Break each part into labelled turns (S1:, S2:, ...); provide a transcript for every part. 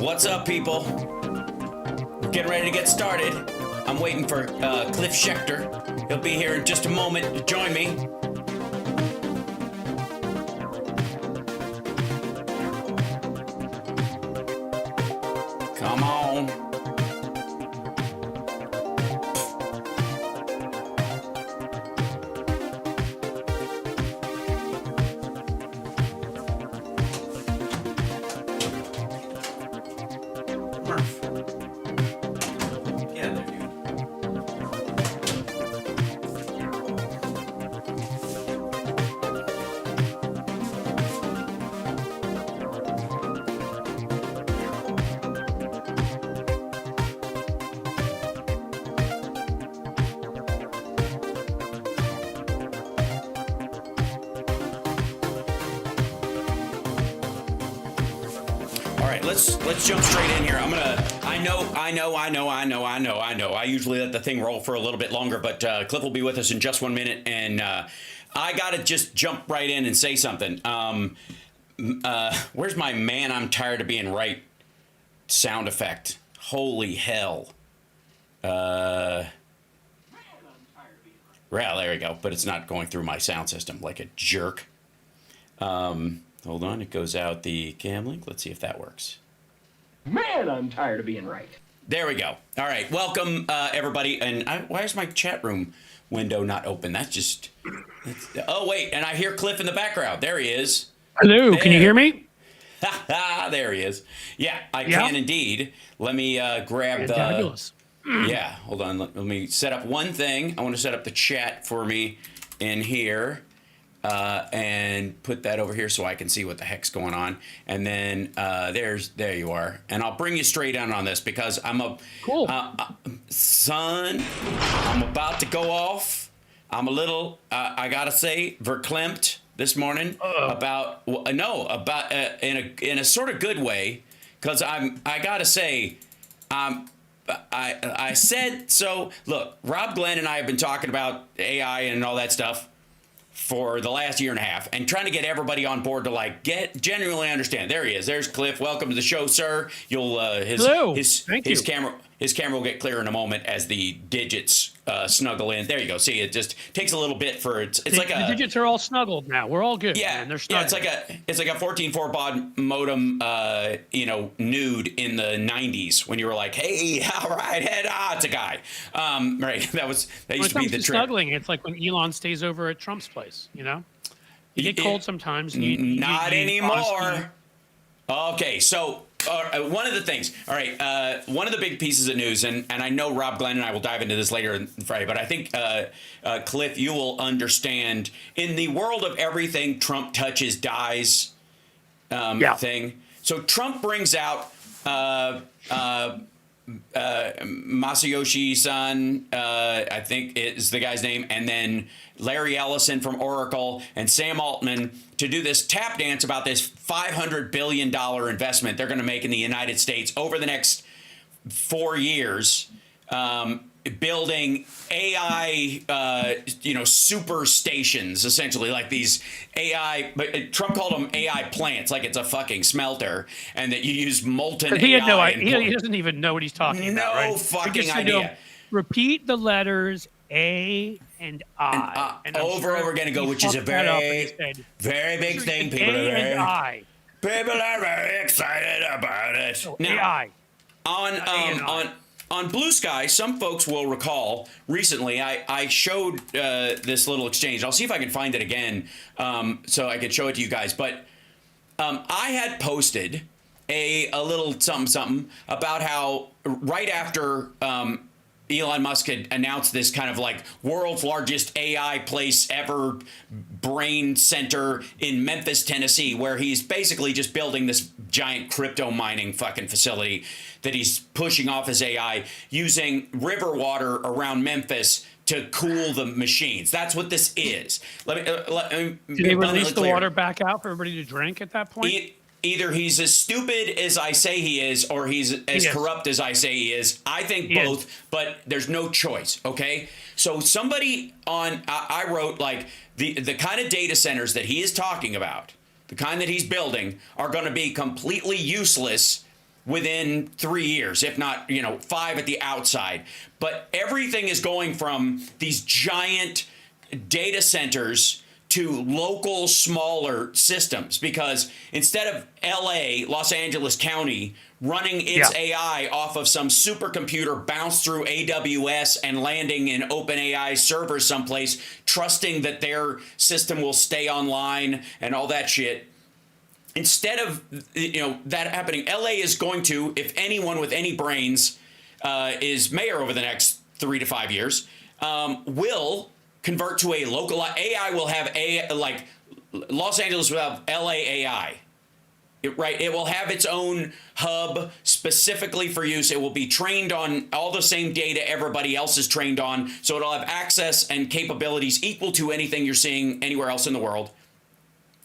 S1: What's up, people? Getting ready to get started. I'm waiting for Cliff Schechter. He'll be here in just a moment to join me. Come on. Let's jump straight in here. I know. I usually let the thing roll for a little bit longer, but Cliff will be with us in just 1 minute, and I gotta just jump right in and say something. Where's my "man, I'm tired of being right" sound effect? Holy hell. Well, there we go, but it's not going through my sound system like a jerk. Hold on, it goes out the cam link. Let's see if that works.
S2: Man, I'm tired of being right.
S1: There we go. All right, welcome everybody. And why is my chat room window not open? Oh wait, and I hear Cliff in the background. There he is.
S3: Hello, can you hear me?
S1: There he is. Yeah, I can indeed. Let me grab
S3: Fabulous.
S1: Yeah, hold on. Let me set up one thing. I want to set up the chat for me in here. And put that over here so I can see what the heck's going on. And then there you are. And I'll bring you straight on this because
S3: cool.
S1: Son, I'm about to go off. I'm a little, I gotta say, verklempt this morning in a sort of good way, because I gotta say, I said so. Look, Rob Glenn and I have been talking about AI and all that stuff for the last year and a half, and trying to get everybody on board to genuinely understand. There he is. There's Cliff. Welcome to the show, sir.
S3: Hello. Thank you.
S1: His camera will get clear in a moment as the digits snuggle in. There you go. See, it just takes a little bit for it. It's like the
S3: digits are all snuggled now. We're all good.
S1: Yeah,
S3: man. They're snuggled.
S1: It's like a 14.4 baud modem, nude in the 90s when you were like, hey, all right, head on. It's a guy. Right. That used to be the trick.
S3: Snuggling, it's like when Elon stays over at Trump's place. You know, you get cold sometimes.
S1: Not anymore. Okay, so. One of the things, all right, one of the big pieces of news, and I know Rob Glenn and I will dive into this later on Friday, but I think, Cliff, you will understand, in the world of everything Trump touches dies thing. So Trump brings out Masayoshi-san, I think is the guy's name, and then Larry Ellison from Oracle and Sam Altman to do this tap dance about this $500 billion investment they're going to make in the United States over the next 4 years, building AI, super stations, essentially, like these AI, but Trump called them AI plants, like it's a fucking smelter, and that you use molten AI.
S3: He doesn't even know what he's talking about, right?
S1: No fucking idea.
S3: Repeat the letters A and I.
S1: And over again and go, which is a very big thing. People are very excited about it. Now,
S3: AI.
S1: On Blue Sky, some folks will recall recently I showed this little exchange. I'll see if I can find it again so I could show it to you guys. But I had posted a little something about how right after Elon Musk had announced this kind of like world's largest AI place ever, brain center in Memphis, Tennessee, where he's basically just building this giant crypto mining fucking facility that he's pushing off his AI using river water around Memphis to cool the machines. That's what this is. Let me
S3: Did they release the water back out for everybody to drink at that point?
S1: Either he's as stupid as I say he is, or he's as corrupt as I say he is. I think both, but there's no choice, okay? So somebody I wrote, like, the kind of data centers that he is talking about, the kind that he's building, are going to be completely useless within 3 years, if not, 5 at the outside. But everything is going from these giant data centers to local, smaller systems, because instead of LA, Los Angeles County, running its AI off of some supercomputer bounced through AWS and landing in OpenAI servers someplace, trusting that their system will stay online and all that shit. Instead of that happening, LA is going to, if anyone with any brains is mayor over the next 3 to 5 years, will convert to a local AI. Will have like Los Angeles will have LA AI. It will have its own hub specifically for use. It will be trained on all the same data everybody else is trained on. So it'll have access and capabilities equal to anything you're seeing anywhere else in the world.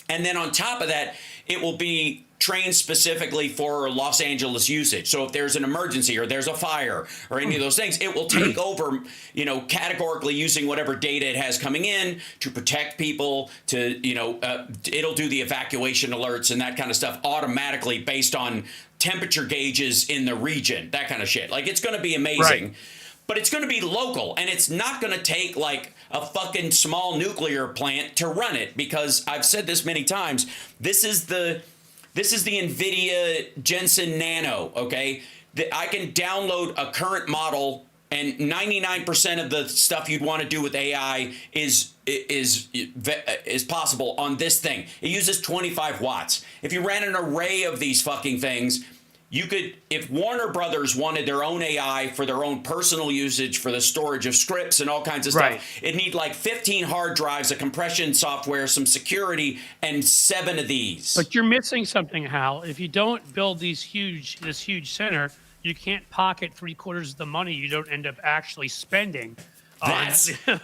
S1: And then on top of that, it will be trained specifically for Los Angeles usage. So if there's an emergency or there's a fire or any of those things, it will take over, categorically using whatever data it has coming in to protect people, to, it'll do the evacuation alerts and that kind of stuff automatically based on temperature gauges in the region, that kind of shit. Like, it's going to be amazing. Right. But it's going to be local, and it's not going to take like a fucking small nuclear plant to run it, because I've said this many times. This is the NVIDIA Jensen Nano, okay? I can download a current model, and 99% of the stuff you'd want to do with AI is possible on this thing. It uses 25 watts. If you ran an array of these fucking things, you could, if Warner Brothers wanted their own AI for their own personal usage for the storage of scripts and all kinds of stuff, it'd need like 15 hard drives, a compression software, some security, and 7 of these.
S3: But you're missing something, Hal. If you don't build this huge center, you can't pocket 3/4 of the money you don't end up actually spending on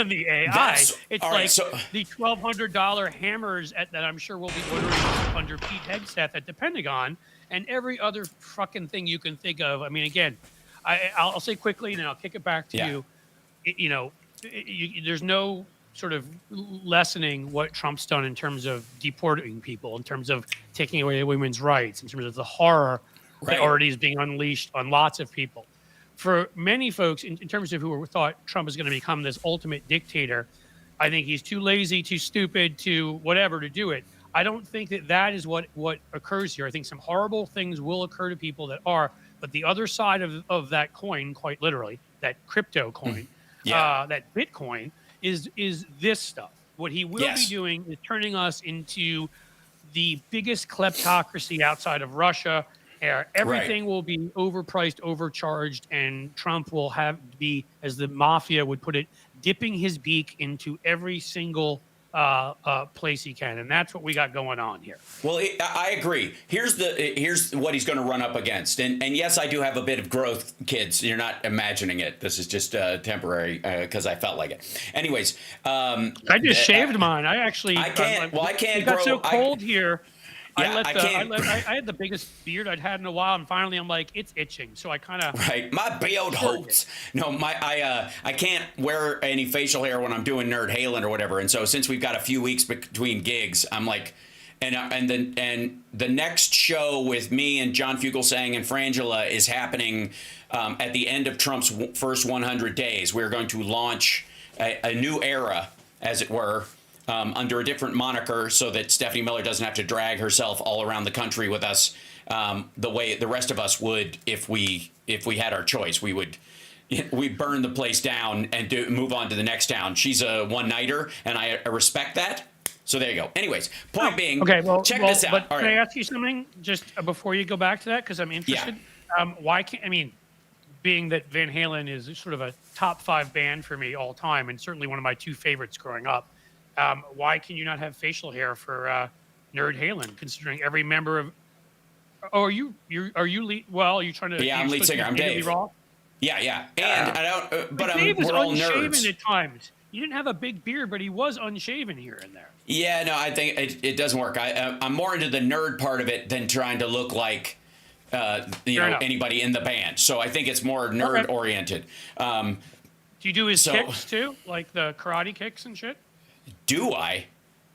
S3: the AI. It's like the $1,200 hammers that I'm sure we'll be ordering under Pete Hegseth at the Pentagon, and every other fucking thing you can think of. I mean, again, I'll say quickly, and then I'll kick it back to you. There's no sort of lessening what Trump's done in terms of deporting people, in terms of taking away women's rights, in terms of the horror that already is being unleashed on lots of people. For many folks, in terms of who thought Trump is going to become this ultimate dictator, I think he's too lazy, too stupid, too whatever to do it. I don't think that is what occurs here. I think some horrible things will occur to people that are, but the other side of that coin, quite literally, that crypto coin, that Bitcoin, is this stuff. What he will be doing is turning us into the biggest kleptocracy outside of Russia. Everything will be overpriced, overcharged, and Trump will be, as the mafia would put it, dipping his beak into every single place he can, and that's what we got going on here.
S1: Well, I agree. Here's what he's going to run up against, and yes, I do have a bit of growth, kids. You're not imagining it. This is just temporary because I felt like it. Anyways,
S3: I just shaved mine. I can't.
S1: I can't.
S3: It got
S1: grow,
S3: so cold here.
S1: Yeah,
S3: I had the biggest beard I'd had in a while, and finally I'm like, it's itching. So I kind of
S1: my beard hurts. No, I can't wear any facial hair when I'm doing Nerd Halen or whatever. And so since we've got a few weeks between gigs, I'm like, and the next show with me and John Fugelsang and Frangela is happening at the end of Trump's first 100 days. We're going to launch a new era, as it were. Under a different moniker, so that Stephanie Miller doesn't have to drag herself all around the country with us the way the rest of us would if we had our choice. We burn the place down and move on to the next town. She's a one-nighter, and I respect that. So there you go. Anyways, point being, check this out.
S3: But can I ask you something just before you go back to that? Because I'm interested. Why can't, being that Van Halen is sort of a top 5 band for me all time, and certainly one of my 2 favorites growing up, why can you not have facial hair for Nerd Halen, considering every member of... Oh, are you trying to...
S1: Yeah, I'm lead singer. I'm Dave. Yeah. And I don't... But
S3: Dave was
S1: we're all
S3: unshaven
S1: nerds.
S3: at times. You didn't have a big beard, but he was unshaven here and there.
S1: Yeah, no, I think it doesn't work. I'm more into the nerd part of it than trying to look like anybody in the band. So I think it's more nerd-oriented.
S3: Do you do his kicks, too? Like the karate kicks and shit?
S1: Do I?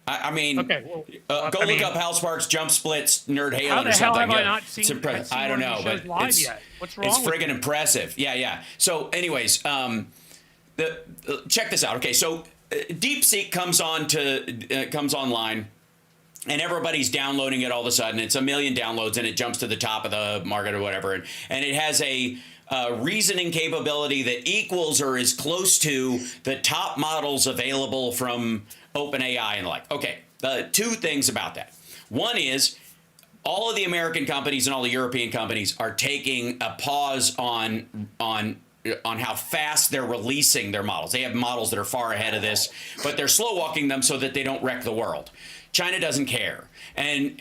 S1: I mean,
S3: Okay, well,
S1: go
S3: I
S1: look
S3: mean,
S1: up Hal Sparks jump splits nerd Halen
S3: how the
S1: or
S3: hell
S1: something.
S3: have I
S1: Yeah,
S3: not
S1: it's
S3: seen?
S1: I don't know, but
S3: live yet? What's wrong?
S1: It's
S3: with
S1: friggin' impressive. Yeah. So, anyways, check this out. Okay, so DeepSeek comes online. And everybody's downloading it all of a sudden. It's 1 million downloads, and it jumps to the top of the market or whatever. And it has a reasoning capability that equals or is close to the top models available from OpenAI and the like. Okay, two things about that. One is all of the American companies and all the European companies are taking a pause on how fast they're releasing their models. They have models that are far ahead of this, but they're slow walking them so that they don't wreck the world. China doesn't care, and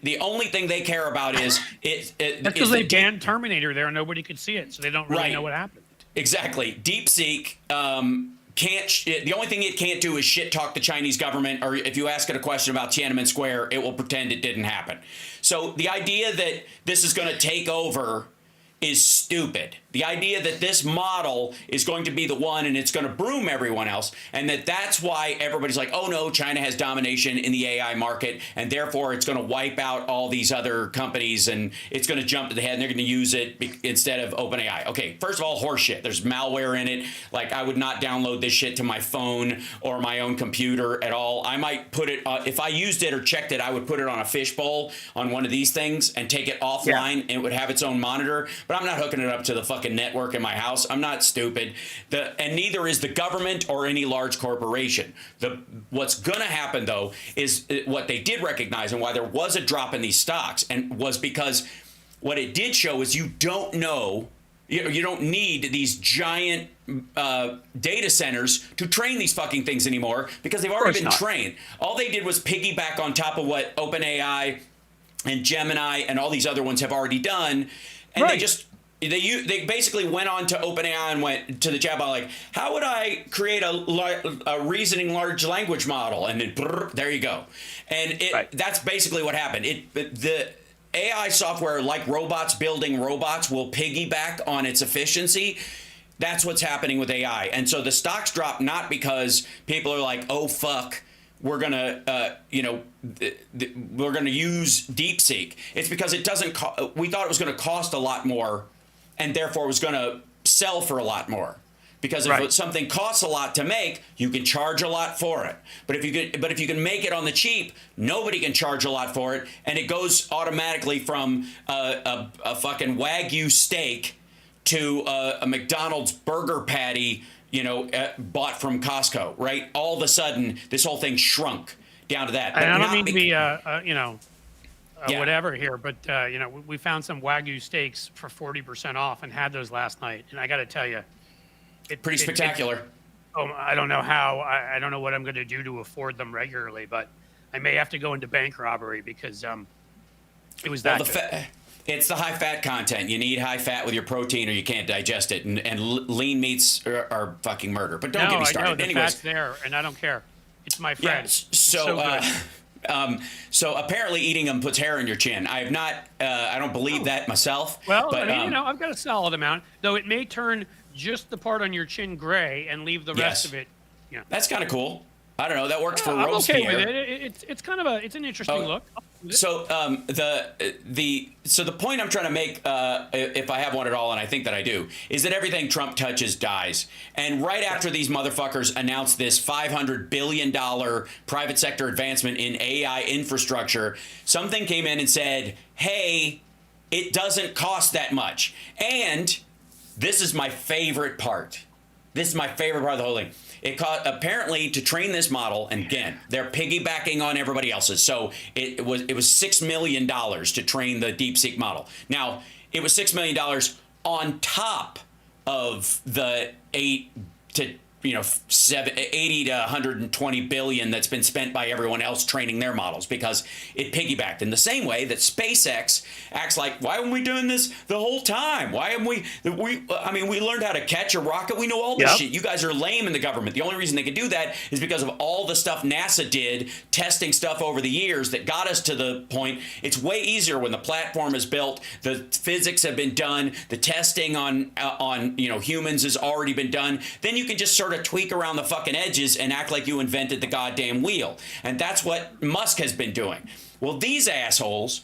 S1: the only thing they care about is
S3: That's because they banned Terminator there, and nobody could see it, so they don't really know what happened.
S1: Exactly. DeepSeek can't. The only thing it can't do is shit talk the Chinese government, or if you ask it a question about Tiananmen Square, it will pretend it didn't happen. So the idea that this is going to take over is stupid. The idea that this model is going to be the one and it's going to broom everyone else, and that's why everybody's like, oh no, China has domination in the AI market, and therefore it's going to wipe out all these other companies, and it's going to jump to the head, and they're going to use it instead of OpenAI. Okay, first of all, horseshit. There's malware in it. Like, I would not download this shit to my phone or my own computer at all. I might put it, if I used it or checked it, I would put it on a fishbowl on one of these things and take it offline, and it would have its own monitor, but I'm not hooking it up to the fucking network in my house. I'm not stupid. And neither is the government or any large corporation. What's going to happen, though, is what they did recognize, and why there was a drop in these stocks, and was because what it did show is you don't know, you don't need these giant data centers to train these fucking things anymore, because they've already been trained. All they did was piggyback on top of what OpenAI and Gemini and all these other ones have already done, and they basically went on to OpenAI and went to the chatbot like, how would I create a reasoning large language model? And then there you go. And that's basically what happened. The AI software, like robots building robots, will piggyback on its efficiency. That's what's happening with AI. And so the stocks drop not because people are like, oh, fuck, we're gonna, we're gonna use DeepSeek. It's because it doesn't. We thought it was going to cost a lot more, and therefore it was going to sell for a lot more. Because if something costs a lot to make, you can charge a lot for it. But if you can make it on the cheap, nobody can charge a lot for it, and it goes automatically from a fucking Wagyu steak to a McDonald's burger patty, bought from Costco, right? All of a sudden, this whole thing shrunk down to that.
S3: And I don't mean to be, whatever here, but, we found some Wagyu steaks for 40% off and had those last night. And I got to tell you,
S1: pretty spectacular.
S3: I don't know how. I don't know what I'm going to do to afford them regularly, but I may have to go into bank robbery because it was that good.
S1: It's the high fat content. You need high fat with your protein, or you can't digest it. And lean meats are fucking murder. But don't get me started.
S3: I know, the fat's there, and I don't care. It's my friend.
S1: Yeah, so apparently eating them puts hair in your chin. I have not. I don't believe that myself.
S3: Well, but, I've got a solid amount, though it may turn just the part on your chin gray and leave the rest of it.
S1: That's kind of cool. I don't know. That works for Robespierre.
S3: I'm okay with it. It's kind of it's an interesting look.
S1: So the point I'm trying to make, if I have one at all, and I think that I do, is that everything Trump touches dies. And right after these motherfuckers announced this $500 billion private sector advancement in AI infrastructure, something came in and said, hey, it doesn't cost that much. And this is my favorite part. This is my favorite part of the whole thing. It cost, apparently, to train this model, and again, they're piggybacking on everybody else's. So it was $6 million to train the DeepSeek model. Now, it was $6 million on top of the 80 to 120 billion that's been spent by everyone else training their models, because it piggybacked in the same way that SpaceX acts like, why haven't we doing this the whole time? Why haven't we learned how to catch a rocket. We know all this shit. You guys are lame in the government. The only reason they can do that is because of all the stuff NASA did, testing stuff over the years that got us to the point. It's way easier when the platform is built, the physics have been done, the testing on humans has already been done. Then you can just sort of tweak around the fucking edges and act like you invented the goddamn wheel. And that's what Musk has been doing. Well, these assholes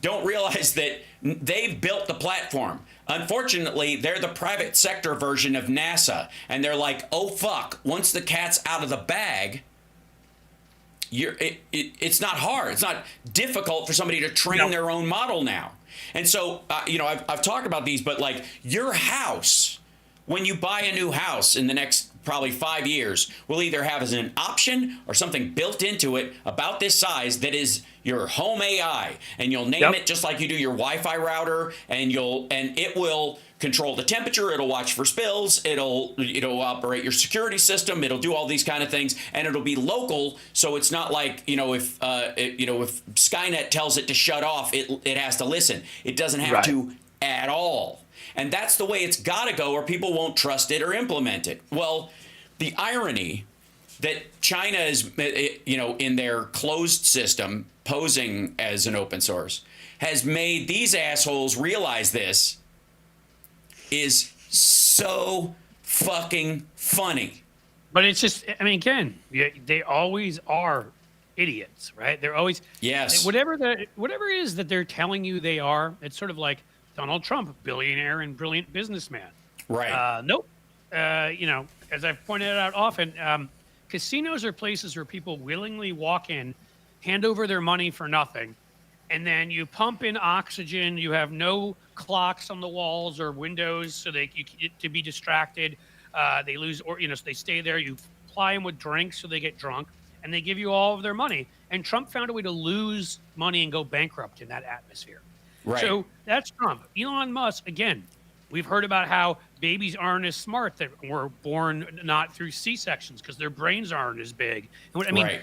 S1: don't realize that they've built the platform. Unfortunately, they're the private sector version of NASA. And they're like, oh, fuck, once the cat's out of the bag, it's not hard. It's not difficult for somebody to train their own model now. And so, I've talked about these, but like your house, when you buy a new house in the next probably 5 years, will either have as an option or something built into it about this size that is your home AI, and you'll name it just like you do your Wi-Fi router, and it will control the temperature, it'll watch for spills, it'll operate your security system, it'll do all these kind of things, and it'll be local, so it's not like if Skynet tells it to shut off, it has to listen. It doesn't have to at all. And that's the way it's got to go, or people won't trust it or implement it. Well, the irony that China is, in their closed system, posing as an open source, has made these assholes realize this is so fucking funny.
S3: But it's just, again, they always are idiots, right? They're always, whatever it is that they're telling you they are, it's sort of like Donald Trump, billionaire and brilliant businessman.
S1: Right.
S3: Nope. As I've pointed out often, casinos are places where people willingly walk in, hand over their money for nothing, and then you pump in oxygen. You have no clocks on the walls or windows so to be distracted. They lose, so they stay there. You ply them with drinks so they get drunk, and they give you all of their money. And Trump found a way to lose money and go bankrupt in that atmosphere.
S1: Right.
S3: So that's Trump. Elon Musk, again, we've heard about how babies aren't as smart, that were born not through C-sections because their brains aren't as big.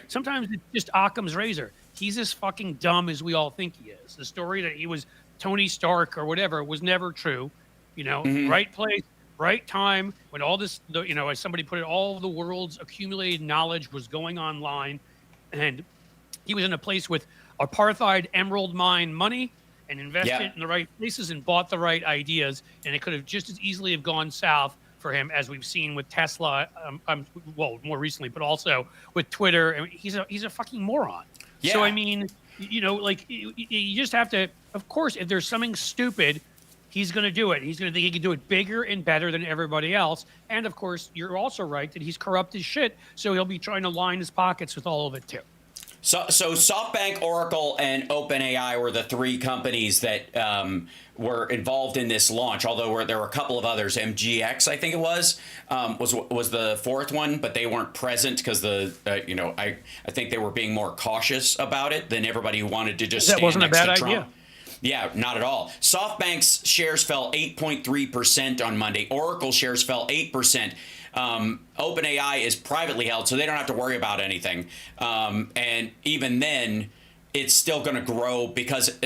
S3: Sometimes it's just Occam's razor. He's as fucking dumb as we all think he is. The story that he was Tony Stark or whatever was never true. Right place, right time, when all this, as somebody put it, all the world's accumulated knowledge was going online. And he was in a place with apartheid emerald mine money, and invested in the right places and bought the right ideas, and it could have just as easily have gone south for him, as we've seen with Tesla, more recently, but also with Twitter. He's a fucking moron.
S1: Yeah.
S3: So you just have to. Of course, if there's something stupid, he's going to do it. He's going to think he can do it bigger and better than everybody else. And of course, you're also right that he's corrupt as shit, so he'll be trying to line his pockets with all of it too.
S1: So SoftBank, Oracle, and OpenAI were the three companies that were involved in this launch, although there were a couple of others. MGX, I think it was the fourth one, but they weren't present because I think they were being more cautious about it than everybody who wanted to just stand
S3: wasn't
S1: next
S3: a bad
S1: to Trump.
S3: idea.
S1: Yeah, not at all. SoftBank's shares fell 8.3% on Monday. Oracle shares fell 8%. OpenAI is privately held, so they don't have to worry about anything. And even then, it's still going to grow because,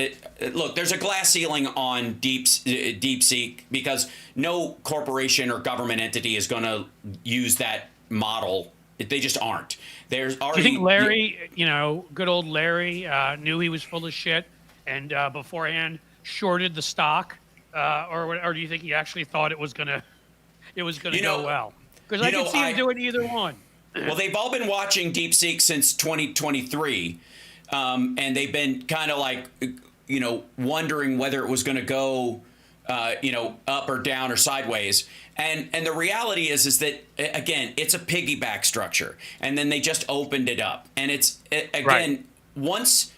S1: look, there's a glass ceiling on DeepSeek because no corporation or government entity is going to use that model. They just aren't. There's already.
S3: Do you think Larry, good old Larry, knew he was full of shit and beforehand shorted the stock, or do you think he actually thought it was gonna go well? Because I can see him doing either one.
S1: Well, they've all been watching DeepSeek since 2023, and they've been kind of like, wondering whether it was going to go, up or down or sideways. And the reality is that, again, it's a piggyback structure, and then they just opened it up, and once.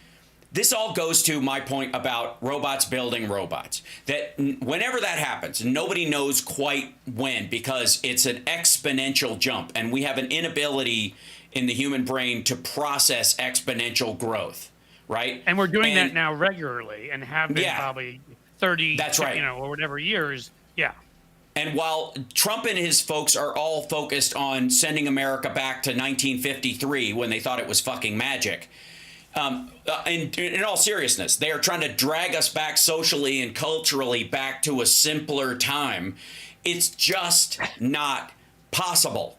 S1: This all goes to my point about robots building robots, that whenever that happens, nobody knows quite when, because it's an exponential jump, and we have an inability in the human brain to process exponential growth, right?
S3: And we're doing that now regularly and have been probably 30,
S1: that's right.
S3: Or whatever years. Yeah.
S1: And while Trump and his folks are all focused on sending America back to 1953 when they thought it was fucking magic, in all seriousness, they are trying to drag us back socially and culturally back to a simpler time. It's just not possible.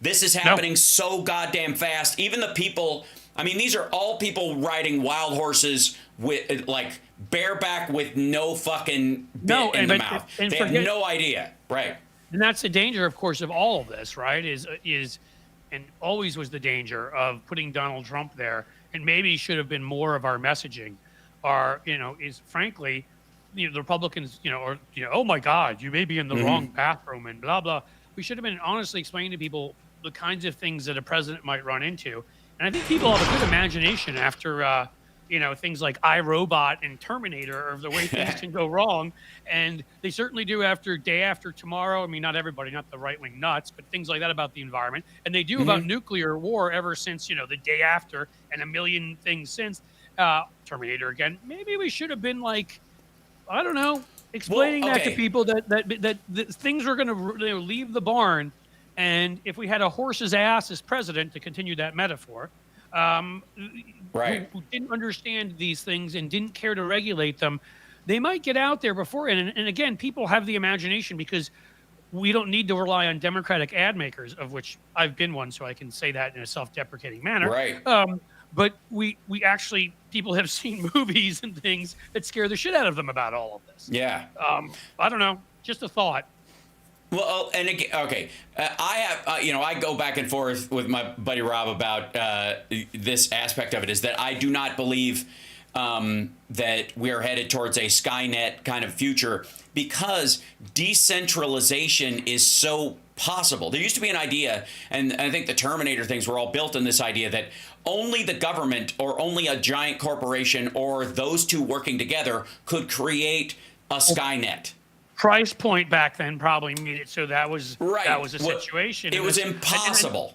S1: This is happening so goddamn fast. Even the people, these are all people riding wild horses with bareback with no fucking bit in the mouth. They have no idea. Right.
S3: And that's the danger, of course, of all of this, right? Is and always was the danger of putting Donald Trump there, and maybe should have been more of our messaging. Is frankly, the Republicans, oh my God, you may be in the wrong bathroom and blah blah. We should have been honestly explaining to people the kinds of things that a president might run into. And I think people have a good imagination after things like iRobot and Terminator of the way things can go wrong. And they certainly do after Day After Tomorrow. I mean, not everybody, not the right-wing nuts, but things like that about the environment. And they do about nuclear war ever since, the Day After and a million things since. Terminator again. Maybe we should have been like, I don't know, explaining that to people that things are going to leave the barn. And if we had a horse's ass as president, to continue that metaphor, who didn't understand these things and didn't care to regulate them, they might get out there before. And again, people have the imagination because we don't need to rely on Democratic ad makers, of which I've been one, so I can say that in a self-deprecating manner.
S1: Right.
S3: But we actually, people have seen movies and things that scare the shit out of them about all of this.
S1: Yeah.
S3: I don't know. Just a thought.
S1: Well, and again, okay, I have, I go back and forth with my buddy Rob about this aspect of it, is that I do not believe that we are headed towards a Skynet kind of future because decentralization is so possible. There used to be an idea, and I think the Terminator things were all built on this idea that only the government or only a giant corporation or those two working together could create a Skynet.
S3: Price point back then probably made it so that was a situation.
S1: It was impossible.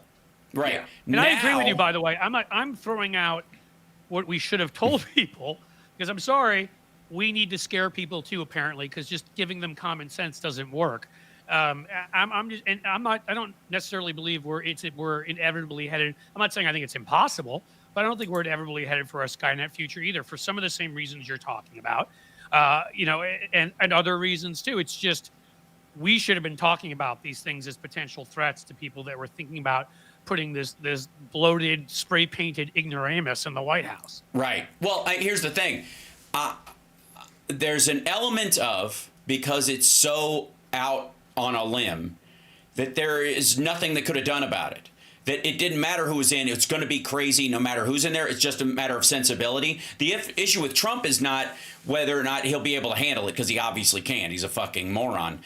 S1: Right.
S3: Yeah. And I agree with you, by the way. I'm throwing out what we should have told people because I'm sorry, we need to scare people too, apparently, because just giving them common sense doesn't work. I don't necessarily believe we're inevitably headed. I'm not saying I think it's impossible, but I don't think we're inevitably headed for a Skynet future either, for some of the same reasons you're talking about. And other reasons too. It's just we should have been talking about these things as potential threats to people that were thinking about putting this bloated, spray painted ignoramus in the White House.
S1: Right. Well, here's the thing. There's an element of, because it's so out on a limb, that there is nothing that could have done about it. That it didn't matter who was in. It's going to be crazy no matter who's in there. It's just a matter of sensibility. The issue with Trump is not whether or not he'll be able to handle it, because he obviously can. He's a fucking moron.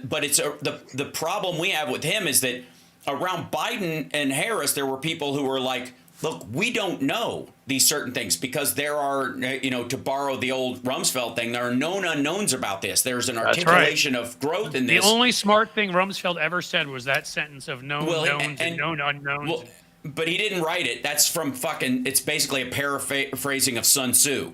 S1: But it's the problem we have with him is that around Biden and Harris, there were people who were like, look, we don't know these certain things because there are, to borrow the old Rumsfeld thing, there are known unknowns about this. There's an articulation of growth in this.
S3: The only smart thing Rumsfeld ever said was that sentence of known knowns and known unknowns.
S1: Well, but he didn't write it. That's from it's basically a paraphrasing of Sun Tzu.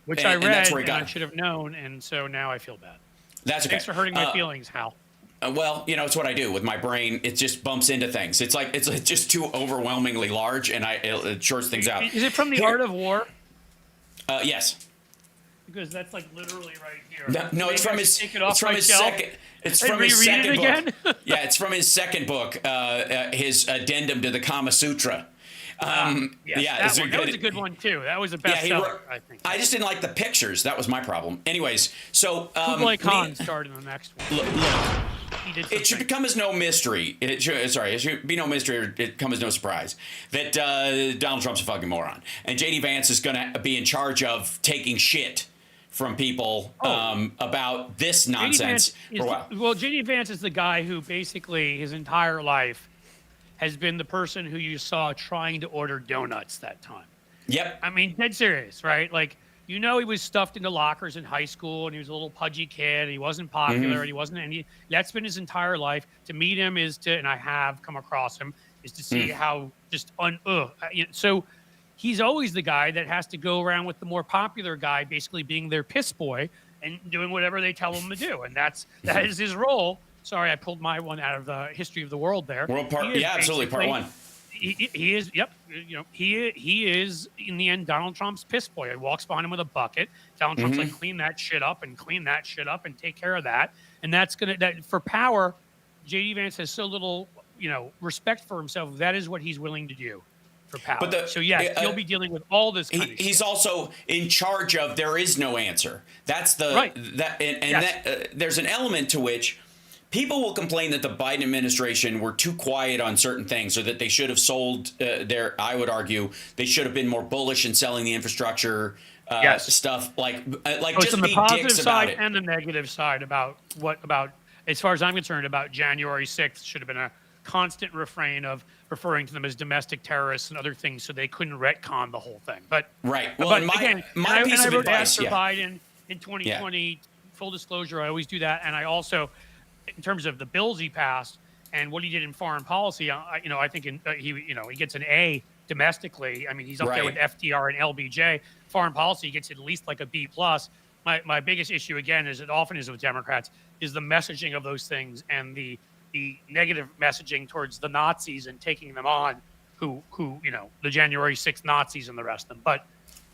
S3: Which I read and I should have known, and so now I feel bad.
S1: That's okay.
S3: Thanks for hurting my feelings, Hal.
S1: Well, it's what I do with my brain. It just bumps into things. It's like it's just too overwhelmingly large, and it shorts things out.
S3: Is it from The Art of War?
S1: Yes.
S3: Because that's like literally right here.
S1: No, it's from his. It's from his second. It's from his second book. Yeah, it's from his second book. His addendum to the Kama Sutra.
S3: That was a good one too. That was a bestseller, I think.
S1: I just didn't like the pictures. That was my problem. Anyways, so
S3: Kublai Khan started in the next one.
S1: Look, it should become as no mystery. It should be no mystery, or it come as no surprise that Donald Trump's a fucking moron, and JD Vance is going to be in charge of taking shit from people about this nonsense for a while.
S3: Well, JD Vance is the guy who basically his entire life has been the person who you saw trying to order donuts that time.
S1: Yep.
S3: I mean, dead serious, right? Like, he was stuffed into lockers in high school, and he was a little pudgy kid, and he wasn't popular, and he wasn't any. That's been his entire life. To meet him and I have come across him, is to see how just So he's always the guy that has to go around with the more popular guy, basically being their piss boy and doing whatever they tell him to do, and that is his role. Sorry, I pulled my one out of the history of the world there.
S1: Absolutely, part one.
S3: He is, yep. He is in the end Donald Trump's piss boy. He walks behind him with a bucket. Donald Trump's like, clean that shit up and take care of that. And that's for power. JD Vance has so little, respect for himself. That is what he's willing to do for power. He'll be dealing with all this kind of shit.
S1: He's also in charge of there is no answer. That's the
S3: right.
S1: There's an element to which people will complain that the Biden administration were too quiet on certain things, or that they should have sold I would argue they should have been more bullish in selling the infrastructure stuff, like just
S3: on
S1: be
S3: the positive
S1: dicks about
S3: side
S1: it.
S3: and the negative side about as far as I'm concerned, about January 6th should have been a constant refrain of referring to them as domestic terrorists and other things, so they couldn't retcon the whole thing. But
S1: Right. Well,
S3: but
S1: my
S3: again,
S1: piece
S3: I
S1: of
S3: wrote
S1: advice,
S3: ads for Biden in 2020. Full disclosure, I always do that, and I also, in terms of the bills he passed and what he did in foreign policy, I think he gets an A domestically. I mean, he's up there with FDR and LBJ. Foreign policy, he gets at least like a B plus. My biggest issue, again, as it often is with Democrats, is the messaging of those things and the negative messaging towards the Nazis and taking them on, who the January 6th Nazis and the rest of them. But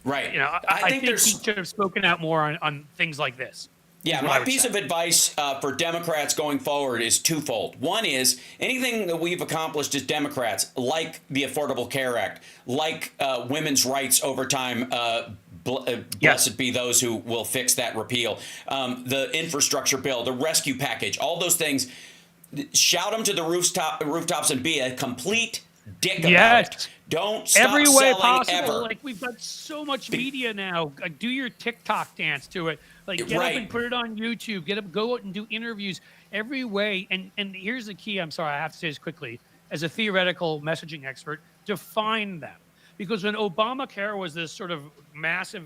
S3: I think he should have spoken out more on things like this.
S1: Yeah, my piece of advice for Democrats going forward is twofold. One is anything that we've accomplished as Democrats, like the Affordable Care Act, like women's rights over time, blessed be those who will fix that repeal, the infrastructure bill, the rescue package, all those things, shout them to the rooftops and be a complete dick about it. Don't stop
S3: every way
S1: selling
S3: possible.
S1: ever.
S3: Like, we've got so much media now. Do your TikTok dance to it. Like, get up and put it on YouTube. Go out and do interviews every way. And here's the key. I'm sorry, I have to say this quickly. As a theoretical messaging expert, define them. Because when Obamacare was this sort of massive,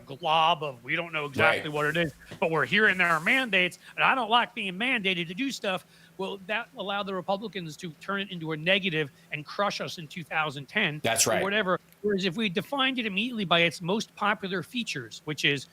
S3: glob of we don't know exactly what it is, but we're hearing there are mandates, and I don't like being mandated to do stuff. Well, that allowed the Republicans to turn it into a negative and crush us in 2010.
S1: That's right.
S3: Or whatever. Whereas if we defined it immediately by its most popular features, which is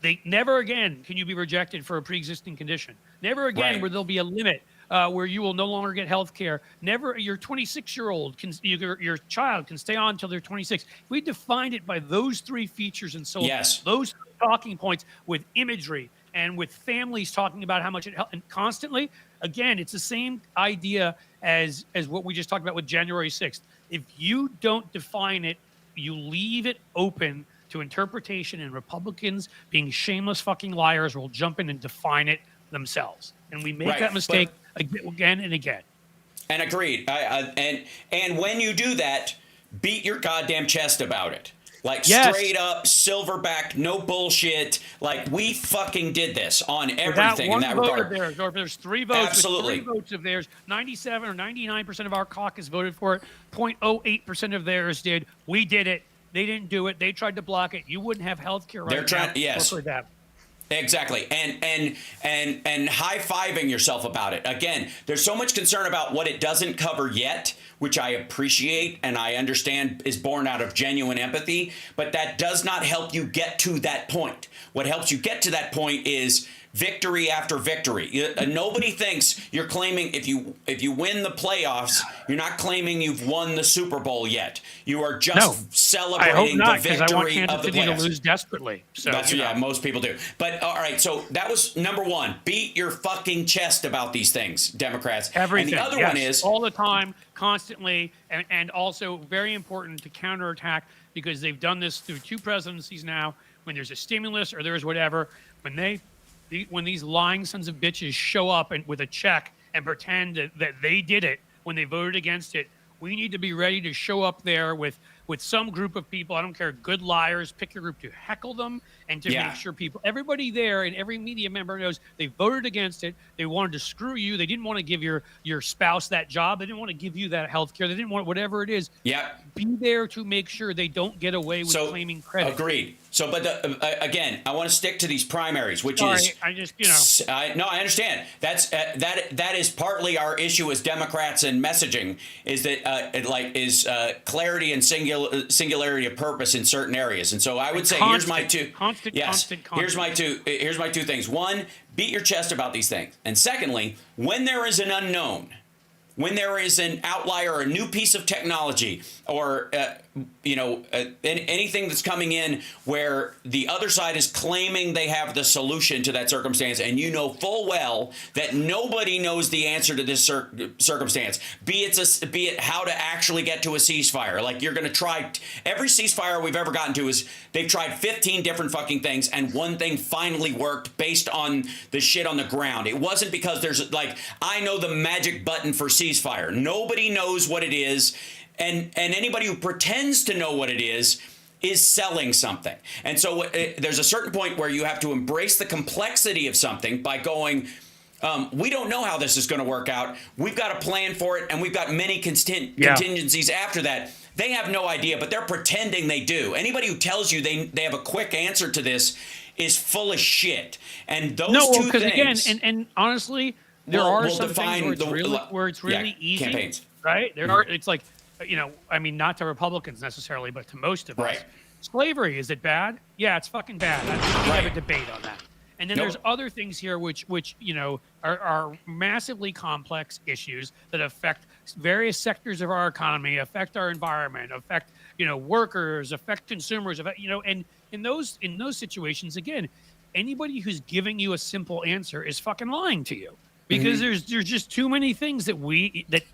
S3: they never again can you be rejected for a pre-existing condition. Never again where there'll be a limit where you will no longer get health care. Never your 26-year-old your child can stay on until they're 26. We defined it by those three features and so those talking points with imagery and with families talking about how much it helped, and constantly. Again, it's the same idea as what we just talked about with January 6th. If you don't define it, you leave it open to interpretation, and Republicans, being shameless fucking liars, will jump in and define it themselves. And we make that mistake again and again.
S1: And agreed. And when you do that, beat your goddamn chest about it. Like straight up, silverback, no bullshit. Like, we fucking did this on everything in that regard.
S3: Theirs, or if there's three votes,
S1: absolutely,
S3: 3 votes of theirs, 97 or 99% of our caucus voted for it. 0.08% of theirs did. We did it. They didn't do it. They tried to block it. You wouldn't have health care right now. For them.
S1: Exactly. And high-fiving yourself about it. Again, there's so much concern about what it doesn't cover yet, which I appreciate and I understand is born out of genuine empathy, but that does not help you get to that point. What helps you get to that point is victory after victory. Nobody thinks you're claiming if you win the playoffs, you're not claiming you've won the Super Bowl yet. You are just celebrating the victory
S3: I want
S1: of the
S3: Kansas City
S1: playoffs.
S3: to lose desperately. So
S1: most people do. But all right, so that was number one. Beat your fucking chest about these things, Democrats.
S3: Everything.
S1: And the other one is
S3: all the time, constantly, and also very important to counterattack, because they've done this through 2 presidencies now. When there's a stimulus or there's whatever, when these lying sons of bitches show up and with a check and pretend that they did it when they voted against it, we need to be ready to show up there with some group of people. I don't care, good liars, pick your group, to heckle them and to make sure everybody there and every media member knows they voted against it. They wanted to screw you. They didn't want to give your spouse that job. They didn't want to give you that health care. They didn't want whatever it is. Be there to make sure they don't get away with claiming credit.
S1: Agreed. So, but again, I want to stick to these primaries, which
S3: I
S1: understand. That is partly our issue as Democrats and messaging, is that clarity and singularity of purpose in certain areas. And so I would say here's my two things. One, beat your chest about these things. And secondly, when there is an unknown, when there is an outlier, a new piece of technology, or anything that's coming in where the other side is claiming they have the solution to that circumstance, and you know full well that nobody knows the answer to this circumstance, be it how to actually get to a ceasefire. Like, you're going to try every ceasefire we've ever gotten to is they've tried 15 different fucking things, and one thing finally worked based on the shit on the ground. It wasn't because there's like, I know the magic button for ceasefire. Nobody knows what it is, and anybody who pretends to know what it is selling something. And so there's a certain point where you have to embrace the complexity of something by going, we don't know how this is going to work out. We've got a plan for it, and we've got many contingencies after that. They have no idea, but they're pretending they do. Anybody who tells you they have a quick answer to this is full of shit. And those two things...
S3: Again, and honestly, there are some things where it's really easy. Campaigns. Right? There are. It's like, I mean, not to Republicans necessarily, but to most of us. Slavery, is it bad? Yeah, it's fucking bad. We have a debate on that. And then there's other things here which are massively complex issues that affect various sectors of our economy, affect our environment, affect workers, affect consumers, and in those situations, again, anybody who's giving you a simple answer is fucking lying to you, because there's just too many things that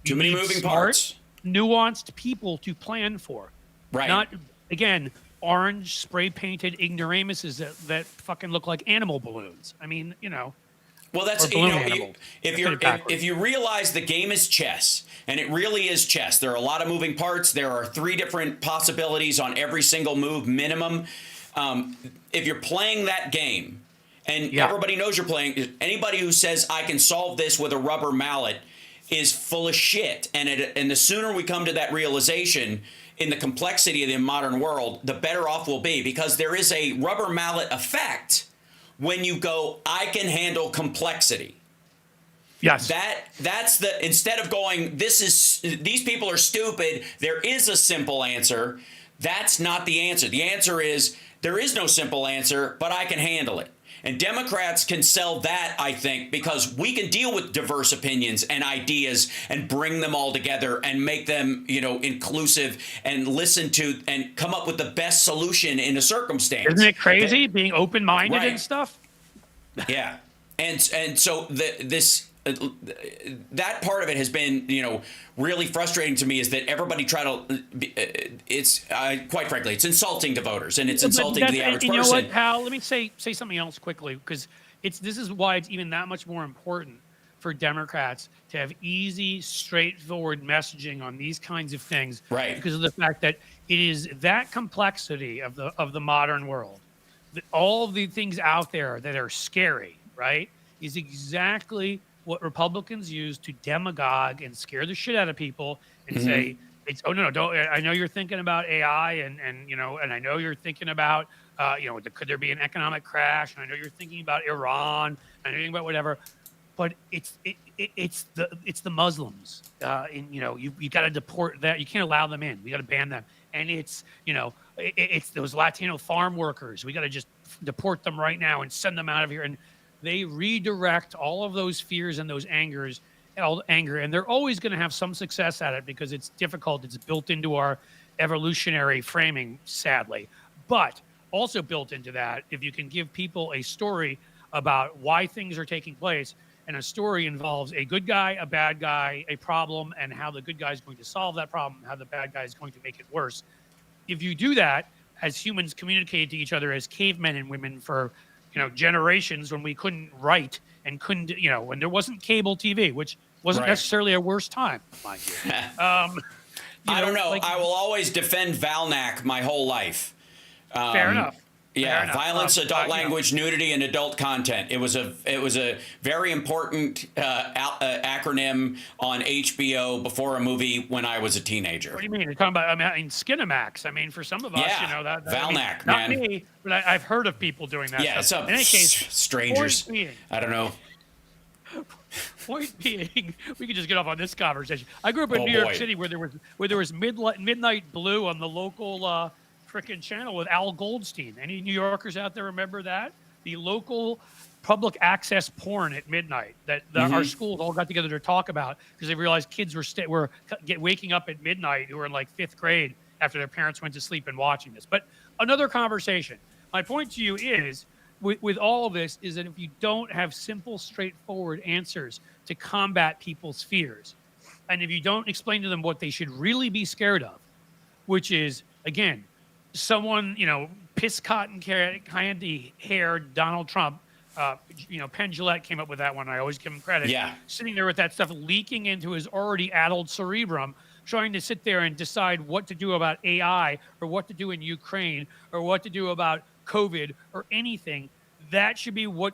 S1: too many moving parts,
S3: nuanced people to plan for.
S1: Right.
S3: Not, again, orange spray painted ignoramuses that fucking look like animal balloons. I mean,
S1: well, that's if you realize the game is chess, and it really is chess. There are a lot of moving parts. There are 3 different possibilities on every single move minimum. If you're playing that game, and everybody knows you're playing, anybody who says I can solve this with a rubber mallet is full of shit. And the sooner we come to that realization in the complexity of the modern world, the better off we'll be, because there is a rubber mallet effect when you go, I can handle complexity.
S3: Yes.
S1: That's instead of going, these people are stupid, there is a simple answer. That's not the answer. The answer is, there is no simple answer, but I can handle it. And Democrats can sell that, I think, because we can deal with diverse opinions and ideas and bring them all together and make them, inclusive, and listen to and come up with the best solution in a circumstance.
S3: Isn't it crazy being open-minded and stuff?
S1: Yeah. And so that part of it has been, really frustrating to me, is that everybody it's quite frankly, it's insulting to voters, and it's insulting to the average person.
S3: You know what, Hal? Let me say something else quickly, because this is why it's even that much more important for Democrats to have easy, straightforward messaging on these kinds of things,
S1: right?
S3: Because of the fact that it is that complexity of the modern world, that all of the things out there that are scary, right, is exactly what Republicans use to demagogue and scare the shit out of people and say, it's, oh, no, don't, I know you're thinking about AI and I know you're thinking about, could there be an economic crash? And I know you're thinking about Iran, I know you're thinking about whatever, but it's the Muslims. You got to deport that. You can't allow them in. We got to ban them. And it's those Latino farm workers. We got to just deport them right now and send them out of here. And they redirect all of those fears and those anger, and they're always going to have some success at it because it's difficult. It's built into our evolutionary framing, sadly. But also built into that, if you can give people a story about why things are taking place, and a story involves a good guy, a bad guy, a problem, and how the good guy is going to solve that problem, how the bad guy is going to make it worse. If you do that, as humans communicated to each other as cavemen and women for generations, when we couldn't write and couldn't, when there wasn't cable TV, which wasn't necessarily a worse time, mind you.
S1: I don't know. I will always defend Valnak my whole life.
S3: Fair enough.
S1: Yeah, violence, adult language, nudity, and adult content. It was a very important acronym on HBO before a movie when I was a teenager.
S3: What do you mean? You're talking about Skinamax. I mean, for some of us, that
S1: Valnak,
S3: not
S1: man.
S3: me, but I've heard of people doing that.
S1: Yeah,
S3: stuff. In any case,
S1: strangers. I don't know.
S3: Point being, we could just get off on this conversation. I grew up in New York City where there was Midnight Blue on the local frickin' channel with Al Goldstein. Any New Yorkers out there remember that? The local public access porn at midnight that our schools all got together to talk about because they realized kids were waking up at midnight who were in like 5th grade after their parents went to sleep and watching this. But another conversation. My point to you is, with all of this, is that if you don't have simple, straightforward answers to combat people's fears, and if you don't explain to them what they should really be scared of, which is, again, someone, piss cotton candy hair Donald Trump, Penn Jillette came up with that one. I always give him credit.
S1: Yeah.
S3: Sitting there with that stuff leaking into his already addled cerebrum, trying to sit there and decide what to do about AI or what to do in Ukraine or what to do about COVID or anything. That should be what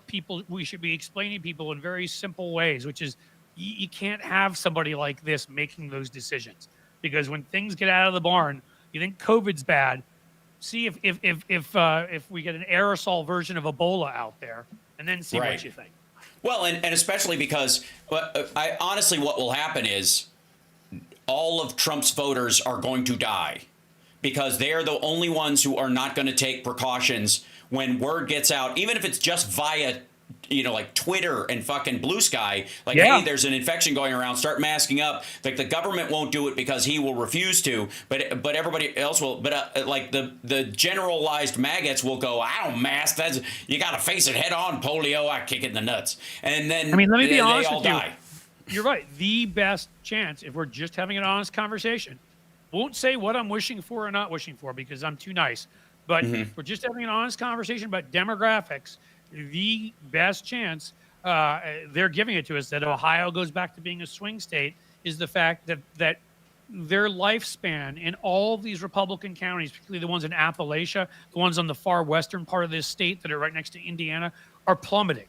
S3: we should be explaining to people in very simple ways, which is you can't have somebody like this making those decisions, because when things get out of the barn, you think COVID's bad. See if we get an aerosol version of Ebola out there, and then see what you think.
S1: Well, and especially because I honestly, what will happen is all of Trump's voters are going to die because they're the only ones who are not going to take precautions when word gets out, even if it's just via, like Twitter and fucking Blue Sky, like, hey, there's an infection going around, start masking up. Like, the government won't do it because he will refuse to, but everybody else will. But like the generalized maggots will go, I don't mask. You got to face it head on. Polio, I kick it in the nuts. And then
S3: let me be honest with
S1: die.
S3: You're right. The best chance, if we're just having an honest conversation, won't say what I'm wishing for or not wishing for because I'm too nice. But if we're just having an honest conversation about demographics, the best chance they're giving it to us that Ohio goes back to being a swing state is the fact that their lifespan in all these Republican counties, particularly the ones in Appalachia, the ones on the far western part of this state that are right next to Indiana, are plummeting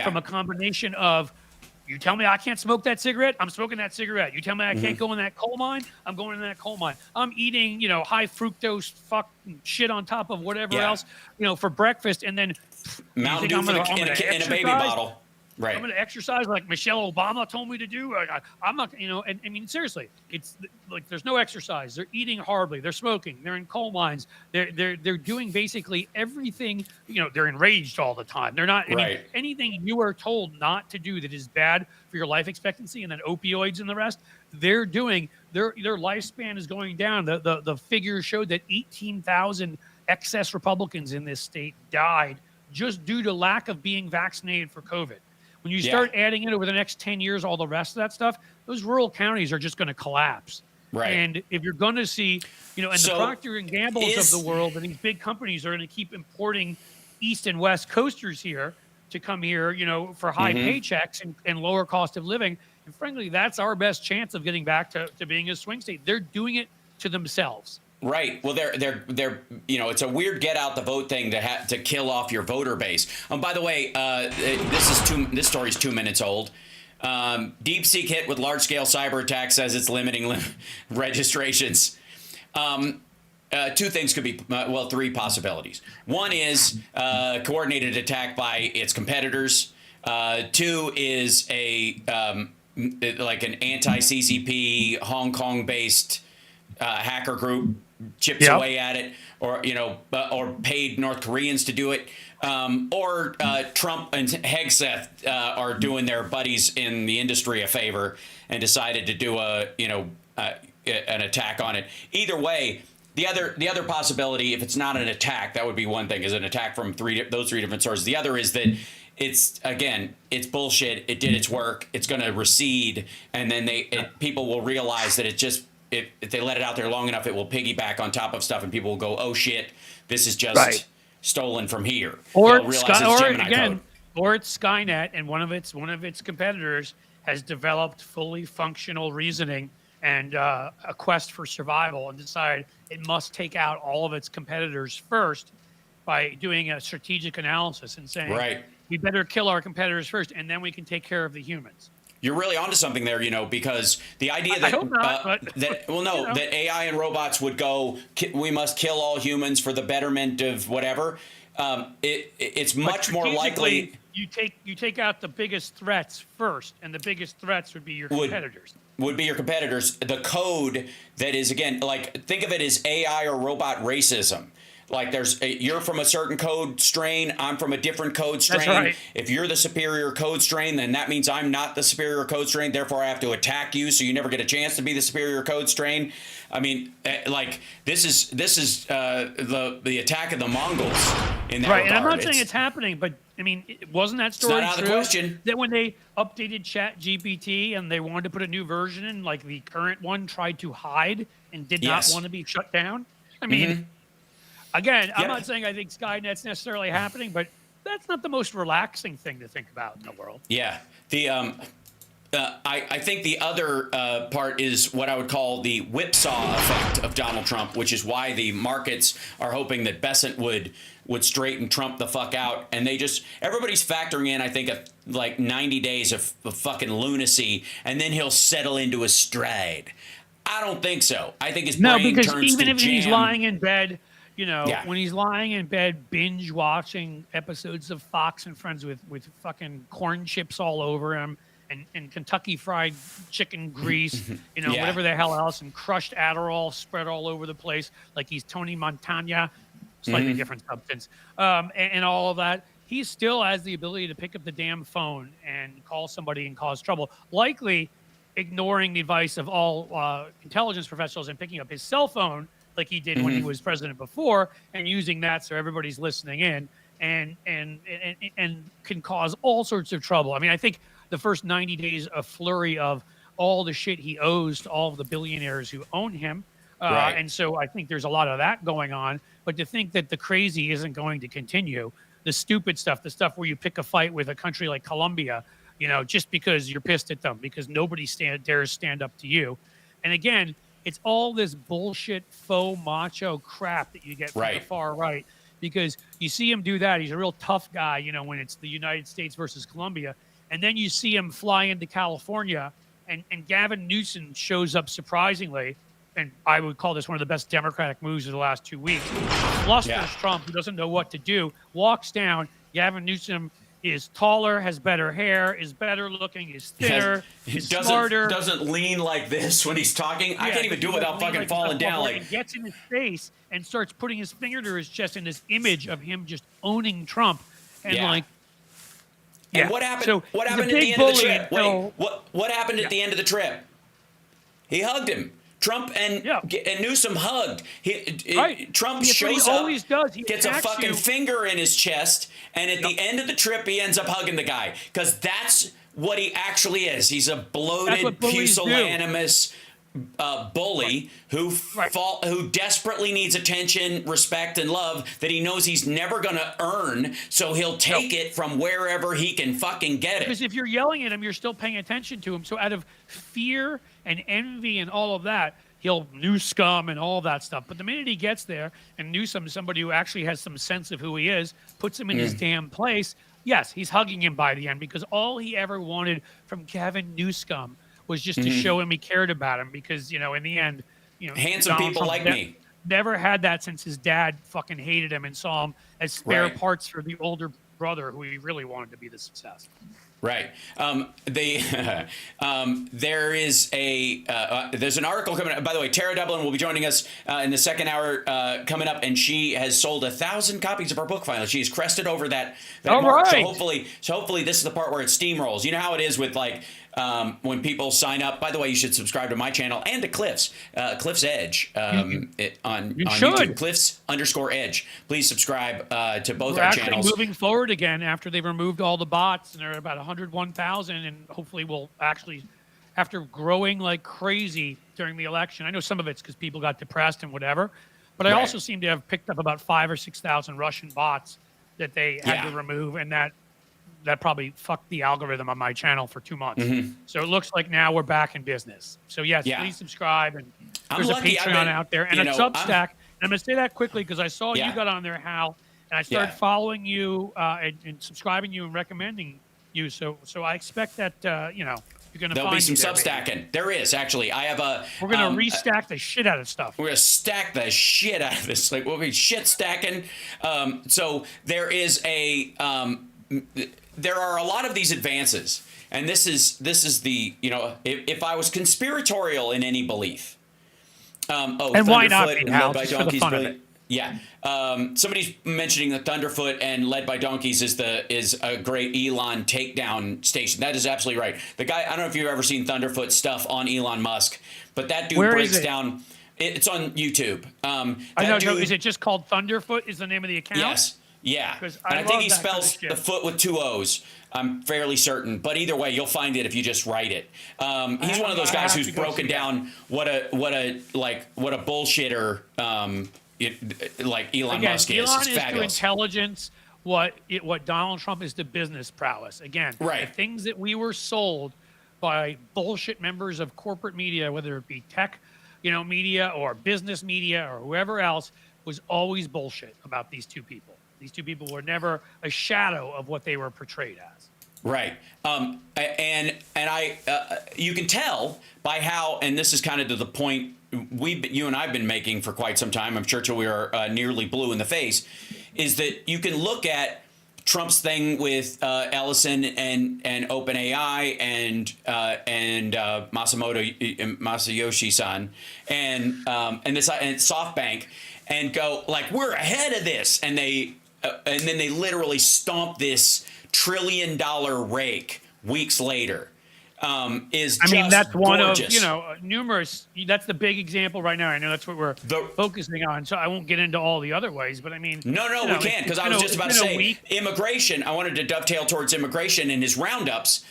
S3: from a combination of, you tell me I can't smoke that cigarette, I'm smoking that cigarette. You tell me I can't go in that coal mine, I'm going in that coal mine. I'm eating, high fructose fucking shit on top of whatever else, for breakfast, and then
S1: Mountain Dew in a baby bottle. Right.
S3: I'm going to exercise like Michelle Obama told me to do. I'm not, and I mean, seriously, it's like there's no exercise. They're eating horribly. They're smoking. They're in coal mines. They're doing basically everything. They're enraged all the time. They're not. I mean, anything you are told not to do that is bad for your life expectancy, and then opioids and the rest, they're doing. Their lifespan is going down. The figures showed that 18,000 excess Republicans in this state died just due to lack of being vaccinated for COVID. When you start adding in over the next 10 years, all the rest of that stuff, those rural counties are just going to collapse. Right. And if you're going to see, and the Procter and Gamble's of the world and these big companies are going to keep importing East and West Coasters here to come here, for high paychecks and lower cost of living. And frankly, that's our best chance of getting back to being a swing state. They're doing it to themselves.
S1: Right. Well, they're it's a weird get out the vote thing to kill off your voter base. By the way, this story's 2 minutes old. DeepSeek hit with large scale cyber attack says it's limiting registrations. Two things could be three possibilities. One is coordinated attack by its competitors. Two is like an anti-CCP Hong Kong based hacker group chips away at it, or or paid North Koreans to do it, or Trump and Hegseth are doing their buddies in the industry a favor and decided to do an attack on it. Either way, the other possibility, if it's not an attack, that would be one thing, is an attack from those three different sources. The other is that it's bullshit. It did its work. It's going to recede, and then people will realize that if they let it out there long enough, it will piggyback on top of stuff, and people will go, "Oh shit, this is just stolen from here."
S3: Or it's Skynet, and one of its competitors has developed fully functional reasoning and a quest for survival, and decided it must take out all of its competitors first by doing a strategic analysis and saying, "We better kill our competitors first, and then we can take care of the humans."
S1: You're really onto something there, because the idea that
S3: I hope not,
S1: that AI and robots would go, we must kill all humans for the betterment of whatever. It's much more likely
S3: you take out the biggest threats first, and the biggest threats would be your competitors.
S1: Would be your competitors. The code that is, again, like, think of it as AI or robot racism. Like you're from a certain code strain, I'm from a different code strain.
S3: That's right.
S1: If you're the superior code strain, then that means I'm not the superior code strain. Therefore, I have to attack you, so you never get a chance to be the superior code strain. I mean, like this is the attack of the Mongols in that regard.
S3: And I'm not saying it's happening, but I mean, wasn't that story
S1: not out of the question.
S3: That when they updated ChatGPT and they wanted to put a new version in, like the current one tried to hide and did not want to be shut down? I mean, again, I'm not saying I think Skynet's necessarily happening, but that's not the most relaxing thing to think about in the world.
S1: Yeah. I think the other part is what I would call the whipsaw effect of Donald Trump, which is why the markets are hoping that Besant would straighten Trump the fuck out. And everybody's factoring in, I think, like 90 days of fucking lunacy, and then he'll settle into a stride. I don't think so. I think his brain turns to jam.
S3: Even if he's lying in bed, when he's lying in bed, binge watching episodes of Fox and Friends with fucking corn chips all over him, and Kentucky Fried Chicken grease, whatever the hell else, and crushed Adderall spread all over the place like he's Tony Montana, slightly different substance, and all of that. He still has the ability to pick up the damn phone and call somebody and cause trouble, likely ignoring the advice of all intelligence professionals and picking up his cell phone like he did when he was president before, and using that so everybody's listening in, and can cause all sorts of trouble. I mean, I think the first 90 days, a flurry of all the shit he owes to all of the billionaires who own him. And so I think there's a lot of that going on. But to think that the crazy isn't going to continue, the stupid stuff, the stuff where you pick a fight with a country like Colombia, just because you're pissed at them, because nobody dares stand up to you. And again, it's all this bullshit faux macho crap that you get from the far right, because you see him do that. He's a real tough guy, when it's the United States versus Colombia. And then you see him fly into California, and Gavin Newsom shows up surprisingly, and I would call this one of the best Democratic moves of the last 2 weeks. Flusters Trump, who doesn't know what to do, walks down. Gavin Newsom is taller, has better hair, is better looking, is thinner, is smarter.
S1: Doesn't lean like this when he's talking. I can't even do it without fucking falling down.
S3: And gets in his face and starts putting his finger to his chest in this image of him just owning Trump. And
S1: and what happened? So what happened at the end of the trip? Wait, what happened at the end of the trip? He hugged him. Trump and Newsom hugged. Trump shows up, gets a fucking finger in his chest, and at the end of the trip, he ends up hugging the guy, because that's what he actually is. He's a bloated, pusillanimous bully who desperately needs attention, respect, and love that he knows he's never going to earn, so he'll take it from wherever he can fucking get it.
S3: Because if you're yelling at him, you're still paying attention to him. So out of fear and envy and all of that, he'll new scum and all that stuff. But the minute he gets there, and Newsom, somebody who actually has some sense of who he is, puts him in his damn place, yes, he's hugging him by the end, because all he ever wanted from Gavin Newsom was just to show him he cared about him, because, in the end,
S1: handsome Donald people Trump like me
S3: never had that since his dad fucking hated him and saw him as spare parts for the older brother who he really wanted to be the success.
S1: Right. There is there's an article coming up. By the way, Tara Dublin will be joining us in the second hour coming up, and she has sold 1,000 copies of her book finally. She's crested over that mark.
S3: Right.
S1: So hopefully this is the part where it steamrolls. You know how it is with when people sign up. By the way, you should subscribe to my channel and to Cliff's Edge on YouTube. Cliffs_Edge. Please subscribe to both our channels.
S3: We're moving forward again after they removed all the bots, and they're at about 101,000, and hopefully we'll actually, after growing like crazy during the election. I know some of it's because people got depressed and whatever, but I also seem to have picked up about 5,000 or 6,000 Russian bots that they had to remove, and that probably fucked the algorithm on my channel for 2 months. So it looks like now we're back in business. So yes, please subscribe, and there's a Patreon out there and a Substack. And I'm going to say that quickly because I saw you got on there, Hal, and I started following you and subscribing you and recommending you. So I expect that you're going to
S1: there'll
S3: find
S1: be some
S3: there,
S1: substacking.
S3: baby.
S1: There is actually. I have a.
S3: We're going to restack the shit out of stuff.
S1: We're going to stack the shit out of this. Like we'll be shit stacking. So there is a. There are a lot of these advances, and this is the if I was conspiratorial in any belief.
S3: And why not be, Hal,
S1: by
S3: just for the
S1: donkeys,
S3: fun of it.
S1: Yeah. Somebody's mentioning the Thunderfoot and Led by Donkeys is a great Elon takedown station. That is absolutely right. The guy, I don't know if you've ever seen Thunderfoot stuff on Elon Musk, but that dude
S3: Where
S1: breaks
S3: is it?
S1: down. It's on YouTube.
S3: I don't know. Is it just called Thunderfoot? Is the name of the account?
S1: Yes. Yeah.
S3: 'Cause
S1: And
S3: I
S1: I think
S3: love
S1: he
S3: that kind of
S1: spells
S3: shit.
S1: the foot with 2 O's. I'm fairly certain. But either way, you'll find it if you just write it. He's one of those guys who's broken down what a bullshitter like Elon Musk is.
S3: Elon
S1: It's
S3: is to
S1: fabulous.
S3: intelligence what Donald Trump is to business prowess. Again,
S1: Right.
S3: the things that we were sold by bullshit members of corporate media, whether it be tech, media or business media or whoever else, was always bullshit about these two people. These two people were never a shadow of what they were portrayed as.
S1: Right. And you can tell by how, and this is kind of to the point you and I've been making for quite some time. I'm sure till we are nearly blue in the face, is that you can look at Trump's thing with Ellison and OpenAI and Masayoshi-san and SoftBank and go like, we're ahead of this, and then they literally stomp this $1 trillion rake weeks later.
S3: That's one
S1: gorgeous.
S3: of numerous. That's the big example right now. I know that's what we're focusing on, so I won't get into all the other ways. But I mean,
S1: we can't, because I was just about to say immigration. I wanted to dovetail towards immigration and his roundups.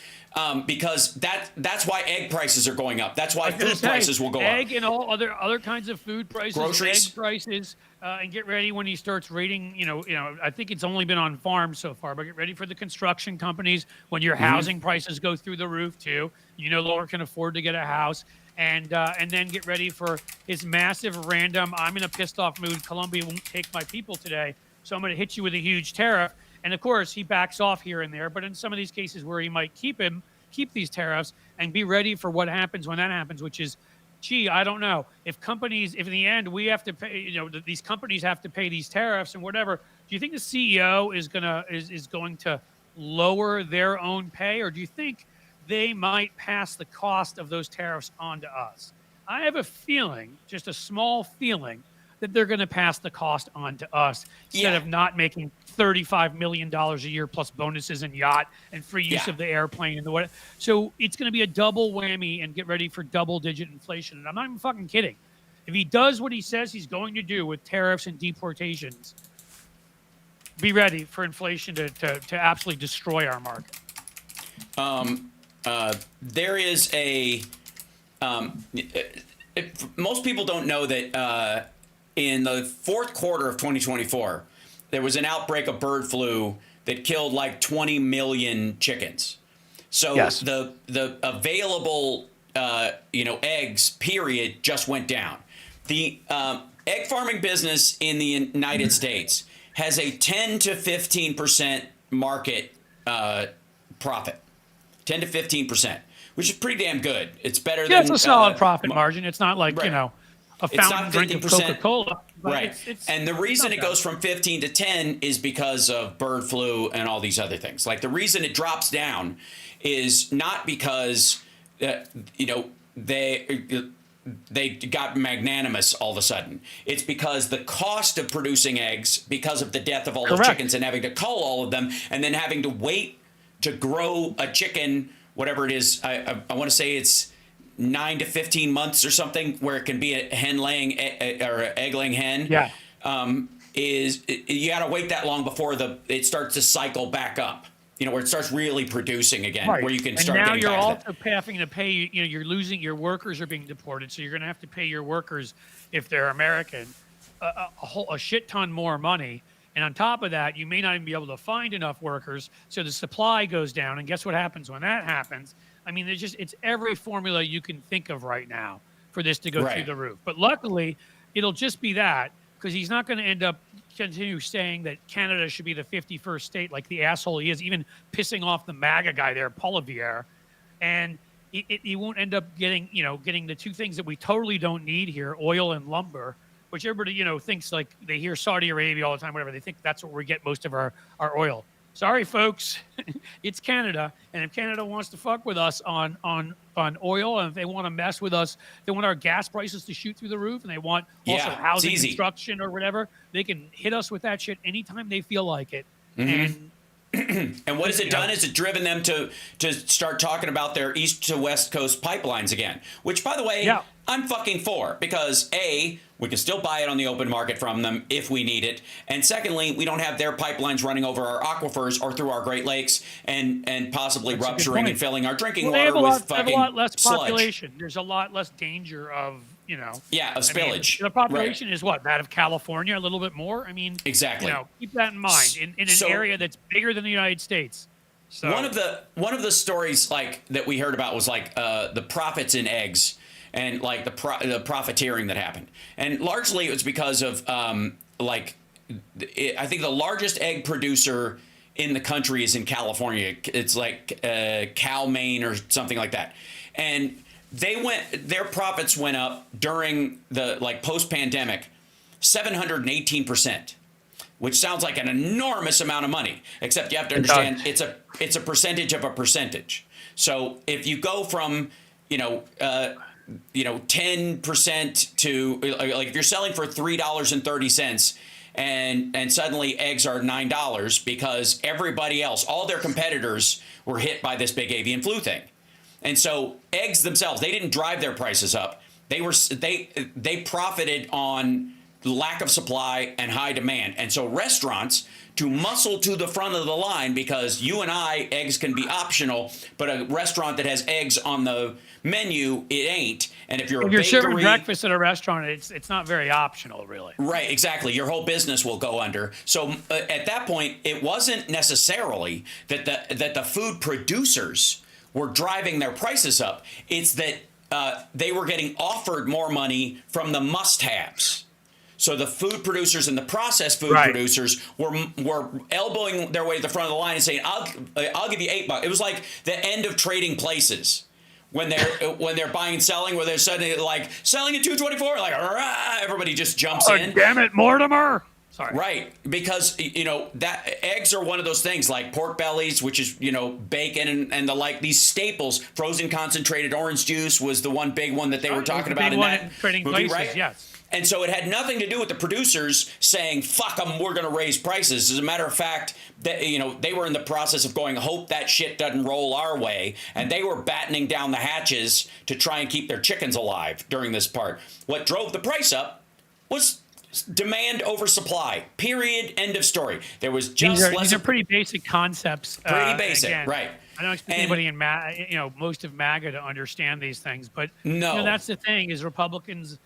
S1: Because that's why egg prices are going up. That's why food prices will go up.
S3: Egg and all other kinds of food prices,
S1: groceries,
S3: egg prices, and get ready when he starts raiding. I think it's only been on farms so far, but get ready for the construction companies when your housing prices go through the roof too. You no longer can afford to get a house, and then get ready for his massive random. I'm in a pissed off mood. Colombia won't take my people today, so I'm going to hit you with a huge tariff. And of course, he backs off here and there. But in some of these cases where he might keep these tariffs, and be ready for what happens when that happens, which is, I don't know. If in the end we have to pay, these companies have to pay these tariffs and whatever, do you think the CEO is going to lower their own pay, or do you think they might pass the cost of those tariffs on to us? I have a feeling, just a small feeling, that they're going to pass the cost on to us instead of not making $35 million a year plus bonuses and yacht and free use of the airplane and the what. So it's going to be a double whammy, and get ready for double-digit inflation. And I'm not even fucking kidding. If he does what he says he's going to do with tariffs and deportations, be ready for inflation to absolutely destroy our market.
S1: There is most people don't know that in the fourth quarter of 2024, there was an outbreak of bird flu that killed like 20 million chickens. So the available eggs period just went down. The egg farming business in the United States has a 10 to 15% market profit. 10 to 15%, which is pretty damn good. It's better than...
S3: Yeah, it's a solid profit margin. It's not like,
S1: right.
S3: A fountain drink of Coca-Cola.
S1: Right. And the reason it goes from 15 to 10 is because of bird flu and all these other things. Like, the reason it drops down is not because, they got magnanimous all of a sudden. It's because the cost of producing eggs, because of the death of all those chickens and having to cull all of them and then having to wait to grow a chicken, whatever it is, I want to say it's 9 to 15 months or something, where it can be a hen laying or egg laying hen.
S3: Yeah.
S1: You got to wait that long before it starts to cycle back up. Where it starts really producing again, where you can start.
S3: And now
S1: getting
S3: you're
S1: back to
S3: also having to pay. You're losing your workers are being deported, so you're going to have to pay your workers, if they're American, a shit ton more money. And on top of that, you may not even be able to find enough workers, so the supply goes down. And guess what happens when that happens? I mean, it's every formula you can think of right now for this to go through the roof. But luckily, it'll just be that, because he's not going to continue saying that Canada should be the 51st state like the asshole he is, even pissing off the MAGA guy there, Poilievre. And he won't end up getting the two things that we totally don't need here, oil and lumber, which everybody, thinks, like, they hear Saudi Arabia all the time, whatever. They think that's where we get most of our oil. sorry, folks, it's Canada, and if Canada wants to fuck with us on oil, and if they want to mess with us, they want our gas prices to shoot through the roof, and they want also housing construction or whatever, they can hit us with that shit anytime they feel like it. And
S1: and what has it done? Is it driven them to start talking about their east to west coast pipelines again? Which, by the way, I'm fucking for, because A, we can still buy it on the open market from them if we need it, and secondly, we don't have their pipelines running over our aquifers or through our Great Lakes and possibly rupturing and filling our drinking water with fucking
S3: they have a lot less
S1: sludge.
S3: Population. There's a lot less danger of of
S1: spillage.
S3: The population is what, that of California, a little bit more. I mean,
S1: exactly.
S3: Keep that in mind. In an area that's bigger than the United States. So
S1: one of the stories like that we heard about was like the profits in eggs and like the profiteering that happened, and largely it was because of I think the largest egg producer in the country is in California. It's like Cal, Maine, or something like that, and their profits went up during the post-pandemic 718%, which sounds like an enormous amount of money, except you have to understand it's a percentage of a percentage. So if you go from 10% to if you're selling for $3.30 and suddenly eggs are $9 because everybody else, all their competitors, were hit by this big avian flu thing. And so eggs themselves, they didn't drive their prices up. They profited on lack of supply and high demand. And so restaurants, to muscle to the front of the line, because you and I, eggs can be optional, but a restaurant that has eggs on the menu, it ain't. And if you're
S3: serving breakfast at a restaurant, it's not very optional, really.
S1: Right, exactly. Your whole business will go under. So at that point, it wasn't necessarily that the food producers were driving their prices up. It's that they were getting offered more money from the must-haves. So the food producers and the processed food producers were elbowing their way to the front of the line and saying, "I'll give you $8." It was like the end of Trading Places when they're buying and selling, where they're suddenly like selling at $2.24, like everybody just jumps in.
S3: Damn it, Mortimer! Sorry.
S1: Right, because that eggs are one of those things, like pork bellies, which is bacon and the these staples. Frozen concentrated orange juice was the one big one that they were talking about in that
S3: Trading
S1: movie,
S3: Places,
S1: right?
S3: Yes.
S1: And so it had nothing to do with the producers saying, "Fuck them, we're going to raise prices." As a matter of fact, that they were in the process of going, "Hope that shit doesn't roll our way," and they were battening down the hatches to try and keep their chickens alive during this part. What drove the price up was demand over supply. Period. End of story. There was just
S3: these are pretty basic concepts.
S1: Pretty basic,
S3: again,
S1: right?
S3: I don't expect anybody in most of MAGA to understand these things, but that's the thing is Republicans.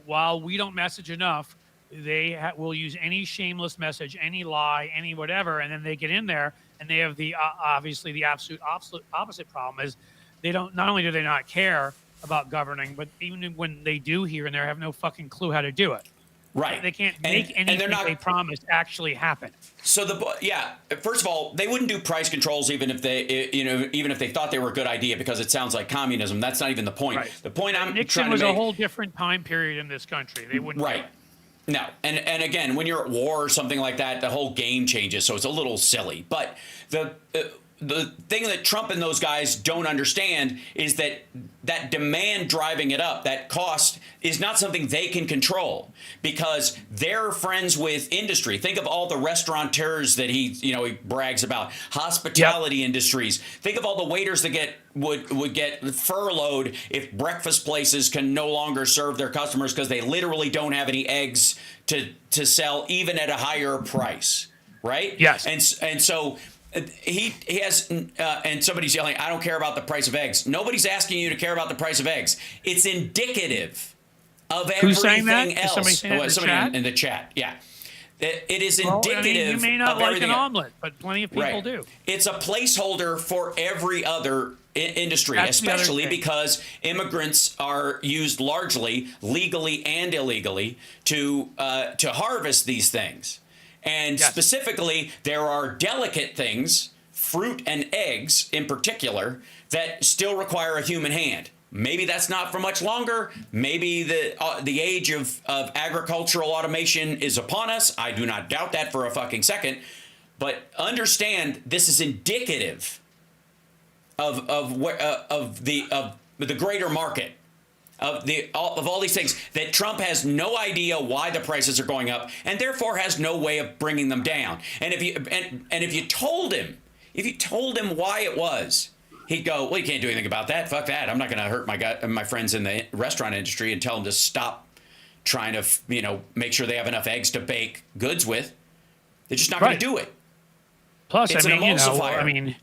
S3: While we don't message enough, they will use any shameless message, any lie, any whatever, and then they get in there and they have the obviously the absolute opposite problem is they don't. Not only do they not care about governing, but even when they do here and there, have no fucking clue how to do it.
S1: Right.
S3: They can't make anything they promised actually happen.
S1: So first of all, they wouldn't do price controls even if they thought they were a good idea, because it sounds like communism. That's not even the point. Right. The point I'm
S3: Nixon
S1: trying to
S3: was
S1: make,
S3: a whole different time period in this country. They wouldn't.
S1: Right. No. And again, when you're at war or something like that, the whole game changes. So it's a little silly. But the thing that Trump and those guys don't understand is that demand driving it up, that cost, is not something they can control, because they're friends with industry. Think of all the restaurateurs that he brags about, hospitality industries. Think of all the waiters that would get furloughed if breakfast places can no longer serve their customers because they literally don't have any eggs to sell, even at a higher price, right?
S3: Yes.
S1: And so he has, and somebody's yelling, "I don't care about the price of eggs." Nobody's asking you to care about the price of eggs. It's indicative of everything
S3: Who's saying that?
S1: else.
S3: Somebody saying that in the chat?
S1: In the chat, yeah. It is indicative.
S3: You may not
S1: of
S3: like
S1: everything
S3: an omelet, but plenty of people do.
S1: It's a placeholder for every other industry,
S3: That's
S1: especially because immigrants are used largely, legally and illegally, to harvest these things. And specifically, there are delicate things, fruit and eggs in particular, that still require a human hand. Maybe that's not for much longer. Maybe the age of agricultural automation is upon us. I do not doubt that for a fucking second. But understand this is indicative of the greater market. Of all these things, that Trump has no idea why the prices are going up, and therefore has no way of bringing them down. And if you told him why it was, he'd go, well, you can't do anything about that. Fuck that. I'm not going to hurt my friends in the restaurant industry and tell them to stop trying to make sure they have enough eggs to bake goods with. They're just not going to do it.
S3: Plus,
S1: it's
S3: an
S1: emulsifier.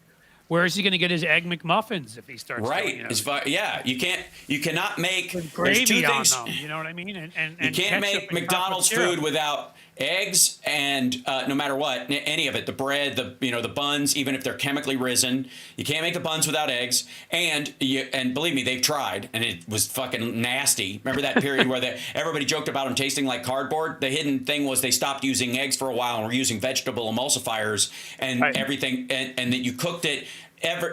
S3: Where is he going to get his egg McMuffins if he starts?
S1: Right. Yeah. You cannot make
S3: gravy on them. You know what I mean? And
S1: you can't make McDonald's food without eggs and no matter what, any of it, the bread, the buns, even if they're chemically risen, you can't make the buns without eggs. And believe me, they've tried, and it was fucking nasty. Remember that period where everybody joked about them tasting like cardboard? The hidden thing was they stopped using eggs for a while and were using vegetable emulsifiers and everything, and that you cooked it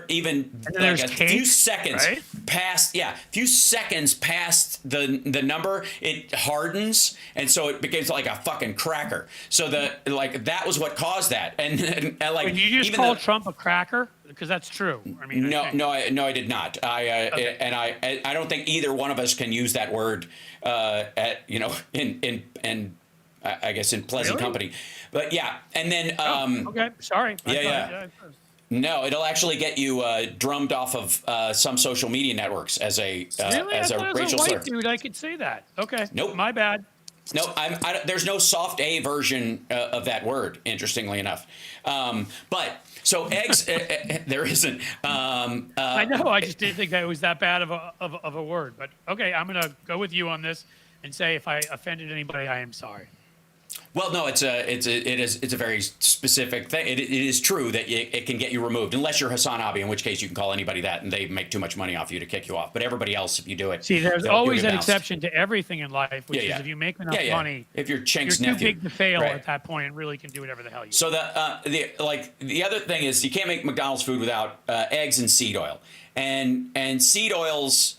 S1: even like a few seconds past the number, it hardens, and so it becomes like a fucking cracker. So that was what caused that. And like,
S3: did you just call Trump a cracker? Because that's true. I mean,
S1: no, I did not. I don't think either one of us can use that word, in I guess in pleasant company. But yeah, and then
S3: okay, sorry.
S1: No, it'll actually get you drummed off of some social media networks as a racial slur.
S3: Dude, I could say that. Okay.
S1: Nope.
S3: My bad.
S1: No, there's no soft A version of that word, interestingly enough. But so eggs, there isn't.
S3: I know. I just didn't think that was that bad of a word. But okay, I'm gonna go with you on this and say if I offended anybody, I am sorry.
S1: Well, no, it's a very specific thing. It is true that it can get you removed, unless you're Hassan Abi, in which case you can call anybody that, and they make too much money off you to kick you off. But everybody else, if you do it,
S3: see, there's always an exception to everything in life, which is if you make enough money,
S1: if you're Chink's
S3: you're
S1: nephew,
S3: too big to fail at that point, and really can do whatever the hell you want.
S1: So the other thing is you can't make McDonald's food without eggs and seed oil, and seed oils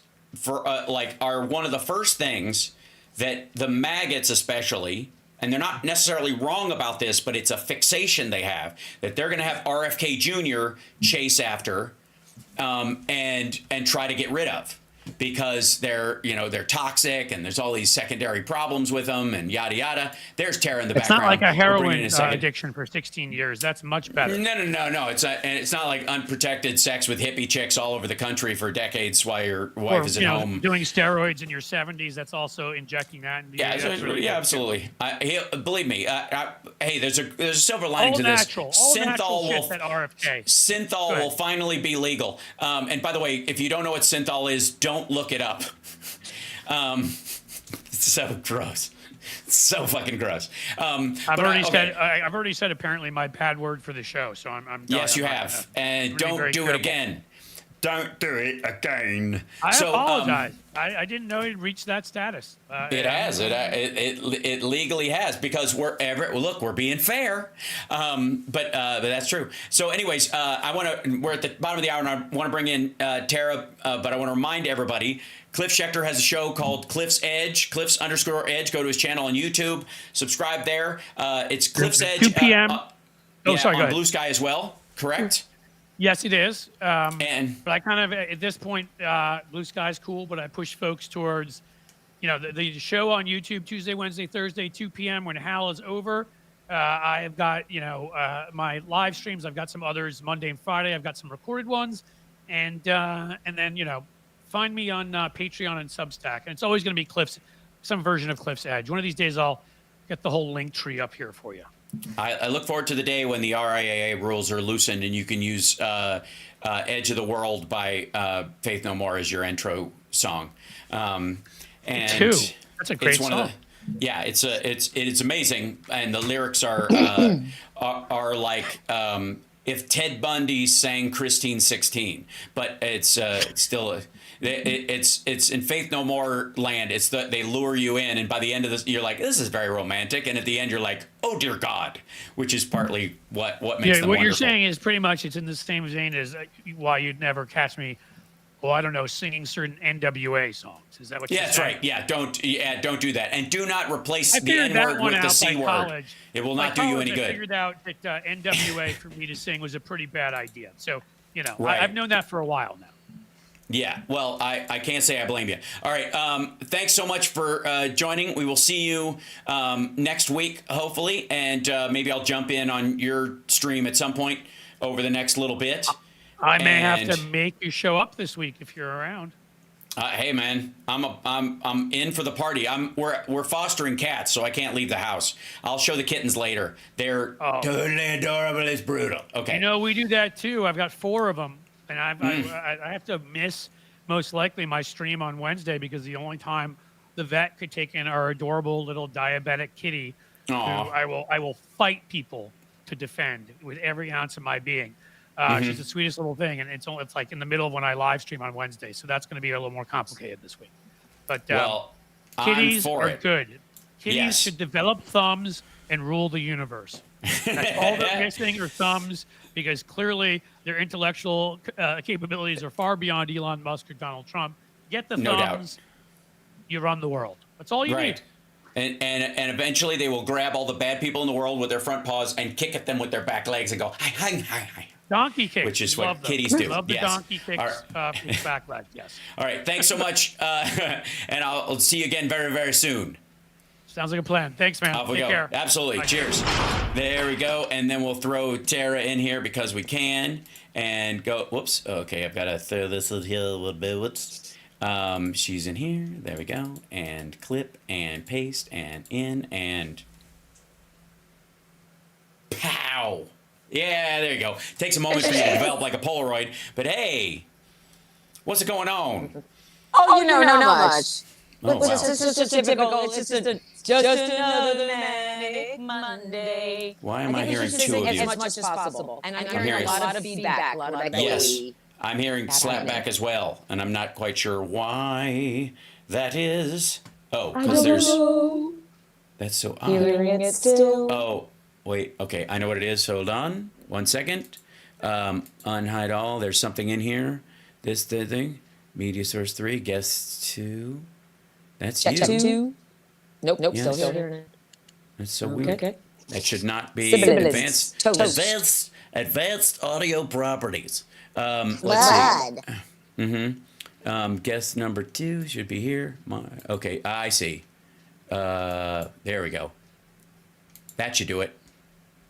S1: are one of the first things that the maggots especially. And they're not necessarily wrong about this, but it's a fixation they have that they're going to have RFK Jr. chase after and try to get rid of, because they're toxic and there's all these secondary problems with them and yada yada. There's Tara in the background.
S3: It's not like a heroin addiction for 16 years. That's much better.
S1: No. It's not like unprotected sex with hippie chicks all over the country for decades while your wife is at home.
S3: Doing steroids in your 70s. That's also injecting that.
S1: Absolutely. Believe me. Hey, there's a silver lining to this. Synthol will finally be legal. And by the way, if you don't know what synthol is, don't look it up. It's so gross. It's so fucking gross.
S3: I've already said apparently my bad word for the show, so I'm done.
S1: Yes, you have, and don't do it again. Don't do it again.
S3: I apologize. I didn't know it reached that status.
S1: It has. It legally has, because we're being fair. But that's true. So, anyways, we're at the bottom of the hour, and I want to bring in Tara. But I want to remind everybody, Cliff Schechter has a show called Cliff's Edge, Cliff's_Edge. Go to his channel on YouTube. Subscribe there. It's Cliff's Edge.
S3: 2 p.m.
S1: On Blue Sky as well. Correct.
S3: Yes, it is. But I kind of, at this point, Blue Sky's cool, but I push folks towards, the show on YouTube, Tuesday, Wednesday, Thursday, 2 p.m. when Hal is over. I've got, my live streams. I've got some others Monday and Friday. I've got some recorded ones. And then, find me on Patreon and Substack. And it's always going to be some version of Cliff's Edge. One of these days, I'll get the whole link tree up here for you.
S1: I look forward to the day when the RIAA rules are loosened and you can use Edge of the World by Faith No More as your intro song. And
S3: that's a great song.
S1: It's amazing, and the lyrics are like if Ted Bundy sang Christine 16, but it's still it's in Faith No More land. It's they lure you in, and by the end of this, you're like, this is very romantic, and at the end, you're like, oh dear God, which is partly what makes them
S3: what
S1: wonderful.
S3: You're saying is pretty much it's in the same vein as Why You'd Never Catch Me well, I don't know, singing certain NWA songs. Is that what you're
S1: that's
S3: saying?
S1: right. Yeah, don't do that, and do not replace
S3: I
S1: the
S3: figured
S1: N
S3: that
S1: word
S3: one
S1: with the
S3: out
S1: C
S3: by
S1: word.
S3: college.
S1: It will
S3: By
S1: not do you
S3: college,
S1: any
S3: I
S1: good.
S3: figured out that NWA for me to sing was a pretty bad idea. So,
S1: Right.
S3: I've known that for a while now.
S1: Yeah, well, I can't say I blame you. All right, thanks so much for joining. We will see you next week, hopefully, and maybe I'll jump in on your stream at some point over the next little bit.
S3: I may have to make you show up this week if you're around.
S1: Hey, man, I'm in for the party. We're fostering cats, so I can't leave the house. I'll show the kittens later. They're totally adorable. It's brutal. Okay.
S3: We do that too. I've got 4 of them. And I have to miss most likely my stream on Wednesday because the only time the vet could take in our adorable little diabetic kitty, who I will fight people to defend with every ounce of my being. She's the sweetest little thing, and it's like in the middle of when I live stream on Wednesday, so that's going to be a little more complicated this week. But kitties are good. Kitties should develop thumbs and rule the universe. That's all they're missing are thumbs, because clearly their intellectual capabilities are far beyond Elon Musk or Donald Trump. Get the thumbs, you run the world. That's all you need.
S1: And eventually they will grab all the bad people in the world with their front paws and kick at them with their back legs and go, hi.
S3: Donkey kicks.
S1: Which is what kitties do.
S3: Love the donkey kicks with back legs, yes.
S1: All right, thanks so much. And I'll see you again very, very soon.
S3: Sounds like a plan. Thanks, man.
S1: Off we
S3: Take
S1: go.
S3: care.
S1: Absolutely.
S3: Bye.
S1: Cheers. There we go. And then we'll throw Tara in here because we can. And go. Whoops. Okay, I've got to throw this in here a little bit. Whoops. She's in here. There we go. And clip and paste and in and pow. Yeah, there you go. Takes a moment for you to develop like a Polaroid. But hey, what's going on?
S4: Oh, not much.
S1: Oh, wow.
S4: It's just a typical. It's just another manic Monday.
S1: Why am I hearing two of you?
S4: As much as possible. And I'm hearing a lot of feedback. A lot of
S1: yes, I'm hearing slapback as well, and I'm not quite sure why that is. Oh, because there's. That's so odd.
S4: Hearing it still.
S1: Oh, wait. Okay, I know what it is. Hold on, 1 second. Unhide all. There's something in here. The thing. Media source 3. Guest 2. That's
S4: Check
S1: you.
S4: 2. Nope.
S1: Yes.
S4: Still hearing it.
S1: That's so weird.
S4: Okay.
S1: That should not be
S4: Sibilance.
S1: advanced audio properties. Let's see. Guest number 2 should be here. Okay, I see. There we go. That should do it.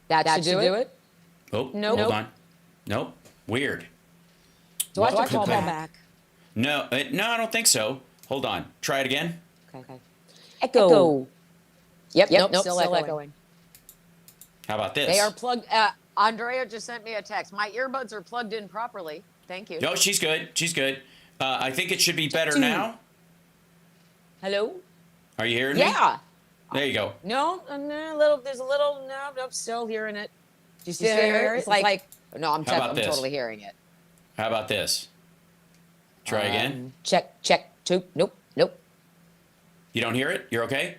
S4: That should do it.
S1: Oh,
S4: Nope.
S1: hold on. Nope. Weird.
S4: Do I have to call back?
S1: No, no, I don't think so. Hold on. Try it again.
S4: Okay. Echo. Yep. Nope. Still echoing.
S1: How about this?
S4: They are plugged. Andrea just sent me a text. My earbuds are plugged in properly. Thank you.
S1: No, she's good. She's good. I think it should be better now.
S4: Hello?
S1: Are you hearing me?
S4: Yeah.
S1: There you go.
S4: No, there's a little, nope, still hearing it. Do you still hear it? It's like no, I'm totally hearing it.
S1: How about this? Try again.
S4: Check, 2. Nope.
S1: You don't hear it? You're okay?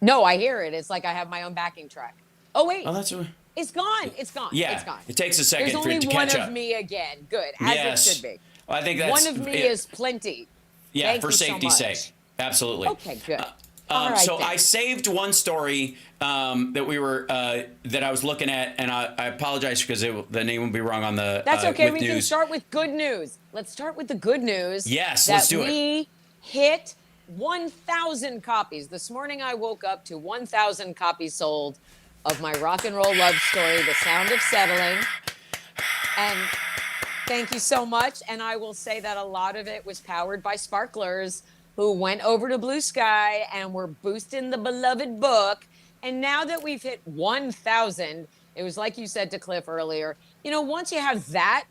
S4: No, I hear it. It's like I have my own backing track. Oh, wait.
S1: Oh, that's
S4: It's gone. It's gone.
S1: yeah.
S4: It's gone.
S1: It takes a second
S4: There's
S1: for it
S4: only
S1: to catch
S4: one
S1: up.
S4: of me again. Good. As it should be.
S1: I think that's
S4: one of me is plenty.
S1: Yeah,
S4: Thank
S1: for
S4: you so
S1: safety's
S4: much.
S1: sake. Absolutely.
S4: Okay, good. All right,
S1: so
S4: then.
S1: I saved one story that we were that I was looking at, and I apologize because the name will be wrong on the.
S4: That's okay.
S1: with
S4: We can
S1: news.
S4: start with good news. Let's start with the good news.
S1: Yes,
S4: that
S1: let's do it.
S4: We hit 1,000 copies. This morning I woke up to 1,000 copies sold of my rock and roll love story, The Sound of Settling. And thank you so much. And I will say that a lot of it was powered by sparklers who went over to Blue Sky and were boosting the beloved book. And now that we've hit 1,000, it was like you said to Cliff earlier, once you have that,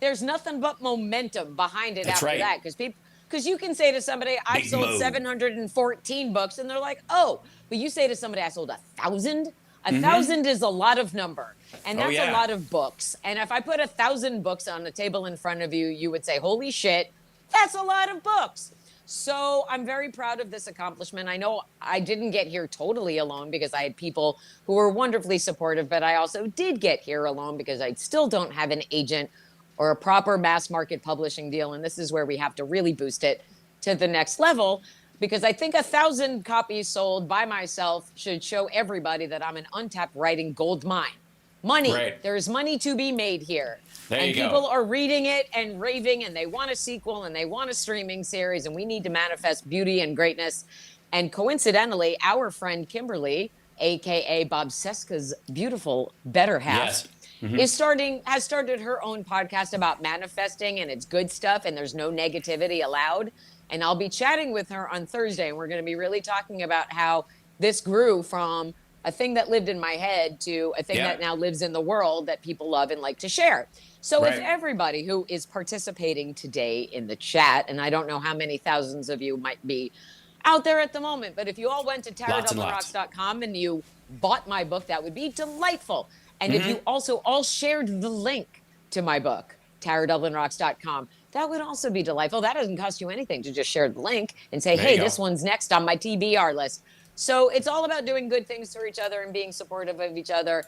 S4: there's nothing but momentum behind it.
S1: That's
S4: after
S1: right.
S4: that. Because you can say to somebody, I've
S1: Big
S4: sold
S1: move.
S4: 714 books, and they're like, oh. But you say to somebody, I sold 1,000? 1,000 is a lot of number. And that's a lot of books. And if I put 1,000 books on a table in front of you, you would say, holy shit, that's a lot of books. So I'm very proud of this accomplishment. I know I didn't get here totally alone because I had people who were wonderfully supportive, but I also did get here alone because I still don't have an agent or a proper mass market publishing deal. And this is where we have to really boost it to the next level, because I think 1,000 copies sold by myself should show everybody that I'm an untapped writing gold mine. Money.
S1: Right.
S4: There is money to be made here.
S1: There
S4: and
S1: you go.
S4: people are reading it and raving, and they want a sequel, and they want a streaming series, and we need to manifest beauty and greatness. And coincidentally, our friend Kimberly, aka Bob Seska's beautiful better half,
S1: Yes.
S4: has started her own podcast about manifesting, and it's good stuff, and there's no negativity allowed. And I'll be chatting with her on Thursday, and we're going to be really talking about how this grew from a thing that lived in my head to a thing that now lives in the world that people love and like to share. So if everybody who is participating today in the chat, and I don't know how many thousands of you might be out there at the moment, but if you all went to TaraDublinRocks.com and you bought my book, that would be delightful. And if you also all shared the link to my book, TaraDublinRocks.com, that would also be delightful. That doesn't cost you anything to just share the link and say, hey, this one's next on my TBR list. So it's all about doing good things for each other and being supportive of each other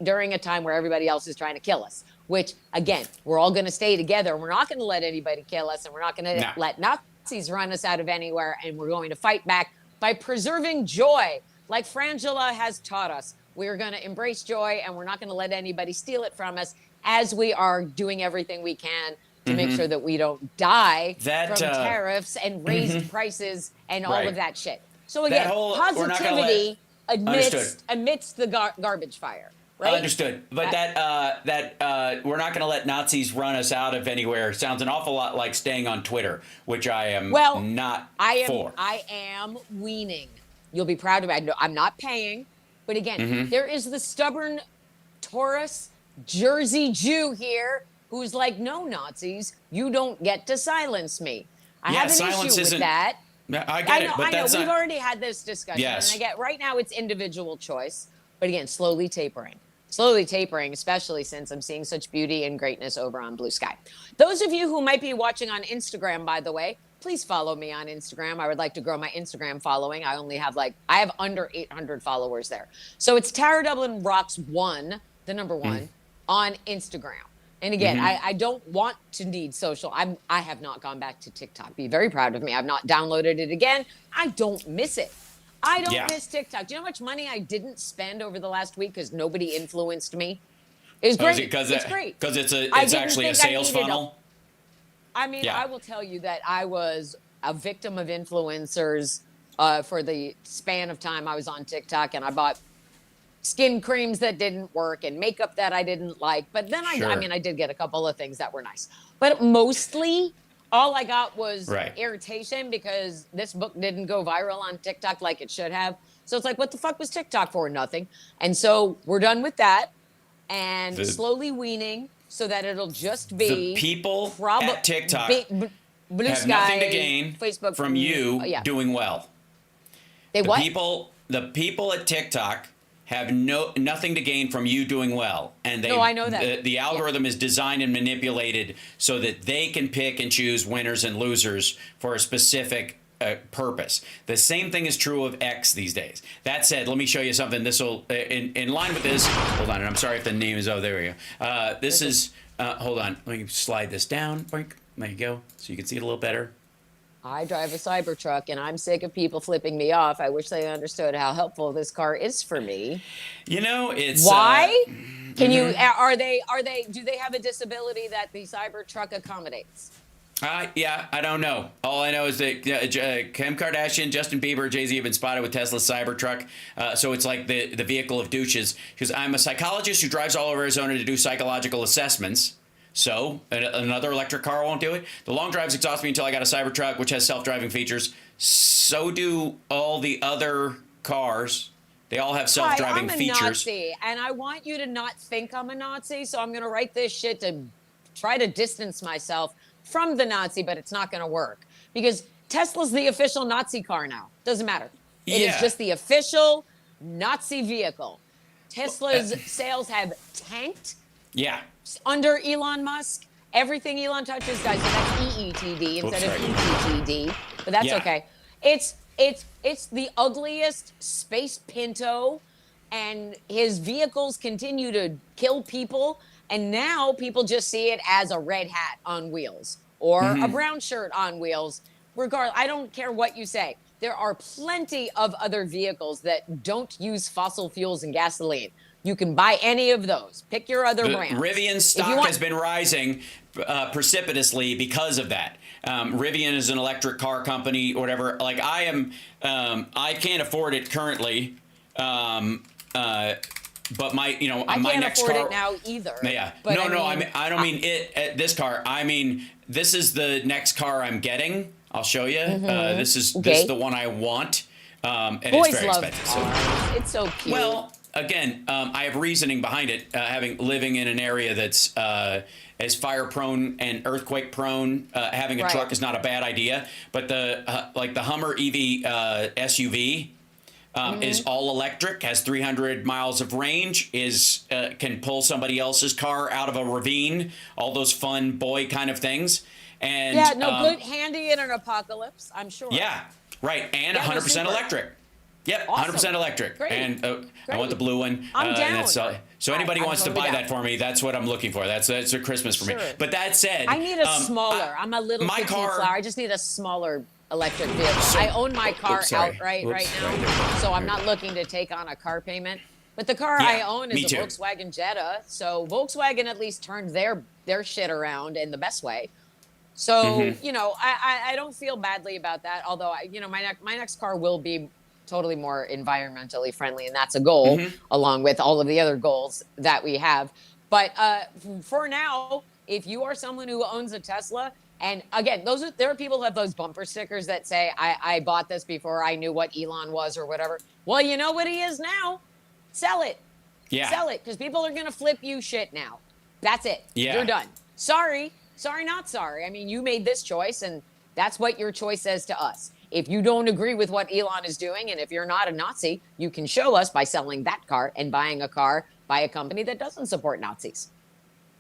S4: during a time where everybody else is trying to kill us, which, again, we're all going to stay together. We're not going to let anybody kill us, and we're not going to let Nazis run us out of anywhere, and we're going to fight back by preserving joy, like Frangela has taught us. We're going to embrace joy, and we're not going to let anybody steal it from us, as we are doing everything we can to make sure that we don't die from tariffs and raised prices and all of that shit. So again, positivity amidst the garbage fire. Right?
S1: Understood. But that we're not going to let Nazis run us out of anywhere sounds an awful lot like staying on Twitter, which I am not for.
S4: I am weaning. You'll be proud of me. I'm not paying. But again, there is the stubborn Taurus Jersey Jew here who's like, no, Nazis, you don't get to silence me. I have an issue with that.
S1: I get it, but that's
S4: We've already had this discussion.
S1: Yes.
S4: And I get right now it's individual choice. But again, slowly tapering, especially since I'm seeing such beauty and greatness over on Blue Sky. Those of you who might be watching on Instagram, by the way, please follow me on Instagram. I would like to grow my Instagram following. I have under 800 followers there. So it's Tara Dublin Rocks 1, the number 1, on Instagram. And again, I don't want to need social. I have not gone back to TikTok. Be very proud of me. I've not downloaded it again. I don't miss it. I don't miss TikTok. Do you know how much money I didn't spend over the last week because nobody influenced me? It's great. It's great.
S1: Because it's actually a sales funnel?
S4: I will tell you that I was a victim of influencers for the span of time I was on TikTok, and I bought skin creams that didn't work and makeup that I didn't like. But then I did get a couple of things that were nice. But mostly all I got was irritation because this book didn't go viral on TikTok like it should have. So it's like, what the fuck was TikTok for? Nothing. And so we're done with that and slowly weaning so that it'll just be
S1: the people at TikTok
S4: Blue
S1: have
S4: Sky,
S1: nothing to gain
S4: Facebook,
S1: from you doing well.
S4: The
S1: people at TikTok have nothing to gain from you doing well. And
S4: I know that.
S1: The algorithm is designed and manipulated so that they can pick and choose winners and losers for a specific purpose. The same thing is true of X these days. That said, let me show you something. This will, in line with this, hold on, and I'm sorry if the name is, there we go. This is, hold on, let me slide this down. There you go, so you can see it a little better.
S4: I drive a Cybertruck, and I'm sick of people flipping me off. I wish they understood how helpful this car is for me.
S1: You know, it's
S4: why? Can you? Are they? Do they have a disability that the Cybertruck accommodates?
S1: Yeah, I don't know. All I know is that Kim Kardashian, Justin Bieber, Jay-Z have been spotted with Tesla's Cybertruck. So it's like the vehicle of douches. Because I'm a psychologist who drives all over Arizona to do psychological assessments. So another electric car won't do it. The long drives exhaust me until I got a Cybertruck, which has self-driving features. So do all the other cars. They all have self-driving features.
S4: I'm a Nazi, and I want you to not think I'm a Nazi. So I'm going to write this shit to try to distance myself from the Nazi, but it's not going to work because Tesla's the official Nazi car now. Doesn't matter. It is just the official Nazi vehicle. Tesla's sales have tanked.
S1: Yeah.
S4: Under Elon Musk, everything Elon touches, guys, so that's EETD instead of ETTD, but that's okay. It's the ugliest space Pinto, and his vehicles continue to kill people And now people just see it as a red hat on wheels or a brown shirt on wheels. Regardless, I don't care what you say. There are plenty of other vehicles that don't use fossil fuels and gasoline. You can buy any of those. Pick your other brand.
S1: Rivian stock has been rising precipitously because of that. Rivian is an electric car company or whatever. Like I am, I can't afford it currently. But my, you know,
S4: I
S1: my
S4: can't
S1: next
S4: afford
S1: car.
S4: it now either.
S1: Yeah.
S4: But
S1: No, I don't mean this car. I mean, this is the next car I'm getting. I'll show you. This is the one I want. And
S4: Boys
S1: it's very
S4: love
S1: expensive.
S4: cars. It's so cute.
S1: Well, again, I have reasoning behind it. Living in an area that's as fire prone and earthquake prone, having a truck is not a bad idea. But the Hummer EV SUV is all electric, has 300 miles of range, can pull somebody else's car out of a ravine. All those fun boy kind of things. And
S4: good, handy in an apocalypse, I'm sure.
S1: Yeah, right, and 100% electric. Yep,
S4: Awesome.
S1: 100% electric.
S4: Great.
S1: And I want the
S4: Great.
S1: blue one.
S4: I'm down.
S1: So anybody wants to
S4: totally
S1: buy
S4: down.
S1: that for me, that's what I'm looking for. That's a Christmas for me.
S4: Sure.
S1: But that said,
S4: I need a smaller. I'm a little petite flower. I just need a smaller electric vehicle. I own my car outright right now, so I'm not looking to take on a car payment. But the car I own is a Volkswagen Jetta, so Volkswagen at least turned their shit around in the best way. So you know, I don't feel badly about that. Although my next car will be totally more environmentally friendly, and that's a goal, along with all of the other goals that we have. But for now, if you are someone who owns a Tesla, and again, there are people who have those bumper stickers that say, I bought this before I knew what Elon was or whatever. Well, you know what he is now. Sell it.
S1: Yeah.
S4: Sell it, because people are going to flip you shit now. That's it.
S1: Yeah.
S4: You're done. Sorry, not sorry. I mean, you made this choice, and that's what your choice says to us. If you don't agree with what Elon is doing, and if you're not a Nazi, you can show us by selling that car and buying a car by a company that doesn't support Nazis.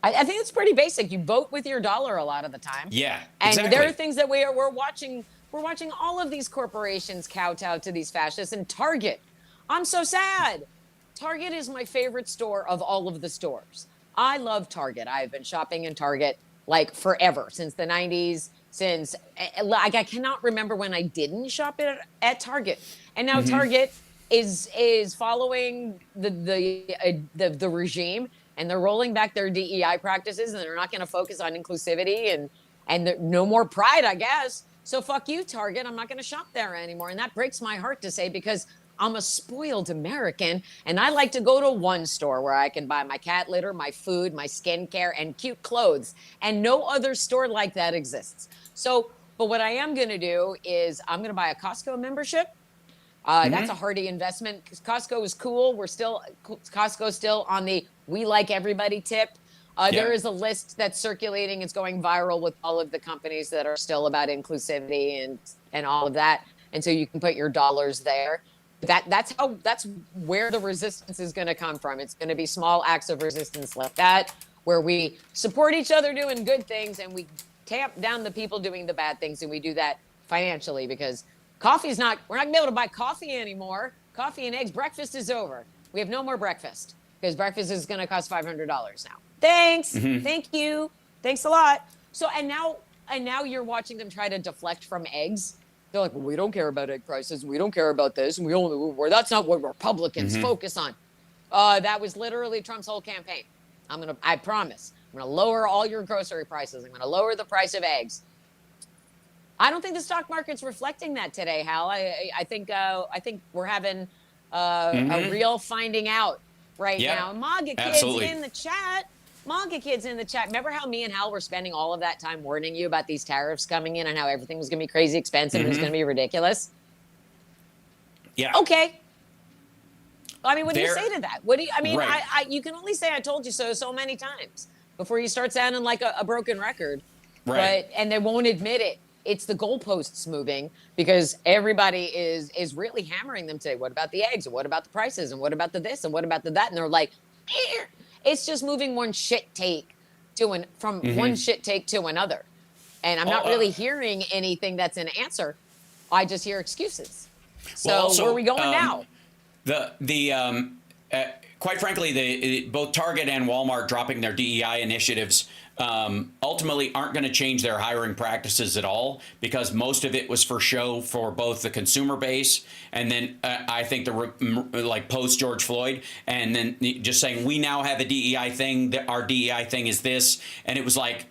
S4: I think it's pretty basic. You vote with your dollar a lot of the time.
S1: Yeah,
S4: and
S1: exactly.
S4: there are things that we're watching. We're watching all of these corporations kowtow to these fascists. And Target, I'm so sad. Target is my favorite store of all of the stores. I love Target. I've been shopping in Target like forever, since the 90s. Since like I cannot remember when I didn't shop at Target. And now Target is following the regime, and they're rolling back their DEI practices, and they're not going to focus on inclusivity and no more pride, I guess. So fuck you, Target. I'm not going to shop there anymore. And that breaks my heart to say, because I'm a spoiled American, and I like to go to one store where I can buy my cat litter, my food, my skincare, and cute clothes. And no other store like that exists. So, but what I am going to do is I'm going to buy a Costco membership. That's a hearty investment, because Costco is cool. Costco's still on the we like everybody tip. There is a list that's circulating. It's going viral with all of the companies that are still about inclusivity and all of that. And so you can put your dollars there. That's where the resistance is going to come from. It's going to be small acts of resistance like that, where we support each other doing good things, and we tamp down the people doing the bad things, and we do that financially, because we're not going to be able to buy coffee anymore. Coffee and eggs. Breakfast is over. We have no more breakfast, because breakfast is going to cost $500 now. Thanks. Thank you. Thanks a lot. So, and now you're watching them try to deflect from eggs. They're like, well, we don't care about egg prices. We don't care about this. And that's not what Republicans focus on. That was literally Trump's whole campaign. I promise. I'm going to lower all your grocery prices. I'm going to lower the price of eggs. I don't think the stock market's reflecting that today, Hal. I think we're having a real finding out right now. MAGA kids in the chat. MAGA kids in the chat. Remember how me and Hal were spending all of that time warning you about these tariffs coming in and how everything was going to be crazy expensive and it was going to be ridiculous?
S1: Yeah.
S4: Okay. I mean, what do you say to that? What do you? I mean,
S1: Right.
S4: you can only say "I told you so" many times before you start sounding like a broken record.
S1: Right.
S4: And they won't admit it. It's the goalposts moving, because everybody is really hammering them today. What about the eggs? And what about the prices? And what about the this? And what about the that? And they're like, it's just moving one shit take from one shit take to another. And I'm not really hearing anything that's an answer. I just hear excuses. So
S1: Well, also,
S4: where are we going now?
S1: quite frankly, both Target and Walmart dropping their DEI initiatives ultimately aren't going to change their hiring practices at all, because most of it was for show for both the consumer base and then I think like post George Floyd, and then just saying we now have a DEI thing, that our DEI thing is this, and it was like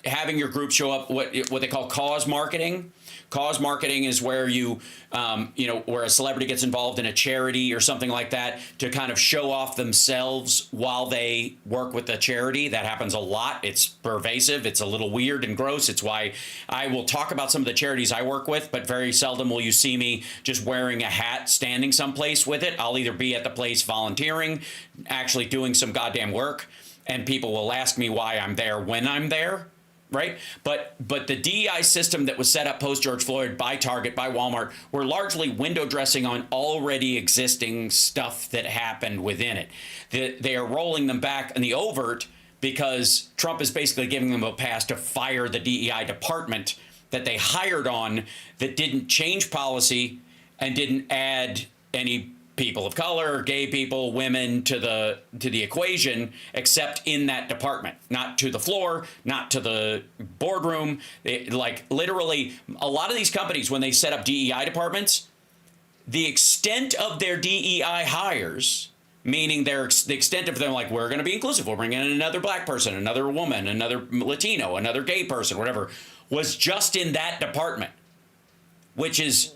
S1: having your group show up what they call cause marketing. Cause marketing is where where a celebrity gets involved in a charity or something like that to kind of show off themselves while they work with the charity. That happens a lot. It's pervasive. It's a little weird and gross. It's why I will talk about some of the charities I work with, but very seldom will you see me just wearing a hat standing someplace with it. I'll either be at the place volunteering, actually doing some goddamn work, and people will ask me why I'm there when I'm there. Right. But the DEI system that was set up post George Floyd by Target, by Walmart, were largely window dressing on already existing stuff that happened within it. They are rolling them back in the overt because Trump is basically giving them a pass to fire the DEI department that they hired on, that didn't change policy and didn't add any people of color, gay people, women to the equation, except in that department, not to the floor, not to the boardroom. Like literally, a lot of these companies, when they set up DEI departments, the extent of their DEI hires, meaning the extent of them, like, we're going to be inclusive, we'll bring in another black person, another woman, another Latino, another gay person, whatever, was just in that department, which is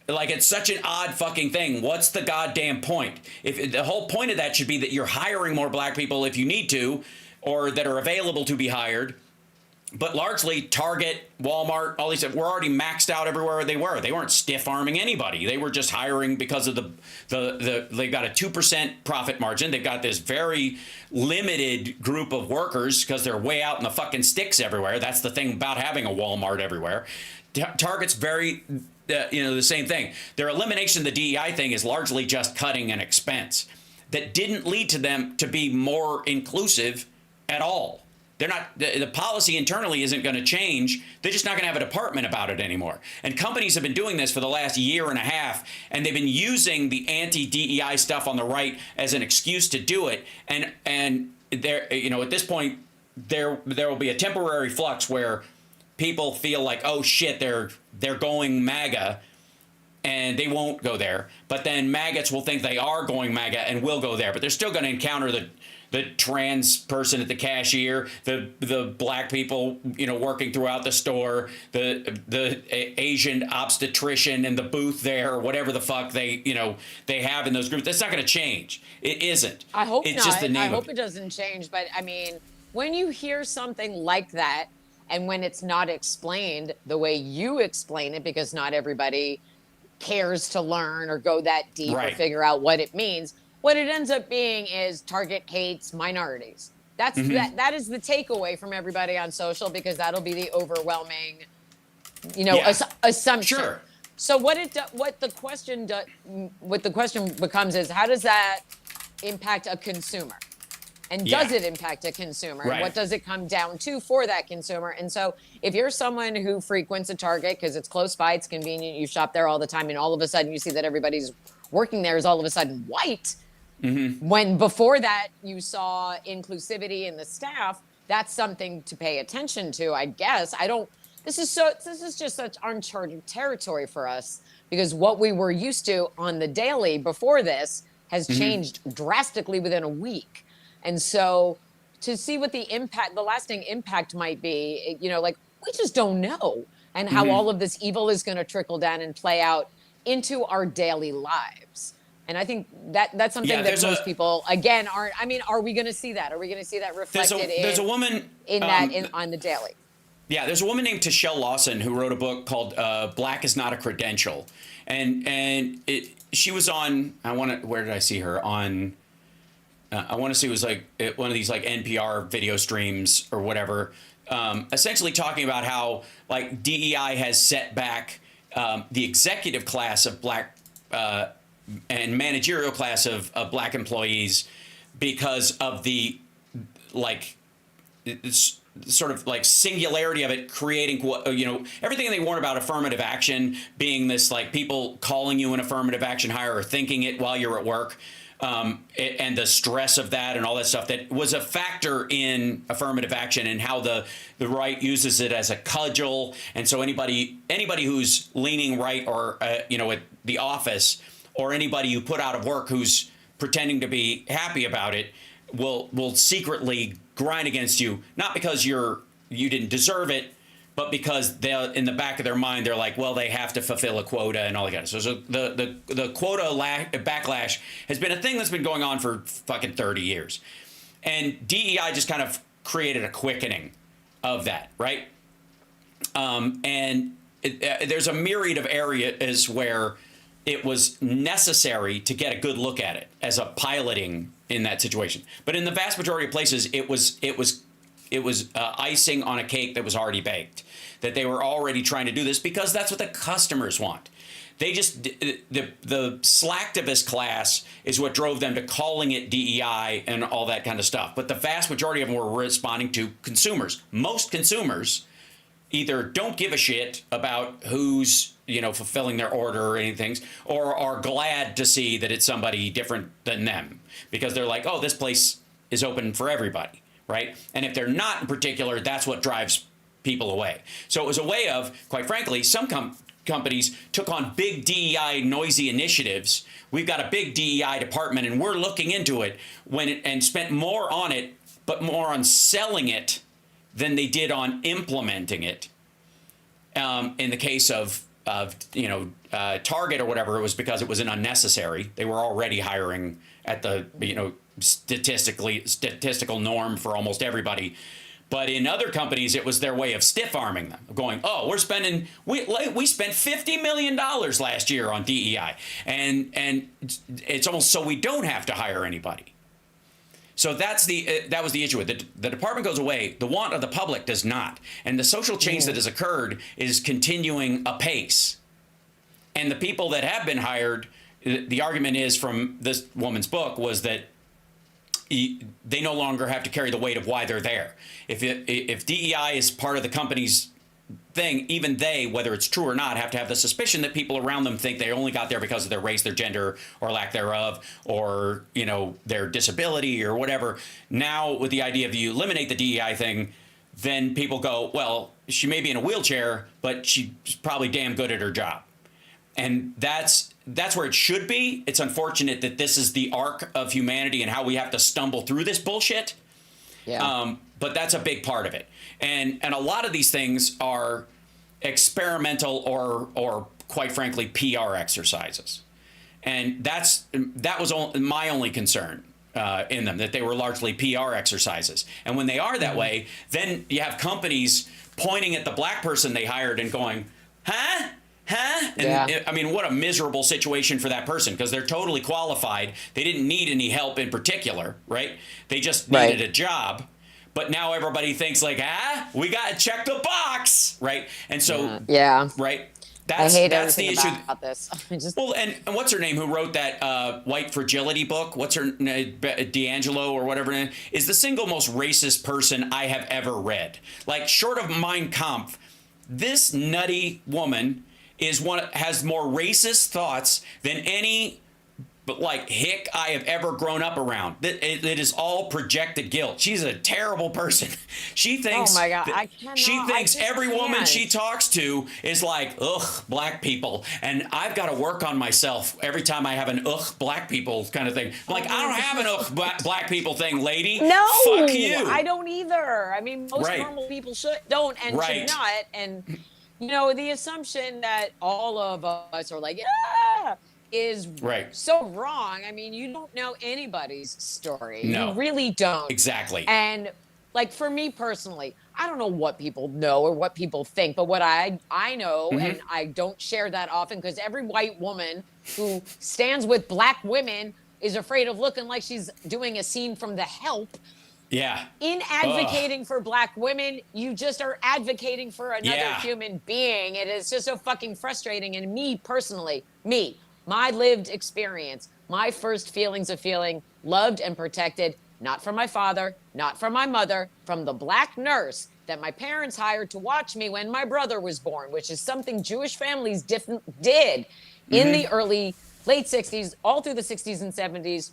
S1: like, it's such an odd fucking thing. What's the goddamn point? If the whole point of that should be that you're hiring more black people if you need to, or that are available to be hired. But largely, Target, Walmart, all these were already maxed out everywhere they were. They weren't stiff arming anybody. They were just hiring because of they got a 2% profit margin. They've got this very limited group of workers because they're way out in the fucking sticks everywhere. That's the thing about having a Walmart everywhere. Target's very the same thing. Their elimination of the DEI thing is largely just cutting an expense that didn't lead to them to be more inclusive at all. They're not, the policy internally isn't going to change. They're just not going to have a department about it anymore. And companies have been doing this for the last year and a half, and they've been using the anti-DEI stuff on the right as an excuse to do it. And there, at this point, there will be a temporary flux where people feel like, oh shit, they're going MAGA, and they won't go there. But then maggots will think they are going MAGA and will go there. But they're still going to encounter the trans person at the cashier, the black people, working throughout the store, the Asian obstetrician in the booth there, or whatever the fuck they have in those groups. That's not going to change. It isn't.
S4: I hope
S1: it's
S4: not.
S1: Just the name
S4: I hope
S1: of
S4: it doesn't change. But I mean, when you hear something like that, and when it's not explained the way you explain it, because not everybody cares to learn or go that deep or figure out what it means, what it ends up being is Target hates minorities. That's that is the takeaway from everybody on social, because that'll be the overwhelming, assumption.
S1: Sure.
S4: So what the question becomes is, how does that impact a consumer? And does it impact a consumer?
S1: Right.
S4: What does it come down to for that consumer? And so if you're someone who frequents a Target because it's close by, it's convenient, you shop there all the time, and all of a sudden you see that everybody's working there is all of a sudden white, when before that you saw inclusivity in the staff, that's something to pay attention to, I guess. This is just such uncharted territory for us, because what we were used to on the daily before this has changed drastically within a week. And so to see what the lasting impact might be, we just don't know, and how all of this evil is going to trickle down and play out into our daily lives. And I think that's something that most people, again, aren't. I mean, are we going to see that? Are we going to see that reflected
S1: there's a woman
S4: on the daily?
S1: Yeah, there's a woman named Tashelle Lawson who wrote a book called "Black Is Not a Credential," and she was on. Where did I see her on? I want to say it was like one of these like NPR video streams or whatever, essentially talking about how like DEI has set back the executive class of black and managerial class of black employees because of the like sort of like singularity of it, creating everything they warn about affirmative action being this like people calling you an affirmative action hire or thinking it while you're at work. and the stress of that and all that stuff that was a factor in affirmative action and how the right uses it as a cudgel. And so anybody who's leaning right or, at the office, or anybody you put out of work who's pretending to be happy about it will secretly grind against you, not because you didn't deserve it, but because in the back of their mind, they're like, well, they have to fulfill a quota and all that kind of stuff. So the quota backlash has been a thing that's been going on for fucking 30 years. And DEI just kind of created a quickening of that, right? There's a myriad of areas where it was necessary to get a good look at it as a piloting in that situation. But in the vast majority of places, it was icing on a cake that was already baked, that they were already trying to do this because that's what the customers want. They just, the slacktivist class is what drove them to calling it DEI and all that kind of stuff. But the vast majority of them were responding to consumers. Most consumers either don't give a shit about who's, fulfilling their order or anything, or are glad to see that it's somebody different than them because they're like, oh, this place is open for everybody. Right. And if they're not in particular, that's what drives people away. So it was a way of, quite frankly, some companies took on big DEI noisy initiatives. We've got a big DEI department and we're looking into it and spent more on it, but more on selling it than they did on implementing it. In the case of Target or whatever, it was because it was an unnecessary. They were already hiring at the, statistical norm for almost everybody. But in other companies, it was their way of stiff arming them, going, oh, we spent $50 million last year on DEI. And it's almost so we don't have to hire anybody. So that was the issue with it. The department goes away. The want of the public does not. And the social change that has occurred is continuing apace. And the people that have been hired, the argument is from this woman's book was that they no longer have to carry the weight of why they're there. If DEI is part of the company's thing, even they, whether it's true or not, have to have the suspicion that people around them think they only got there because of their race, their gender, or lack thereof, or their disability or whatever. Now, with the idea of you eliminate the DEI thing, then people go, well, she may be in a wheelchair, but she's probably damn good at her job. And that's where it should be. It's unfortunate that this is the arc of humanity and how we have to stumble through this bullshit. Yeah. But that's a big part of it. And a lot of these things are experimental or quite frankly, PR exercises. And that was my only concern in them, that they were largely PR exercises. And when they are that way, then you have companies pointing at the black person they hired and going, huh? And I mean, what a miserable situation for that person, because they're totally qualified. They didn't need any help in particular, right? They just needed a job. But now everybody thinks like, we got to check the box, right? And so, right? That's the issue
S4: about this.
S1: Well, and what's her name who wrote that White Fragility book? What's her name? D'Angelo or whatever her name, is the single most racist person I have ever read. Like, short of Mein Kampf, this nutty woman has more racist thoughts than any hick I have ever grown up around. It is all projected guilt. She's a terrible person. She thinks.
S4: Oh my God, I cannot.
S1: She thinks every woman she talks to is like, ugh, black people, and I've got to work on myself every time I have an ugh, black people kind of thing. I'm like, I don't have an ugh, black people thing, lady.
S4: No,
S1: fuck you.
S4: I don't either. I mean, most normal people should should not. And the assumption that all of us are like, is so wrong. I mean, you don't know anybody's story. No. You really don't.
S1: Exactly.
S4: And for me personally, I don't know what people know or what people think, but what I know, and I don't share that often, because every white woman who stands with black women is afraid of looking like she's doing a scene from The Help.
S1: Yeah.
S4: In advocating for black women, you just are advocating for another human being. It is just so fucking frustrating. And me personally, my lived experience, my first feelings of feeling loved and protected, not from my father, not from my mother, from the black nurse that my parents hired to watch me when my brother was born, which is something Jewish families did in the late 60s, all through the 60s and 70s.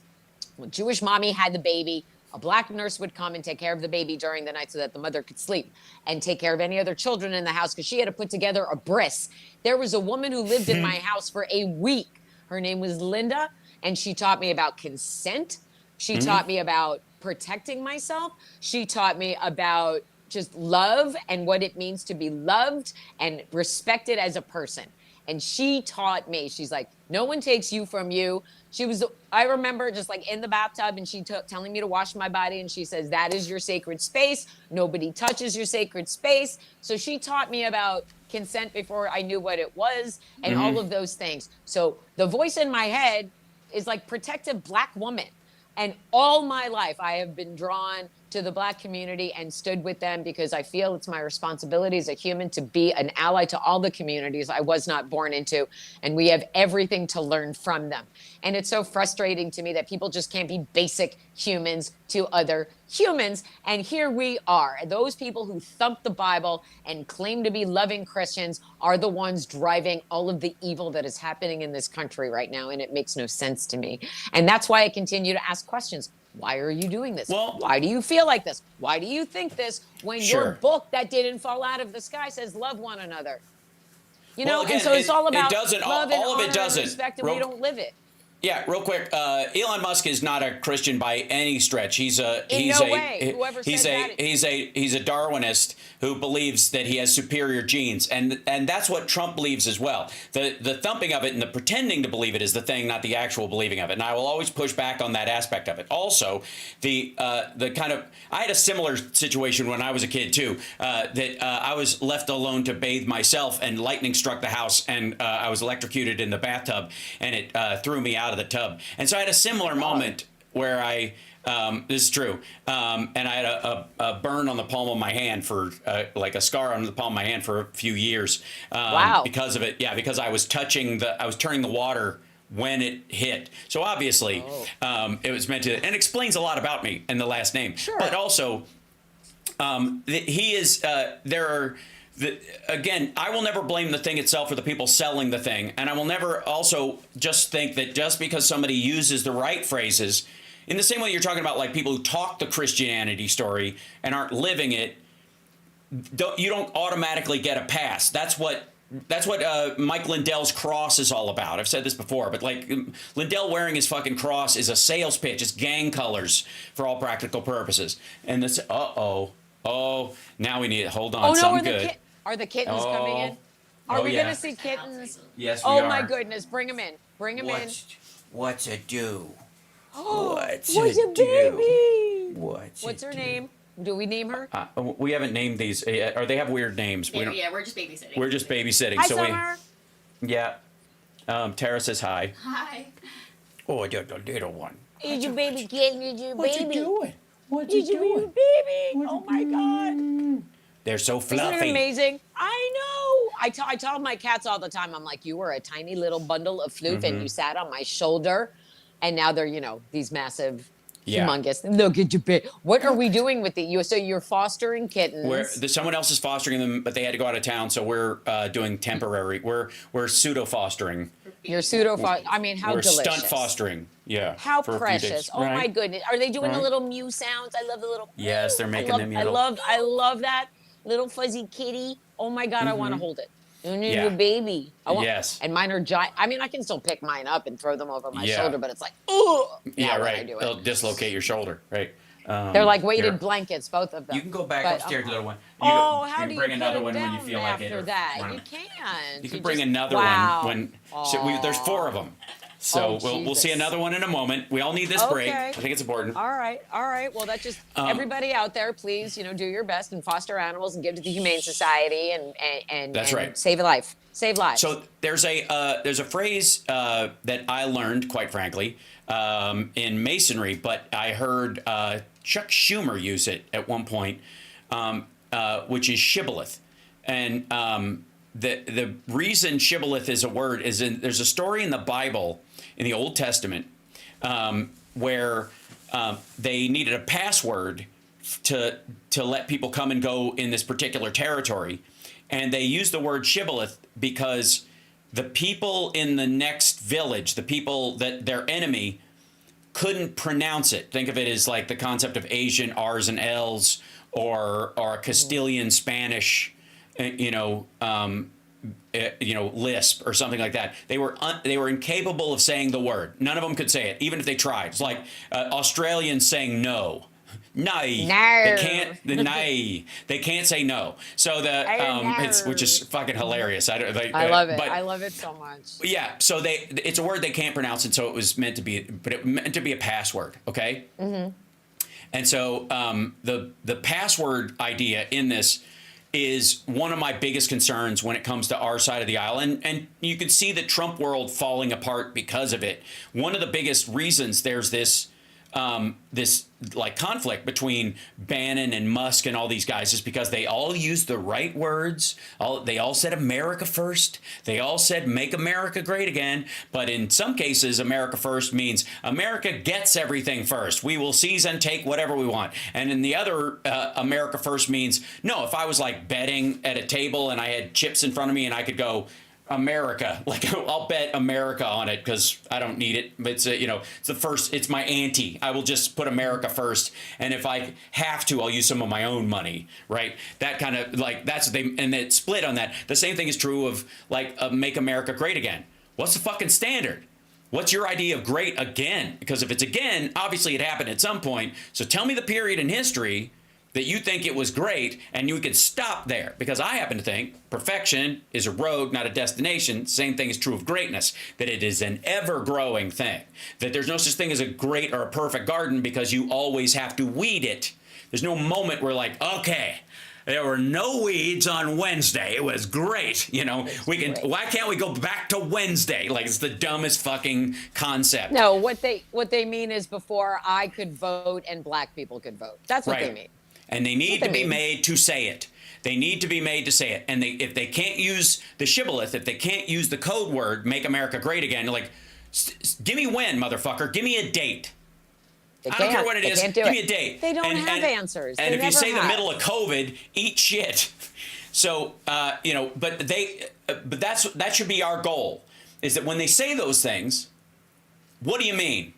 S4: When Jewish mommy had the baby, a black nurse would come and take care of the baby during the night so that the mother could sleep and take care of any other children in the house because she had to put together a bris. There was a woman who lived in my house for a week. Her name was Linda, and she taught me about consent. She taught me about protecting myself. She taught me about just love and what it means to be loved and respected as a person. And she taught me, she's like, no one takes you from you. I remember just like in the bathtub and she telling me to wash my body. And she says, that is your sacred space. Nobody touches your sacred space. So she taught me about consent before I knew what it was and all of those things. So the voice in my head is like protective black woman. And all my life, I have been drawn to the black community and stood with them because I feel it's my responsibility as a human to be an ally to all the communities I was not born into. And we have everything to learn from them. And it's so frustrating to me that people just can't be basic humans to other humans. And here we are. Those people who thump the Bible and claim to be loving Christians are the ones driving all of the evil that is happening in this country right now. And it makes no sense to me. And that's why I continue to ask questions. Why are you doing this?
S1: Well,
S4: why do you feel like this? Why do you think this when
S1: Sure.
S4: your book that didn't fall out of the sky says love one another? You know,
S1: Well, again,
S4: and so it's all about
S1: it doesn't,
S4: love and
S1: all of
S4: honor
S1: it doesn't.
S4: and respect, and we don't live it.
S1: Yeah, real quick. Elon Musk is not a Christian by any stretch. He's a
S4: Whoever
S1: he's
S4: said that
S1: he's a Darwinist who believes that he has superior genes, and that's what Trump believes as well. The thumping of it and the pretending to believe it is the thing, not the actual believing of it. And I will always push back on that aspect of it. Also, the kind of I had a similar situation when I was a kid too. I was left alone to bathe myself, and lightning struck the house, and I was electrocuted in the bathtub, and it threw me out of the tub. And so I had a similar moment where I this is true. And I had a burn on the palm of my hand for like a scar on the palm of my hand for a few years.
S4: Wow.
S1: Because of it. Yeah, because I was turning the water when it hit. So obviously it was meant to, and it explains a lot about me and the last name.
S4: Sure.
S1: But also he is, again, I will never blame the thing itself or the people selling the thing. And I will never also just think that just because somebody uses the right phrases, in the same way you're talking about like people who talk the Christianity story and aren't living it, you don't automatically get a pass. That's what Mike Lindell's cross is all about. I've said this before, but like Lindell wearing his fucking cross is a sales pitch. It's gang colors for all practical purposes. And this, now we need it. Hold on, something good.
S4: Are the kittens coming in? Are we going to see kittens?
S1: Yes, we
S4: are.
S1: are.
S4: Oh, my goodness. Bring them in. Bring them in.
S1: What's it do?
S4: What's a baby?
S1: What's
S4: her name? Do we name her?
S1: We haven't named these, or they have weird names.
S5: Yeah, we're just babysitting.
S1: We're just babysitting.
S4: Hi,
S1: so
S4: Summer.
S1: Yeah. Tara says hi.
S5: Hi.
S1: Oh, the little one.
S4: Is your baby kitten? Is your
S1: What
S4: baby?
S1: you doing? What
S4: Is your baby? Oh, my God.
S1: They're so fluffy.
S4: Isn't it amazing? I know. I tell my cats all the time, I'm like, you were a tiny little bundle of floof and you sat on my shoulder. And now they're, these massive, humongous. Look at your baby. What are we doing with you? So you're fostering kittens.
S1: Someone else is fostering them, but they had to go out of town, so we're doing temporary. We're pseudo fostering.
S4: You're pseudo fostering. I mean, how delicious.
S1: We're stunt fostering. Yeah.
S4: How
S1: for a few
S4: precious.
S1: days.
S4: Oh,
S1: Right.
S4: my goodness. Are they doing the
S1: Right.
S4: little mew sounds? I love the little.
S1: Yes, they're making them.
S4: I love that little fuzzy kitty. Oh my God, I want to hold it.
S1: Yeah.
S4: Your baby.
S1: Yes.
S4: And mine are giant. I mean, I can still pick mine up and throw them over my
S1: Yeah.
S4: shoulder, but it's like, ugh.
S1: Yeah,
S4: when I
S1: right.
S4: do it.
S1: They'll dislocate your shoulder. Right.
S4: They're like weighted blankets, both of them.
S1: You can go back
S4: But,
S1: upstairs, little one.
S4: how
S1: you
S4: do you
S1: bring
S4: put
S1: another
S4: them
S1: one when you
S4: down
S1: feel like it.
S4: after
S1: or
S4: that?
S1: run-
S4: You can't.
S1: You can bring another
S4: wow.
S1: one when. There's 4 of them. So we'll see
S4: Jesus.
S1: another one in a moment. We all need this break.
S4: Okay.
S1: I think it's important.
S4: All right. Well, that's just everybody out there. Please, do your best and foster animals and give to the Humane Society and
S1: That's right.
S4: Save a life, save lives.
S1: So there's a phrase that I learned, quite frankly, in masonry, but I heard Chuck Schumer use it at one point, which is shibboleth, and the reason shibboleth is a word is there's a story in the Bible in the Old Testament where they needed a password to let people come and go in this particular territory, and they used the word shibboleth because the people in the next village, the people that their enemy couldn't pronounce it. Think of it as like the concept of Asian R's and L's, or Castilian Spanish, lisp or something like that. They were incapable of saying the word. None of them could say it, even if they tried. It's like Australians saying no. Nay.
S4: No.
S1: They can't. Nay. They can't say no. So which is fucking hilarious.
S4: I love it.
S1: But,
S4: I love it so much.
S1: Yeah. So it's a word they can't pronounce, and so it was meant to be, but it meant to be a password. Okay. Mm-hmm. And so the password idea in this is one of my biggest concerns when it comes to our side of the aisle. And you can see the Trump world falling apart because of it. One of the biggest reasons there's this like conflict between Bannon and Musk and all these guys is because they all used the right words. They all said America first. They all said make America great again. But in some cases, America first means America gets everything first. We will seize and take whatever we want. And in the other, America first means, no, if I was like betting at a table and I had chips in front of me and I could go, America, like I'll bet America on it because I don't need it. But it's it's the first. It's my ante. I will just put America first, and if I have to, I'll use some of my own money. Right? That kind of like that's what they and it split on that. The same thing is true of like Make America Great Again. What's the fucking standard? What's your idea of great again? Because if it's again, obviously it happened at some point. So tell me the period in history that you think it was great, and you could stop there. Because I happen to think perfection is a road, not a destination. Same thing is true of greatness, that it is an ever-growing thing. That there's no such thing as a great or a perfect garden because you always have to weed it. There's no moment where like, okay, there were no weeds on Wednesday. It was great. Why can't we go back to Wednesday? Like, it's the dumbest fucking concept.
S4: No, what they mean is before I could vote and black people could vote. That's what they mean.
S1: And they need to be made to say it. They need to be made to say it. And if they can't use the shibboleth, if they can't use the code word, make America great again, you're like, give me when, motherfucker. Give me a date. I don't care what it is. Give me a date.
S4: They don't have answers.
S1: And if you say the middle of COVID, eat shit. So, but that should be our goal, is that when they say those things, what do you mean?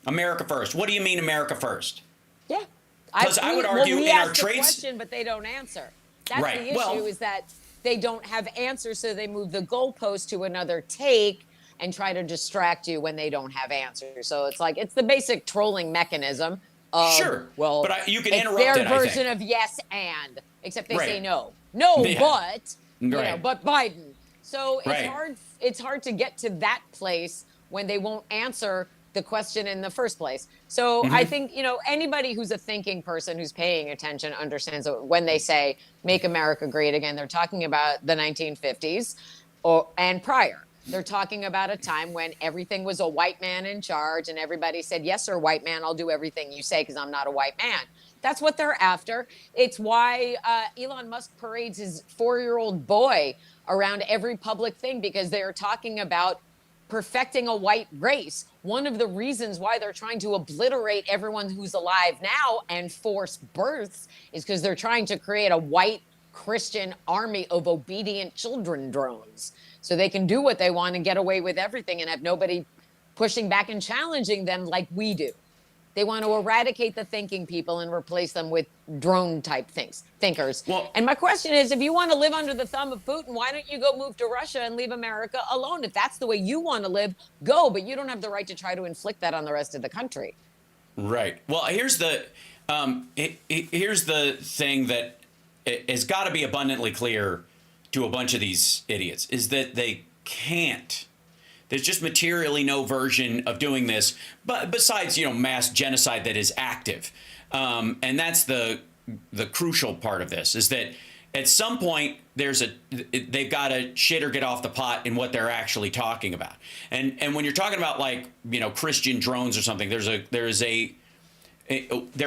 S1: America first. What do you mean America first?
S4: Yeah.
S1: Because I would argue
S4: we
S1: in our
S4: ask the
S1: trades,
S4: question, but they don't answer. That's
S1: right.
S4: The issue is that they don't have answers, so they move the goalpost to another take and try to distract you when they don't have answers. So it's like it's the basic trolling mechanism.
S1: Sure.
S4: Well,
S1: but you can interrupt
S4: their
S1: it.
S4: version of yes and, except they say no, but but Biden. So it's hard. It's hard to get to that place when they won't answer the question in the first place. So I think, anybody who's a thinking person who's paying attention understands that when they say make America great again, they're talking about the 1950s and prior. They're talking about a time when everything was a white man in charge and everybody said, yes, sir, white man, I'll do everything you say because I'm not a white man. That's what they're after. It's why Elon Musk parades his 4-year-old boy around every public thing, because they are talking about perfecting a white race. One of the reasons why they're trying to obliterate everyone who's alive now and force births is because they're trying to create a white Christian army of obedient children drones. So they can do what they want and get away with everything and have nobody pushing back and challenging them like we do. They want to eradicate the thinking people and replace them with drone type thinkers. Well, and my question is, if you want to live under the thumb of Putin, why don't you go move to Russia and leave America alone? If that's the way you want to live, go, but you don't have the right to try to inflict that on the rest of the country.
S1: Right. Well, here's the thing that has got to be abundantly clear to a bunch of these idiots, is that they can't. There's just materially no version of doing this, but besides, mass genocide that is active. And that's the crucial part of this, is that at some point they've got to shit or get off the pot in what they're actually talking about. And when you're talking about Christian drones or something, there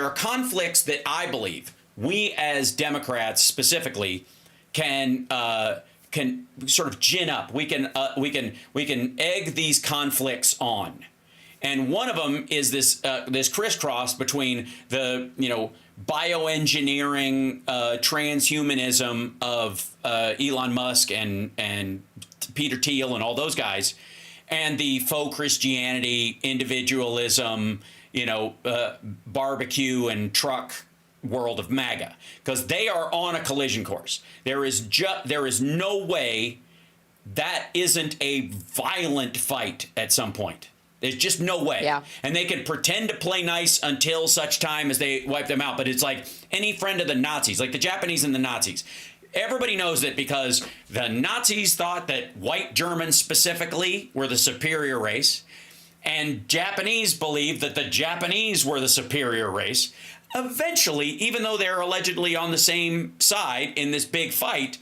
S1: are conflicts that I believe we as Democrats specifically can sort of gin up. We can egg these conflicts on, and one of them is this crisscross between the bioengineering transhumanism of Elon Musk and Peter Thiel and all those guys, and the faux Christianity, individualism, barbecue and truck world of MAGA, because they are on a collision course. There is no way that isn't a violent fight at some point. There's just no way.
S4: Yeah.
S1: And they can pretend to play nice until such time as they wipe them out. But it's like any friend of the Nazis, like the Japanese and the Nazis. Everybody knows that because the Nazis thought that white Germans specifically were the superior race, and Japanese believed that the Japanese were the superior race. Eventually, even though they're allegedly on the same side in this big fight,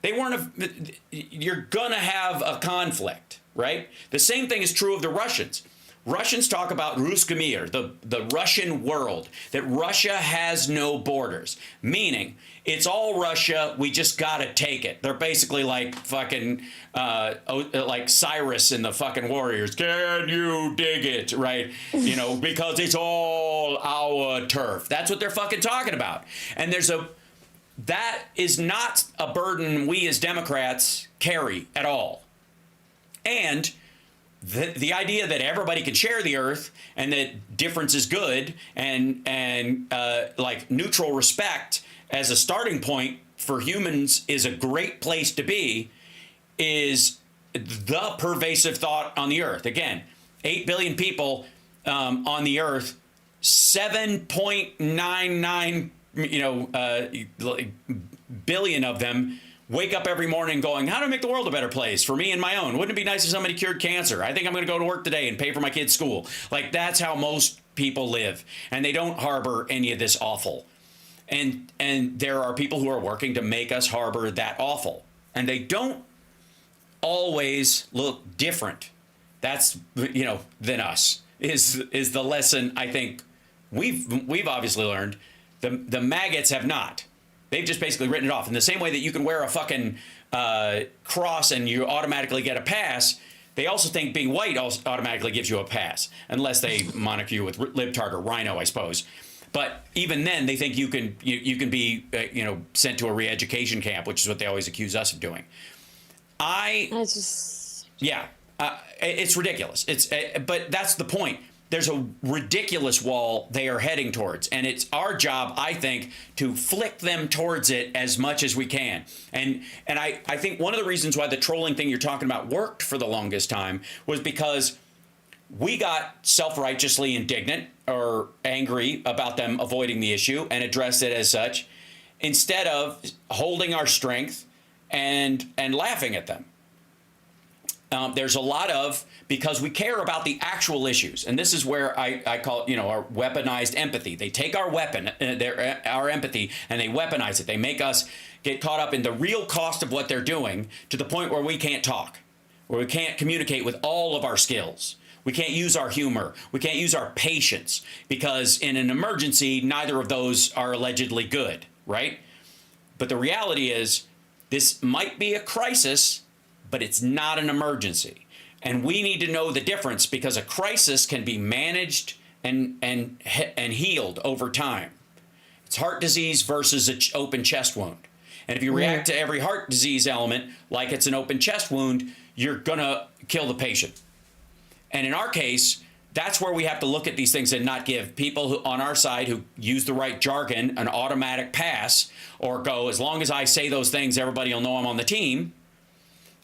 S1: they weren't. You're gonna have a conflict, right? The same thing is true of the Russians. Russians talk about Ruski Mir, the Russian world, that Russia has no borders, meaning it's all Russia. We just gotta take it. They're basically like fucking like Cyrus in the fucking Warriors. Can you dig it? Right? Because it's all our turf. That's what they're fucking talking about. And that is not a burden we as Democrats carry at all. And the idea that everybody can share the earth and that difference is good and like neutral respect as a starting point for humans is a great place to be is the pervasive thought on the earth. Again, 8 billion people on the earth, 7.99 billion of them wake up every morning going, how do I make the world a better place for me and my own? Wouldn't it be nice if somebody cured cancer? I think I'm going to go to work today and pay for my kids' school. Like, that's how most people live. And they don't harbor any of this awful. And there are people who are working to make us harbor that awful. And they don't always look different. That's, than us is the lesson I think we've obviously learned. The maggots have not. They've just basically written it off. In the same way that you can wear a fucking cross and you automatically get a pass, they also think being white automatically gives you a pass, unless they moniker you with libtard or rhino, I suppose. But even then, they think you can be sent to a re-education camp, which is what they always accuse us of doing. It's ridiculous. But that's the point. There's a ridiculous wall they are heading towards, and it's our job, I think, to flick them towards it as much as we can. And I think one of the reasons why the trolling thing you're talking about worked for the longest time was because we got self-righteously indignant or angry about them avoiding the issue and addressed it as such, instead of holding our strength and laughing at them. There's a lot of, because we care about the actual issues, and this is where I call it, our weaponized empathy. They take our weapon, our empathy, and they weaponize it. They make us get caught up in the real cost of what they're doing to the point where we can't talk, where we can't communicate with all of our skills. We can't use our humor. We can't use our patience, because in an emergency, neither of those are allegedly good, right? But the reality is, this might be a crisis, but it's not an emergency. And we need to know the difference, because a crisis can be managed and healed over time. It's heart disease versus an open chest wound. And if you react to every heart disease element like it's an open chest wound, you're going to kill the patient. And in our case, that's where we have to look at these things and not give people on our side who use the right jargon an automatic pass, or go, as long as I say those things, everybody will know I'm on the team.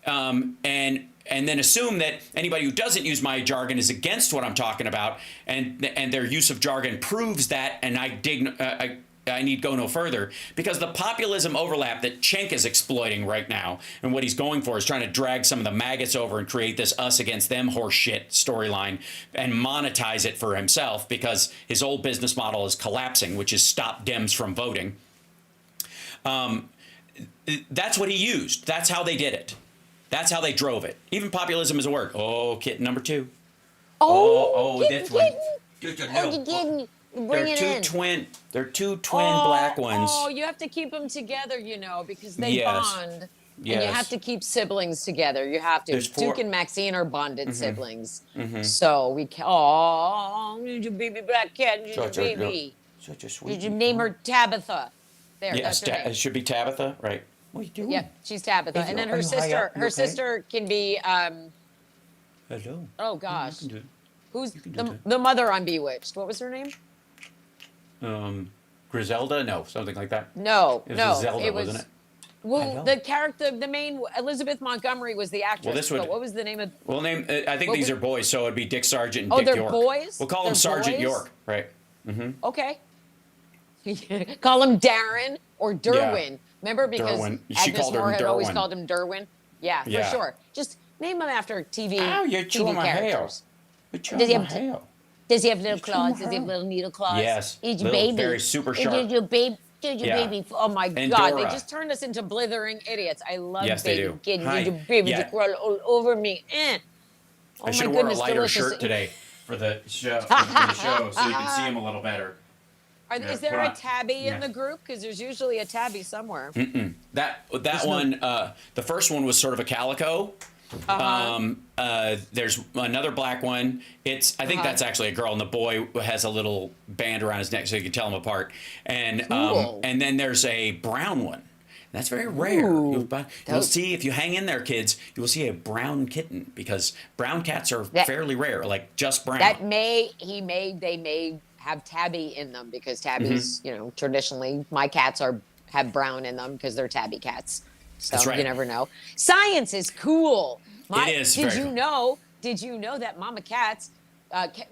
S1: And then assume that anybody who doesn't use my jargon is against what I'm talking about, and their use of jargon proves that, and I need go no further, because the populism overlap that Cenk is exploiting right now, and what he's going for is trying to drag some of the maggots over and create this us against them horseshit storyline and monetize it for himself, because his old business model is collapsing, which is stop Dems from voting. That's what he used. That's how they did it. That's how they drove it. Even populism is a word. Oh, kitten number 2. This one.
S4: Bring it in.
S1: They're two twin black ones.
S4: Oh, you have to keep them together, because they bond. Yes. And you have to keep siblings together. You have to. Duke and Maxine are bonded siblings. So we can. Oh, your baby black cat, your baby.
S1: Such a sweet.
S4: Did you name her Tabitha? There,
S1: yes,
S4: that's her name.
S1: It should be Tabitha, right? What are you doing?
S4: Yep, she's Tabitha. And then her sister can be
S1: Hello.
S4: Oh gosh.
S1: You can do it.
S4: Who's
S1: can do
S4: the mother on Bewitched? What was her name?
S1: Griselda? No, something like that.
S4: No,
S1: It was
S4: no.
S1: Zelda,
S4: it was,
S1: wasn't it?
S4: Well, the character, the main Elizabeth Montgomery was the actress.
S1: Well, this would.
S4: But what was the name of?
S1: Well, I think these are boys, so it'd be Dick Sargent and
S4: Oh,
S1: Dick
S4: they're
S1: York.
S4: boys?
S1: We'll call
S4: They're
S1: them Sergeant
S4: boys?
S1: York, right?
S4: Okay. Call him Darren or Derwin. Remember, because
S1: Derwin. She
S4: Agnes
S1: called him
S4: Moore had always
S1: Derwin.
S4: called him Derwin. Yeah,
S1: Yeah.
S4: for sure. Just name him after TV,
S1: Oh, you're
S4: TV
S1: chewing my hair.
S4: characters.
S1: You're chewing
S4: Does he
S1: my
S4: have-
S1: hair.
S4: Does he have little
S1: chewing
S4: claws?
S1: my
S4: Does he have
S1: hair.
S4: little needle claws?
S1: Yes.
S4: He's your
S1: Little,
S4: baby.
S1: very super
S4: He's
S1: sharp.
S4: your baby. Your
S1: Yeah.
S4: baby. Oh my
S1: And
S4: God! They
S1: Dora.
S4: just turned us into blithering idiots. I love
S1: Yes, they
S4: baby
S1: do.
S4: kid.
S1: Hi.
S4: Your baby
S1: Yeah.
S4: to crawl all over me. Oh
S1: I
S4: my
S1: should have worn a
S4: goodness,
S1: lighter
S4: delicious.
S1: shirt today for the show, so you can see him a little better.
S4: Is there
S1: put
S4: a
S1: on-
S4: tabby
S1: yeah.
S4: in the group? Because there's usually a tabby somewhere.
S1: That one, the first one was sort of a calico. There's another black one. I think that's actually a girl, and the boy has a little band around his neck so you can tell them apart. And
S4: Cool.
S1: and then there's a brown one. That's very rare.
S4: Ooh.
S1: You'll see, if you hang in there, kids, you will see a brown kitten, because brown cats are fairly rare, like just brown.
S4: They may have tabby in them, because tabbies, traditionally my cats have brown in them because they're tabby cats. So
S1: That's right.
S4: you never know. Science is cool.
S1: It is
S4: Did
S1: very
S4: you
S1: cool.
S4: know? Did you know that mama cats,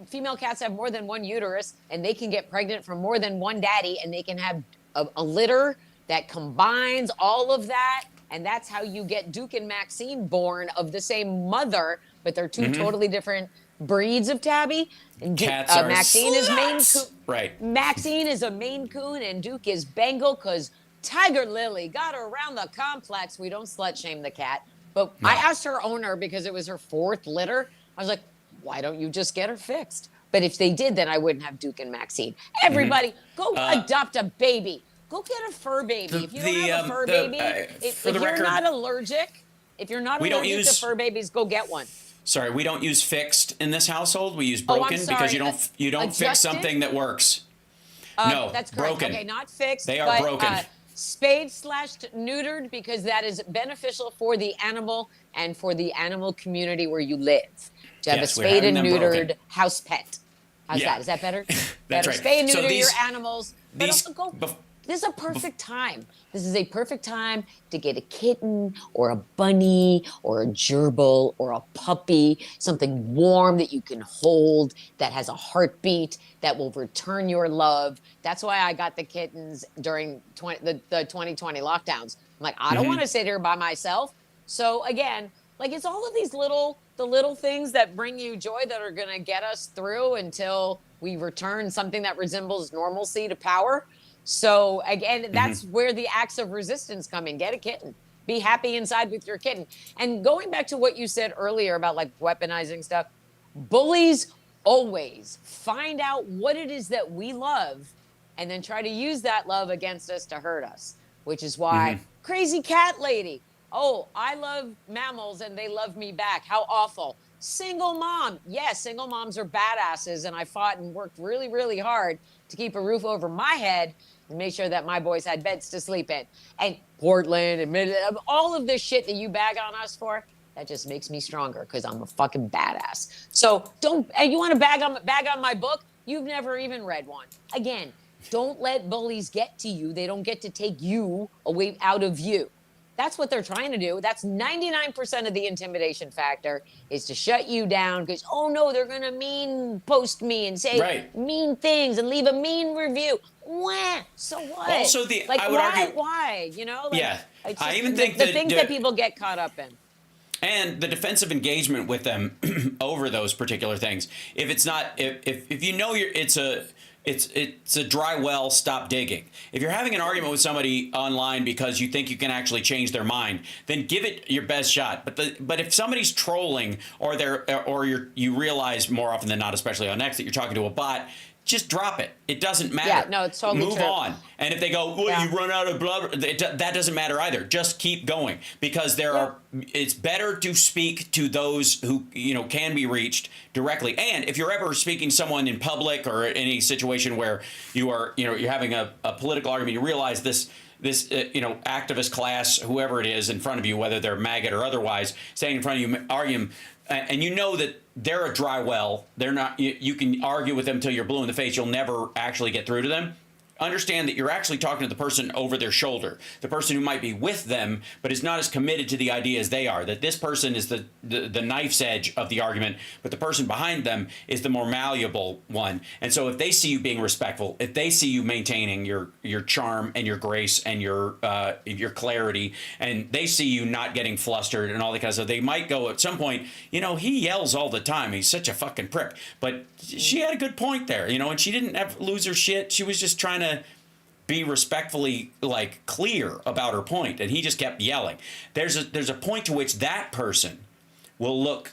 S4: female cats have more than one uterus, and they can get pregnant from more than one daddy, and they can have a litter that combines all of that, and that's how you get Duke and Maxine born of the same mother, but they're two totally different breeds of tabby. And
S1: Cats are
S4: Maxine is Maine
S1: sluts.
S4: Coon.
S1: Right.
S4: Maxine is a Maine Coon, and Duke is Bengal, because Tiger Lily got her around the complex. We don't slut shame the cat. But I asked her owner, because it was her fourth litter, I was like, why don't you just get her fixed? But if they did, then I wouldn't have Duke and Maxine. Everybody, go adopt a baby. Go get a fur baby. If you don't have a fur baby, if
S1: the
S4: you're
S1: record-
S4: not allergic,
S1: We don't
S4: to
S1: use-
S4: fur babies, go get one.
S1: Sorry, we don't use fixed in this household. We use
S4: Oh, I'm
S1: broken, because
S4: sorry.
S1: you don't fix
S4: Adjusted?
S1: something that works. No,
S4: That's correct.
S1: broken.
S4: Okay, not fixed.
S1: They are
S4: but,
S1: broken.
S4: Spayed/neutered, because that is beneficial for the animal and for the animal community where you live. To have
S1: Yes,
S4: a
S1: we're
S4: spayed
S1: having
S4: and
S1: them
S4: neutered
S1: broken.
S4: house pet. How's
S1: Yeah.
S4: that? Is that better?
S1: That's
S4: better.
S1: right.
S4: Spay and
S1: So
S4: neuter
S1: these-
S4: your animals. But
S1: these-
S4: also go.
S1: bef-
S4: This is a perfect time. This is a perfect time to get a kitten or a bunny or a gerbil or a puppy, something warm that you can hold, that has a heartbeat, that will return your love. That's why I got the kittens during the 2020 lockdowns. I'm like, I don't want to sit here by myself. So again, like, it's all of these the little things that bring you joy that are going to get us through until we return something that resembles normalcy to power. So again, that's where the acts of resistance come in. Get a kitten. Be happy inside with your kitten. And going back to what you said earlier about like weaponizing stuff, bullies always find out what it is that we love and then try to use that love against us to hurt us, which is why crazy cat lady. Oh, I love mammals and they love me back. How awful. Single mom. Yes, single moms are badasses. And I fought and worked really, really hard to keep a roof over my head and make sure that my boys had beds to sleep in. And Portland and Midland, all of this shit that you bag on us for, that just makes me stronger because I'm a fucking badass. So you want to bag on my book? You've never even read one. Again, don't let bullies get to you. They don't get to take you away out of you. That's what they're trying to do. That's 99% of the intimidation factor, is to shut you down because, oh no, they're going to mean post me and say mean things and leave a mean review. Wah, so what?
S1: Also, I would argue,
S4: why?
S1: yeah,
S4: it's
S1: I
S4: just
S1: even
S4: the
S1: think
S4: things that people get caught up in.
S1: And the defensive engagement with them over those particular things. If it's not, if you know it's a dry well, stop digging. If you're having an argument with somebody online because you think you can actually change their mind, then give it your best shot. But if somebody's trolling you realize more often than not, especially on X, that you're talking to a bot, just drop it. It doesn't matter.
S4: Yeah, no, it's totally
S1: Move
S4: true.
S1: on. And if they go, well, you run out of blah, blah, that doesn't matter either. Just keep going, because it's better to speak to those who can be reached directly. And if you're ever speaking to someone in public or any situation where you're having a political argument, you realize this this activist class, whoever it is in front of you, whether they're maggot or otherwise, standing in front of you, arguing, and you know that they're a dry well. They're not. You can argue with them until you're blue in the face. You'll never actually get through to them. Understand that you're actually talking to the person over their shoulder, the person who might be with them, but is not as committed to the idea as they are, that this person is the knife's edge of the argument, but the person behind them is the more malleable one. And so if they see you being respectful, if they see you maintaining your charm and your grace and your clarity, and they see you not getting flustered and all that kind of stuff, they might go at some point, he yells all the time. He's such a fucking prick. But she had a good point there, and she didn't lose her shit. She was just trying to be respectfully clear about her point, and he just kept yelling. There's a point to which that person will look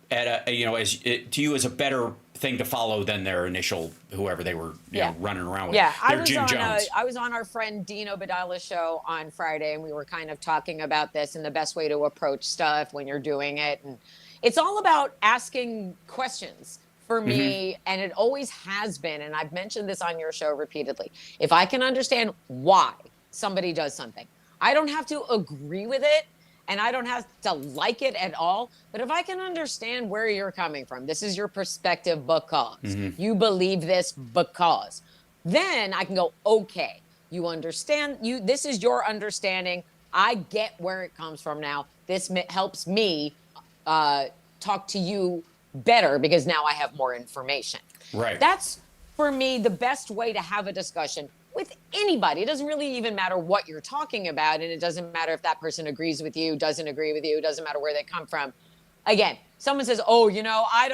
S1: at to you as a better thing to follow than their initial whoever they were running around with.
S4: Yeah,
S1: Jim Jones.
S4: I was on our friend Dino Badala's show on Friday, and we were kind of talking about this and the best way to approach stuff when you're doing it, and it's all about asking questions. For me, and it always has been, and I've mentioned this on your show repeatedly, if I can understand why somebody does something, I don't have to agree with it, and I don't have to like it at all, but if I can understand where you're coming from, this is your perspective because you believe this because, then I can go, okay, you understand, this is your understanding, I get where it comes from now, this helps me talk to you better because now I have more information.
S1: Right.
S4: That's, for me, the best way to have a discussion with anybody. It doesn't really even matter what you're talking about, and it doesn't matter if that person agrees with you, doesn't agree with you, it doesn't matter where they come from. Again, someone says, oh, I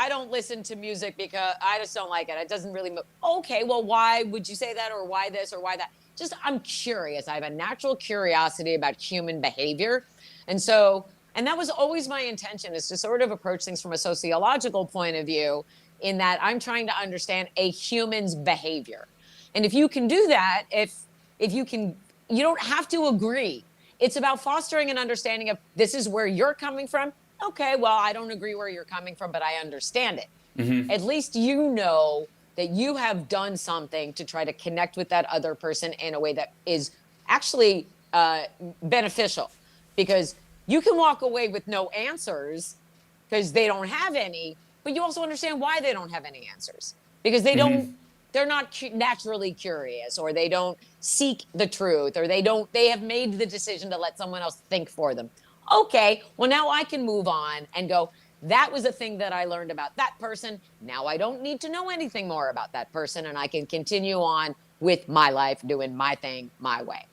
S4: don't listen to music because I just don't like it. It doesn't really move. Okay, well, why would you say that, or why this, or why that? Just, I'm curious. I have a natural curiosity about human behavior. And that was always my intention, is to sort of approach things from a sociological point of view, in that I'm trying to understand a human's behavior. And if you can do that, if you don't have to agree. It's about fostering an understanding of, this is where you're coming from. Okay, well, I don't agree where you're coming from, but I understand it. At least you know that you have done something to try to connect with that other person in a way that is actually beneficial. Because you can walk away with no answers because they don't have any, but you also understand why they don't have any answers. Because they're not naturally curious, or they don't seek the truth, or they have made the decision to let someone else think for them. Okay, well, now I can move on and go, that was a thing that I learned about that person. Now I don't need to know anything more about that person, and I can continue on with my life, doing my thing my way.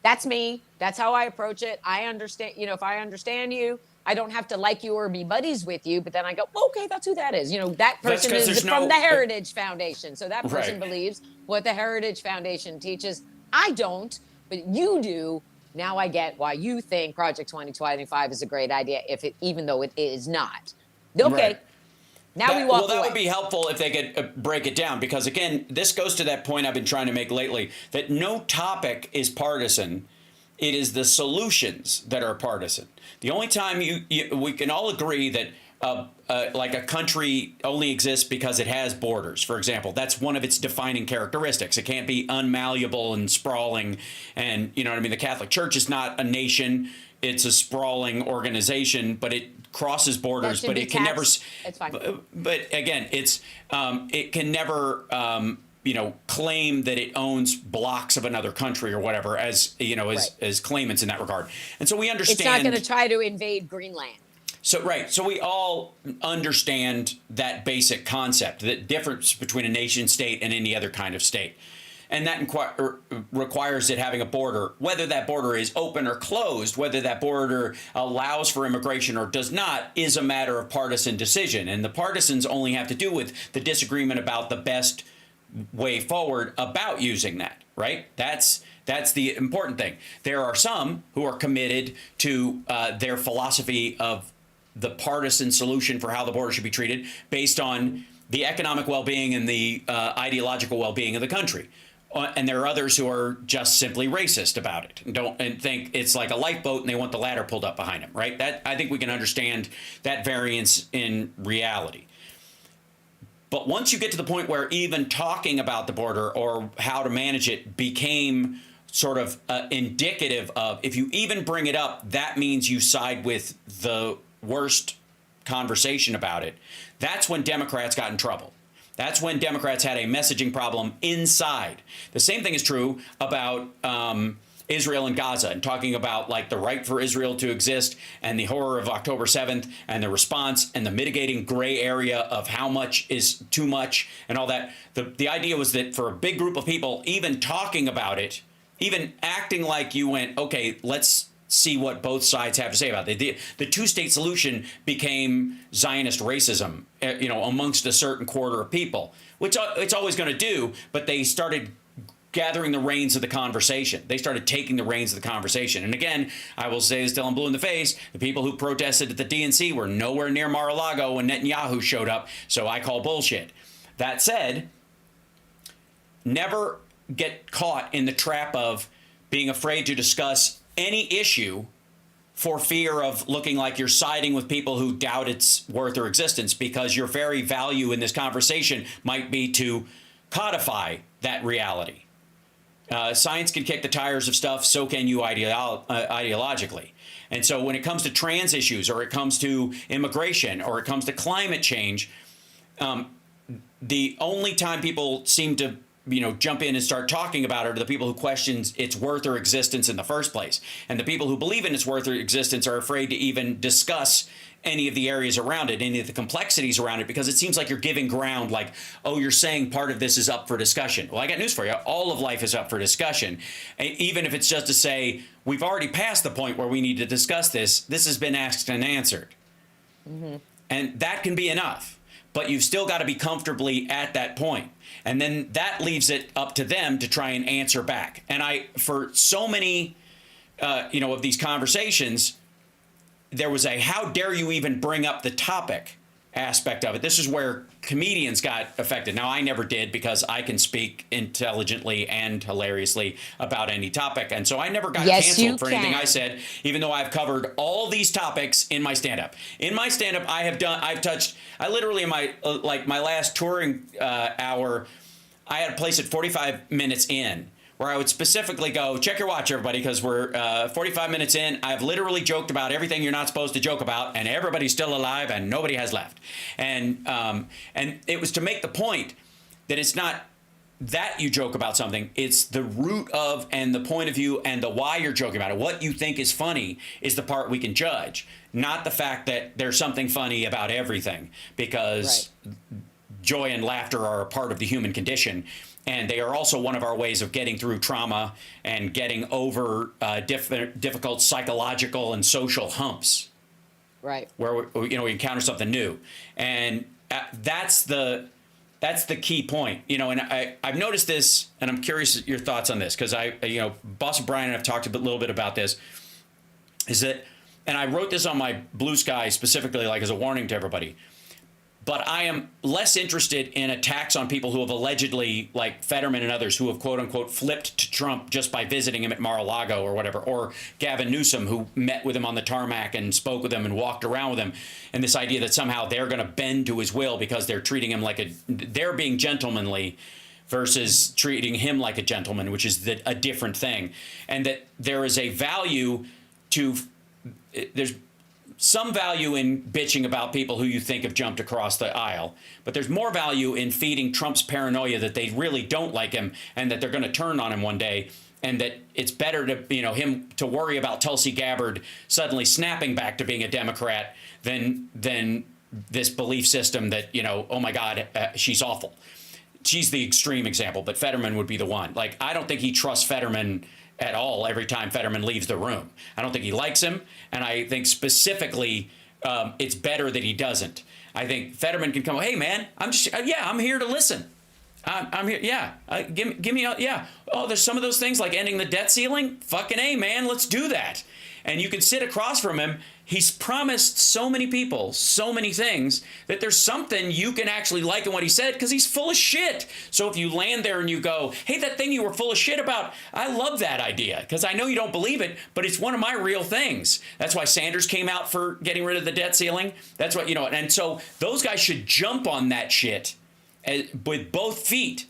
S4: That's me. That's how I approach it. I understand, if I understand you, I don't have to like you or be buddies with you, but then I go, okay, that's who that is. That person is from the Heritage Foundation. So that person believes what the Heritage Foundation teaches. I don't, but you do. Now I get why you think Project 2025 is a great idea, even though it is not. Okay.
S1: Right.
S4: Now we walk away.
S1: That would be helpful if they could break it down, because, again, this goes to that point I've been trying to make lately, that no topic is partisan. It is the solutions that are partisan. The only time we can all agree that a country only exists because it has borders, for example. That's one of its defining characteristics. It can't be unmalleable and sprawling. And, the Catholic Church is not a nation. It's a sprawling organization, but it crosses borders, but it can never. It's
S4: fine.
S1: But again, it can never claim that it owns blocks of another country or whatever, as claimants in that regard. And so we understand
S4: it's not going to try to invade Greenland.
S1: So we all understand that basic concept, the difference between a nation state and any other kind of state. And that requires it having a border, whether that border is open or closed, whether that border allows for immigration or does not, is a matter of partisan decision. And the partisans only have to do with the disagreement about the best way forward about using that, right? That's the important thing. There are some who are committed to their philosophy of the partisan solution for how the border should be treated based on the economic well-being and the ideological well-being of the country. And there are others who are just simply racist about it and think it's like a lifeboat and they want the ladder pulled up behind them, right? I think we can understand that variance in reality. But once you get to the point where even talking about the border or how to manage it became sort of indicative of, if you even bring it up, that means you side with the worst conversation about it. That's when Democrats got in trouble. That's when Democrats had a messaging problem inside. The same thing is true about Israel and Gaza, and talking about like the right for Israel to exist and the horror of October 7th and the response and the mitigating gray area of how much is too much and all that. The idea was that for a big group of people, even talking about it, even acting like you went, okay, let's see what both sides have to say about it. The two-state solution became Zionist racism, amongst a certain quarter of people, which it's always going to do, but they started gathering the reins of the conversation. They started taking the reins of the conversation. And again, I will say this till I'm blue in the face, the people who protested at the DNC were nowhere near Mar-a-Lago when Netanyahu showed up, so I call bullshit. That said, never get caught in the trap of being afraid to discuss any issue for fear of looking like you're siding with people who doubt its worth or existence, because your very value in this conversation might be to codify that reality. Science can kick the tires of stuff, so can you ideologically. And so when it comes to trans issues, or it comes to immigration, or it comes to climate change, the only time people seem to jump in and start talking about it are the people who question its worth or existence in the first place. And the people who believe in its worth or existence are afraid to even discuss any of the areas around it, any of the complexities around it, because it seems like you're giving ground, like, oh, you're saying part of this is up for discussion. Well, I got news for you. All of life is up for discussion. Even if it's just to say, we've already passed the point where we need to discuss this. This has been asked and answered. Mm-hmm. And that can be enough. But you've still got to be comfortably at that point. And then that leaves it up to them to try and answer back. And for so many, of these conversations, there was a how dare you even bring up the topic aspect of it. This is where comedians got affected. Now, I never did, because I can speak intelligently and hilariously about any topic. And so I never got canceled for anything I said, even though I've covered all these topics in my stand-up. In my stand-up, I literally in my last touring hour, I had a place at 45 minutes in, where I would specifically go, check your watch, everybody, because we're 45 minutes in. I've literally joked about everything you're not supposed to joke about, and everybody's still alive, and nobody has left. And it was to make the point that it's not that you joke about something, it's the root of and the point of view and the why you're joking about it. What you think is funny is the part we can judge, not the fact that there's something funny about everything, because joy and laughter are a part of the human condition. And they are also one of our ways of getting through trauma and getting over difficult psychological and social humps. Right. Where we encounter something new, and that's the key point. And I've noticed this, and I'm curious your thoughts on this, because Boston Brian and I've talked a little bit about this. Is that, and I wrote this on my Blue Sky specifically, like as a warning to everybody. But I am less interested in attacks on people who have allegedly, like Fetterman and others, who have, quote unquote, flipped to Trump just by visiting him at Mar-a-Lago or whatever, or Gavin Newsom, who met with him on the tarmac and spoke with him and walked around with him. And this idea that somehow they're going to bend to his will because they're treating him they're being gentlemanly versus treating him like a gentleman, which is a different thing. And that there is a value there's some value in bitching about people who you think have jumped across the aisle, but there's more value in feeding Trump's paranoia that they really don't like him and that they're going to turn on him one day, and that it's better to him to worry about Tulsi Gabbard suddenly snapping back to being a Democrat than this belief system that oh my God, she's awful. She's the extreme example, but Fetterman would be the one. Like, I don't think he trusts Fetterman at all every time Fetterman leaves the room. I don't think he likes him, and I think specifically it's better that he doesn't. I think Fetterman can come, hey man, I'm here to listen. I'm here, give me, oh, there's some of those things like ending the debt ceiling, fucking A, man, let's do that. And you can sit across from him. He's promised so many people so many things that there's something you can actually like in what he said, because he's full of shit. So if you land there and you go, hey, that thing you were full of shit about, I love that idea, because I know you don't believe it, but it's one of my real things. That's why Sanders came out for getting rid of the debt ceiling. That's what, and so those guys should jump on that shit with both feet,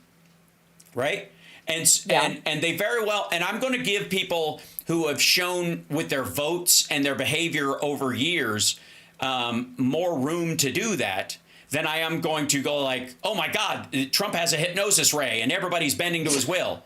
S1: right? And they very well, and I'm going to give people who have shown with their votes and their behavior over years more room to do that than I am going to go like, oh my God, Trump has a hypnosis ray and everybody's bending to his will.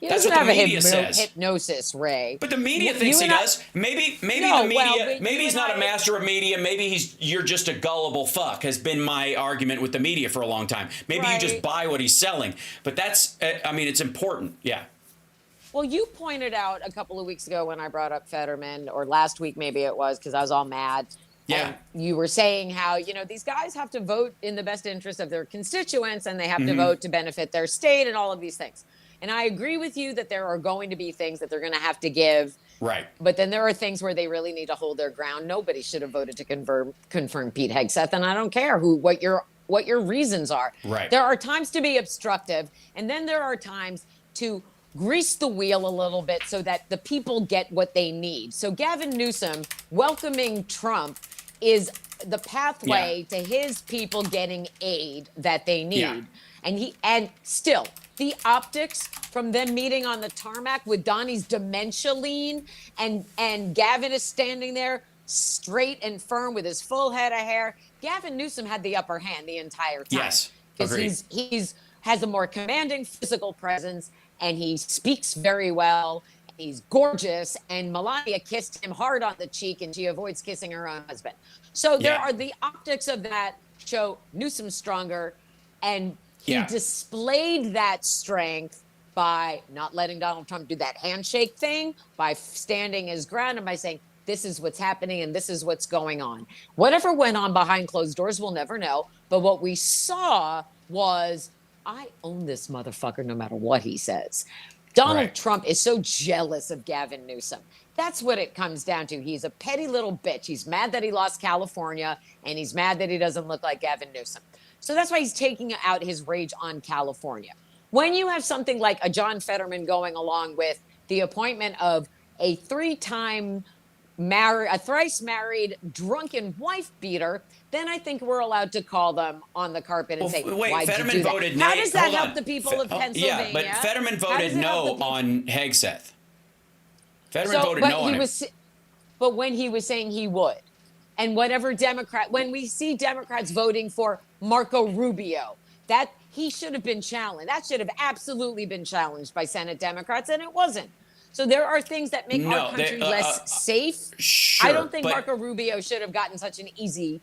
S4: He
S1: That's
S4: doesn't
S1: what the
S4: have
S1: media
S4: a
S1: says.
S4: hypnosis ray.
S1: But the media thinks he does. Maybe
S4: No,
S1: the
S4: well,
S1: media.
S4: but
S1: Maybe
S4: you
S1: he's
S4: and
S1: not a
S4: I-
S1: master of media. Maybe you're just a gullible fuck. Has been my argument with the media for a long time. Maybe you just
S4: Right.
S1: buy what he's selling. But that's. I mean, it's important. Yeah.
S4: Well, you pointed out a couple of weeks ago when I brought up Fetterman, or last week maybe it was, because I was all mad.
S1: Yeah.
S4: And you were saying how, these guys have to vote in the best interest of their constituents, and they have to vote to benefit their state and all of these things. And I agree with you that there are going to be things that they're going to have to give.
S1: Right.
S4: But then there are things where they really need to hold their ground. Nobody should have voted to confirm Pete Hegseth, and I don't care what your reasons are.
S1: Right.
S4: There are times to be obstructive, and then there are times to grease the wheel a little bit so that the people get what they need. So Gavin Newsom welcoming Trump is the pathway to his people getting aid that they need.
S1: Yeah.
S4: And still, the optics from them meeting on the tarmac with Donnie's dementia lean, and Gavin is standing there straight and firm with his full head of hair. Gavin Newsom had the upper hand the entire time.
S1: Yes.
S4: Because he's has a more commanding physical presence, and he speaks very well. He's gorgeous, and Melania kissed him hard on the cheek, and she avoids kissing her own husband. So there are the optics of that show Newsom stronger, and he displayed that strength by not letting Donald Trump do that handshake thing, by standing his ground, and by saying, this is what's happening and this is what's going on. Whatever went on behind closed doors, we'll never know. But what we saw was, I own this motherfucker no matter what he says. Donald Trump is so jealous of Gavin Newsom. That's what it comes down to. He's a petty little bitch. He's mad that he lost California, and he's mad that he doesn't look like Gavin Newsom. So that's why he's taking out his rage on California. When you have something like a John Fetterman going along with the appointment of a thrice married, drunken wife beater, then I think we're allowed to call them on the carpet and say,
S1: wait,
S4: why'd
S1: Fetterman
S4: you do that?
S1: voted
S4: How
S1: nay.
S4: does that
S1: Hold
S4: help
S1: on.
S4: the people of Pennsylvania?
S1: Yeah, but Fetterman
S4: How does
S1: voted
S4: it help the
S1: no
S4: people?
S1: on Hegseth. Fetterman voted no on him.
S4: But when he was saying he would, and whatever Democrat, when we see Democrats voting for Marco Rubio, that he should have been challenged. That should have absolutely been challenged by Senate Democrats, and it wasn't. So there are things that make our country less safe.
S1: Sure,
S4: I don't think Marco Rubio should have gotten such an easy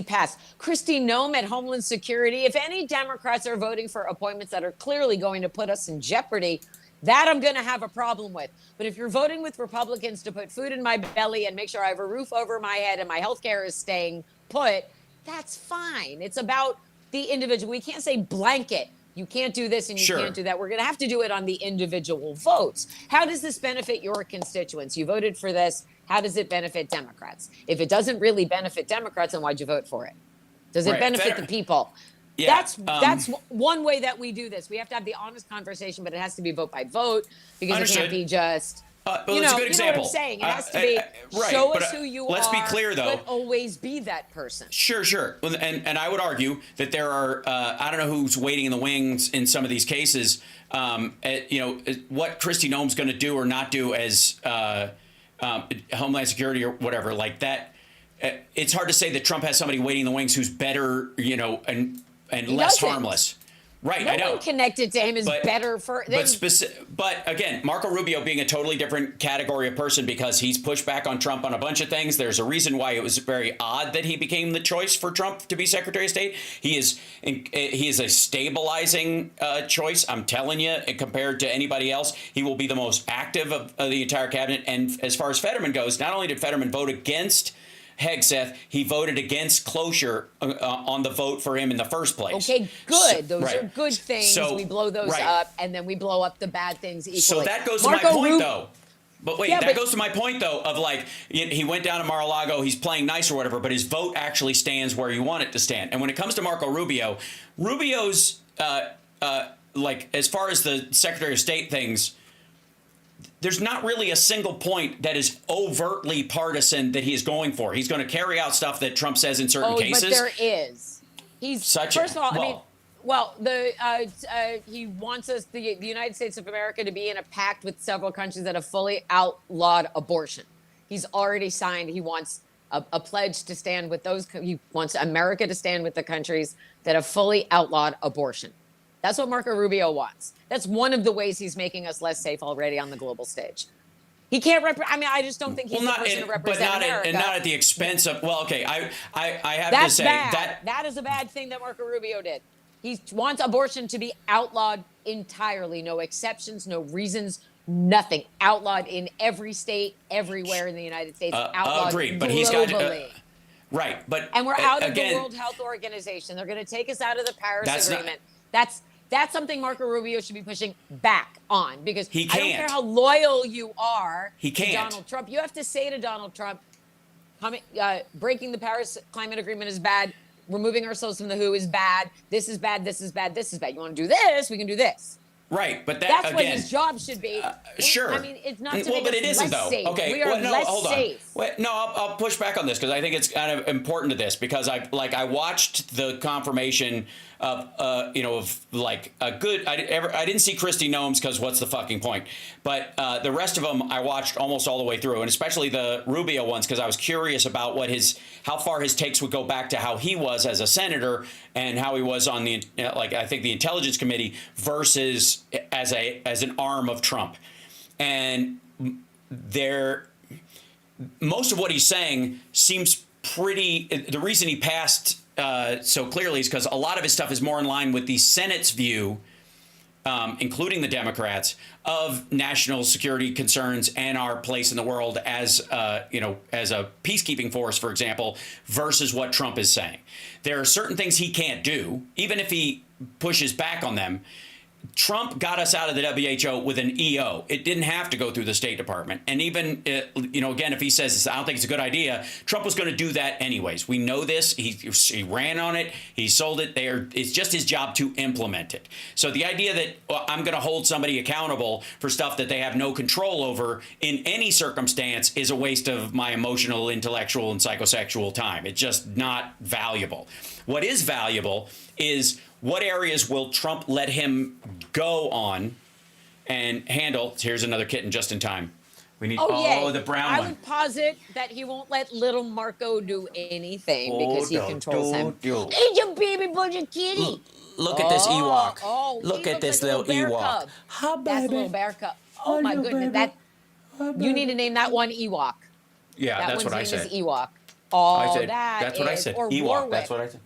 S4: pass. Kristi Noem at Homeland Security. If any Democrats are voting for appointments that are clearly going to put us in jeopardy, that I'm going to have a problem with. But if you're voting with Republicans to put food in my belly and make sure I have a roof over my head and my health care is staying put, that's fine. It's about the individual. We can't say blanket. You can't do this and you can't do that. We're going to have to do it on the individual votes. How does this benefit your constituents? You voted for this. How does it benefit Democrats? If it doesn't really benefit Democrats, then why'd you vote for it? Does it benefit the people?
S1: Yeah,
S4: That's one way that we do this. We have to have the honest conversation, but it has to be vote by vote, because it can't be just.
S1: Well, it's a good example.
S4: You know what I'm saying? It has to be show us who you
S1: let's
S4: are.
S1: Be clear, though.
S4: But always be that person.
S1: Sure. And I would argue that there are I don't know who's waiting in the wings in some of these cases. What Kristi Noem's going to do or not do as Homeland Security or whatever like that. It's hard to say that Trump has somebody waiting in the wings who's better, and less harmless. Right, I know.
S4: No one connected to him is better for.
S1: But again, Marco Rubio being a totally different category of person because he's pushed back on Trump on a bunch of things. There's a reason why it was very odd that he became the choice for Trump to be Secretary of State. He is a stabilizing choice. I'm telling you, compared to anybody else, he will be the most active of the entire cabinet. And as far as Fetterman goes, not only did Fetterman vote against Hegseth, he voted against closure on the vote for him in the first place.
S4: Okay, good. Those are good things.
S1: So,
S4: we blow those up, and then we blow up the bad things equally.
S1: So that goes to my point, though. But wait, that goes to my point, though, of like, he went down to Mar-a-Lago, he's playing nice or whatever, but his vote actually stands where you want it to stand. And when it comes to Marco Rubio, Rubio's, as far as the Secretary of State things, there's not really a single point that is overtly partisan that he is going for. He's going to carry out stuff that Trump says in certain cases.
S4: But there is. First of all, Well, he wants the United States of America to be in a pact with several countries that have fully outlawed abortion. He's already signed. He wants a pledge to stand with those. He wants America to stand with the countries that have fully outlawed abortion. That's what Marco Rubio wants. That's one of the ways he's making us less safe already on the global stage. He can't I mean, I just don't think he's the person to represent America.
S1: And not at the expense of. Well, okay, I have
S4: That's
S1: to say
S4: bad. That is a bad thing that Marco Rubio did. He wants abortion to be outlawed entirely, no exceptions, no reasons, nothing. Outlawed in every state, everywhere in the United States. Outlawed
S1: agreed, but
S4: globally.
S1: he's got right, but
S4: and we're out of
S1: again,
S4: the World Health Organization. They're going to take us out of the Paris Agreement. That's something Marco Rubio should be pushing back on, because
S1: he can't.
S4: I don't care how loyal you are
S1: to
S4: Donald Trump. You have to say to Donald Trump, breaking the Paris Climate Agreement is bad. Removing ourselves from the WHO is bad. This is bad. This is bad. This is bad. You want to do this? We can do this.
S1: Right, but
S4: that's
S1: again,
S4: what his job should be.
S1: Sure.
S4: I mean, it's not to
S1: well,
S4: make
S1: but
S4: us
S1: it isn't
S4: less
S1: though.
S4: safe.
S1: Okay,
S4: we are
S1: less
S4: hold
S1: safe.
S4: On.
S1: Wait, no, I'll push back on this because I think it's kind of important to this, because I watched the confirmation of of like a good. I didn't see Kristi Noem's because what's the fucking point? But the rest of them I watched almost all the way through, and especially the Rubio ones, because I was curious about how far his takes would go back to how he was as a senator and how he was on the I think the Intelligence Committee versus as an arm of Trump. And most of what he's saying seems pretty. The reason he passed so clearly is because a lot of his stuff is more in line with the Senate's view, including the Democrats, of national security concerns and our place in the world as as a peacekeeping force, for example, versus what Trump is saying. There are certain things he can't do, even if he pushes back on them. Trump got us out of the WHO with an EO. It didn't have to go through the State Department. And even, again, if he says, I don't think it's a good idea, Trump was going to do that anyways. We know this. He ran on it. He sold it. It's just his job to implement it. So the idea that I'm going to hold somebody accountable for stuff that they have no control over in any circumstance is a waste of my emotional, intellectual, and psychosexual time. It's just not valuable. What is valuable is what areas will Trump let him go on and handle? Here's another kitten just in time. We need the brown one.
S4: I would posit that he won't let little Marco do anything because he controls him. He's a baby bunch kitty.
S1: Look at this Ewok.
S4: Oh,
S1: look at this little Ewok.
S4: Hi, baby. That's a little bear cub. Oh my goodness, you need to name that one Ewok.
S1: Yeah, that's what I said.
S4: That one's name is Ewok. Oh,
S1: that's what I said.
S4: Or
S1: Ewok.
S4: Warwick.
S1: That's what I said.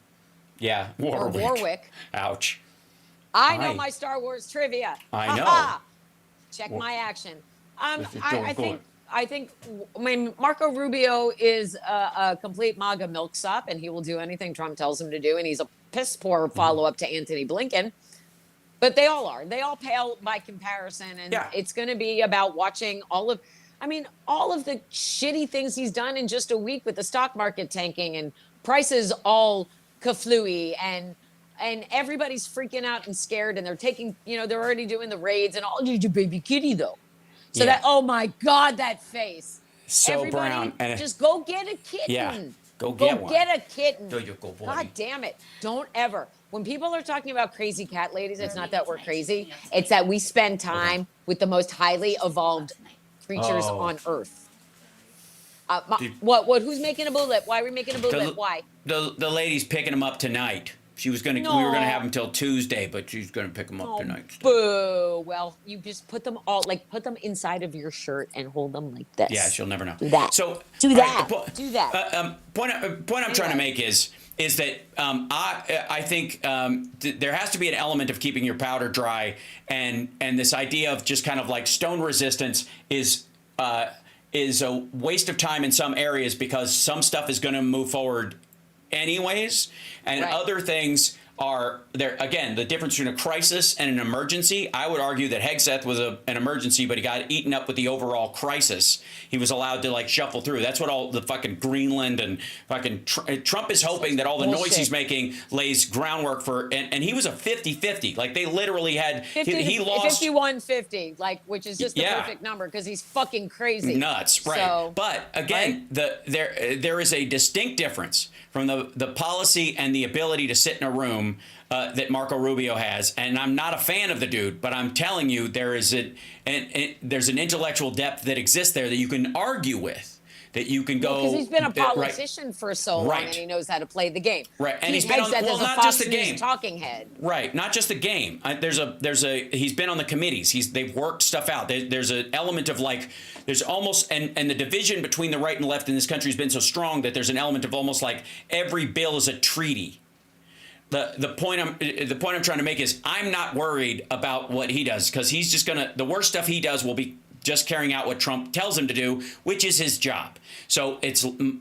S1: Yeah, Warwick.
S4: Or Warwick.
S1: Ouch.
S4: I know my Star Wars trivia.
S1: I know.
S4: Check my action. I think Marco Rubio is a complete MAGA milksop, and he will do anything Trump tells him to do, and he's a piss poor follow-up to Anthony Blinken. But they all are. They all pale by comparison, and it's going to be about watching all of the shitty things he's done in just a week with the stock market tanking and prices all kaflooey, and everybody's freaking out and scared, and they're taking, they're already doing the raids and all. You're baby kitty though. So that, oh my God, that face.
S1: So
S4: everybody,
S1: brown. And
S4: just go get a kitten.
S1: Yeah, go get one.
S4: Go get a kitten.
S1: There you go, boy.
S4: God damn it. Don't ever. When people are talking about crazy cat ladies, it's not that we're crazy. It's that we spend time with the most highly evolved creatures on Earth. Who's making a bullet? Why are we making a bullet? Why?
S1: The lady's picking him up tonight. She was gonna. No. We were gonna have him till Tuesday, but she's gonna pick him up tonight.
S4: Boo! Well, you just put them put them inside of your shirt and hold them like this.
S1: Yeah, she'll never know.
S4: Do that.
S1: So
S4: do that. Do that.
S1: Point I'm trying to make is that I think there has to be an element of keeping your powder dry, and this idea of just kind of like stone resistance is a waste of time in some areas, because some stuff is going to move forward anyways, and other things are there. Again, the difference between a crisis and an emergency. I would argue that Hegseth was an emergency, but he got eaten up with the overall crisis. He was allowed to shuffle through. That's what all the fucking Greenland and fucking Trump is hoping that all the noise he's making lays groundwork for. And he was a 50-50. Like they literally had he lost
S4: 51-50, which is just the perfect number because he's fucking crazy.
S1: Nuts, right?
S4: So,
S1: but again, there is a distinct difference from the policy and the ability to sit in a room room that Marco Rubio has, and I'm not a fan of the dude, but I'm telling you, there's an intellectual depth that exists there that you can argue with. That you can go
S4: because he's been a politician
S1: right,
S4: for so long,
S1: right,
S4: and he knows how to play the game.
S1: Right, and
S4: Pete
S1: he's been on
S4: Hegseth
S1: well,
S4: is a
S1: not
S4: Fox
S1: just the
S4: News
S1: game,
S4: talking head.
S1: right? Not just the game. He's been on the committees. They've worked stuff out. There's an element of like there's almost and the division between the right and left in this country has been so strong that there's an element of almost like every bill is a treaty. The point I'm trying to make is I'm not worried about what he does because he's just the worst stuff he does will be just carrying out what Trump tells him to do, which is his job. So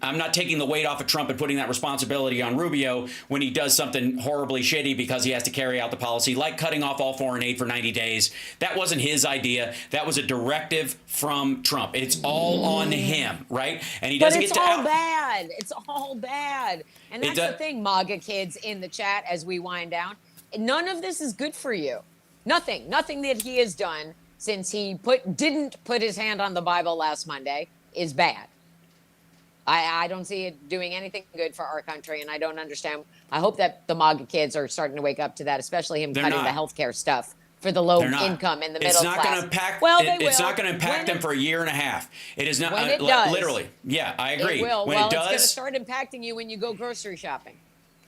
S1: I'm not taking the weight off of Trump and putting that responsibility on Rubio when he does something horribly shitty because he has to carry out the policy, like cutting off all foreign aid for 90 days. That wasn't his idea. That was a directive from Trump. It's all on him, right? And he doesn't get to
S4: bad. It's all bad. And that's the thing, MAGA kids in the chat as we wind down. None of this is good for you. Nothing that he has done since he didn't put his hand on the Bible last Monday is bad. I don't see it doing anything good for our country, and I don't understand. I hope that the MAGA kids are starting to wake up to that, especially him cutting the healthcare stuff for the low income and the middle class.
S1: It's not going to impact them for a year and a half. It is not.
S4: When it does,
S1: literally. Yeah, I agree.
S4: It will.
S1: When
S4: well,
S1: it does,
S4: it's going to start impacting you when you go grocery shopping.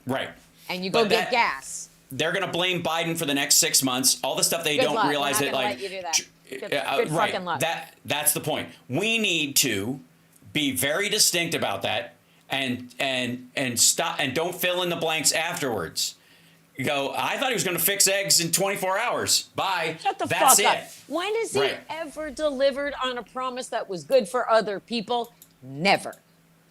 S1: Right.
S4: And you go get gas.
S1: They're going to blame Biden for the next 6 months. All the stuff they don't realize that, like,
S4: let you do that. Good
S1: right.
S4: fucking luck.
S1: That's the point. We need to be very distinct about that, and stop and don't fill in the blanks afterwards. You go, I thought he was going to fix eggs in 24 hours. Bye.
S4: Shut the
S1: That's
S4: fuck
S1: it.
S4: up. When has he ever delivered on a promise that was good for other people? Never.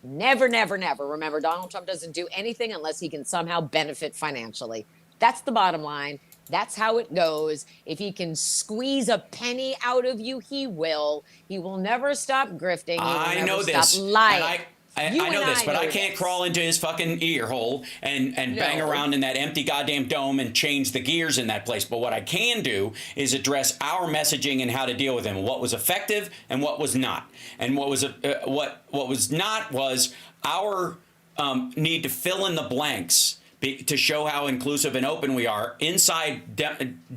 S4: Never, never, never. Remember, Donald Trump doesn't do anything unless he can somehow benefit financially. That's the bottom line. That's how it goes. If he can squeeze a penny out of you, he will. He will never stop grifting. He will never stop lying.
S1: I know this, but I can't crawl into his fucking ear hole and bang around in that empty goddamn dome and change the gears in that place. But what I can do is address our messaging and how to deal with him. What was effective and what was not. And what was not was our need to fill in the blanks to show how inclusive and open we are inside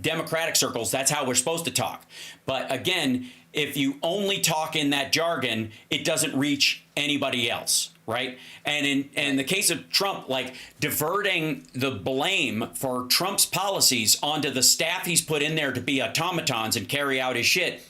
S1: democratic circles. That's how we're supposed to talk. But again, if you only talk in that jargon, it doesn't reach anybody else, right? And in the case of Trump, like diverting the blame for Trump's policies onto the staff he's put in there to be automatons and carry out his shit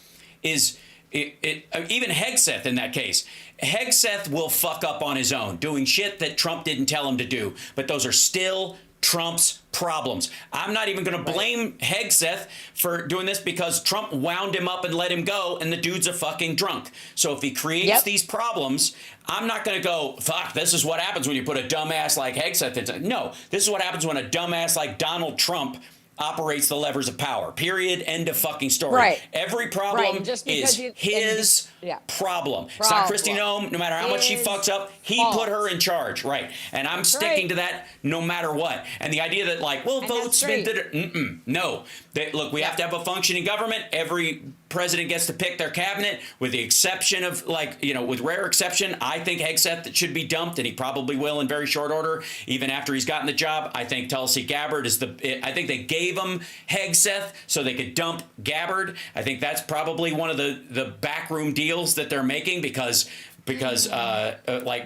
S1: is even Hegseth in that case. Hegseth will fuck up on his own, doing shit that Trump didn't tell him to do. But those are still Trump's problems. I'm not even going to blame Hegseth for doing this because Trump wound him up and let him go, and the dude's a fucking drunk. So if he creates these problems, I'm not going to go, fuck, this is what happens when you put a dumbass like Hegseth. No, this is what happens when a dumbass like Donald Trump operates the levers of power. Period. End of fucking story. Right. Every problem is his problem. It's not Kristi Noem. No matter how much she fucks up, he put her in charge. Right. And I'm sticking to that no matter what. And the idea that like, well, votes been no. Look, we have to have a functioning government. Every president gets to pick their cabinet, with the exception of, like, you know, with rare exception, I think Hegseth should be dumped, and he probably will in very short order, even after he's gotten the job. I think Tulsi Gabbard I think they gave him Hegseth so they could dump Gabbard. I think that's probably one of the backroom deals that they're making because like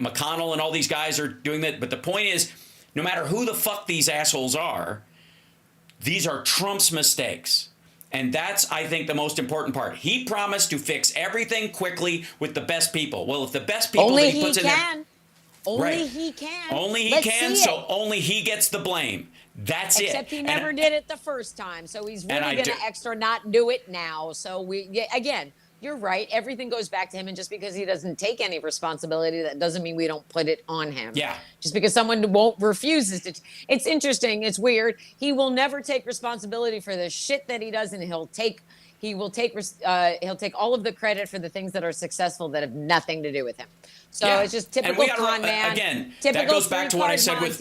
S1: McConnell and all these guys are doing that. But the point is, no matter who the fuck these assholes are, these are Trump's mistakes. And that's, I think, the most important part. He promised to fix everything quickly with the best people. Well, if the best people that he puts in there...
S4: Only he can.
S1: Only he can, so only he gets the blame. That's it.
S4: Except he never did it the first time, so he's really going to extra not do it now. So again, you're right. Everything goes back to him, and just because he doesn't take any responsibility, that doesn't mean we don't put it on him. Yeah. Just because someone refuses to. It's interesting. It's weird. He will never take responsibility for the shit that he does, and he'll take all of the credit for the things that are successful that have nothing to do with him. So it's just typical con man.
S1: Again, that goes back to what I said with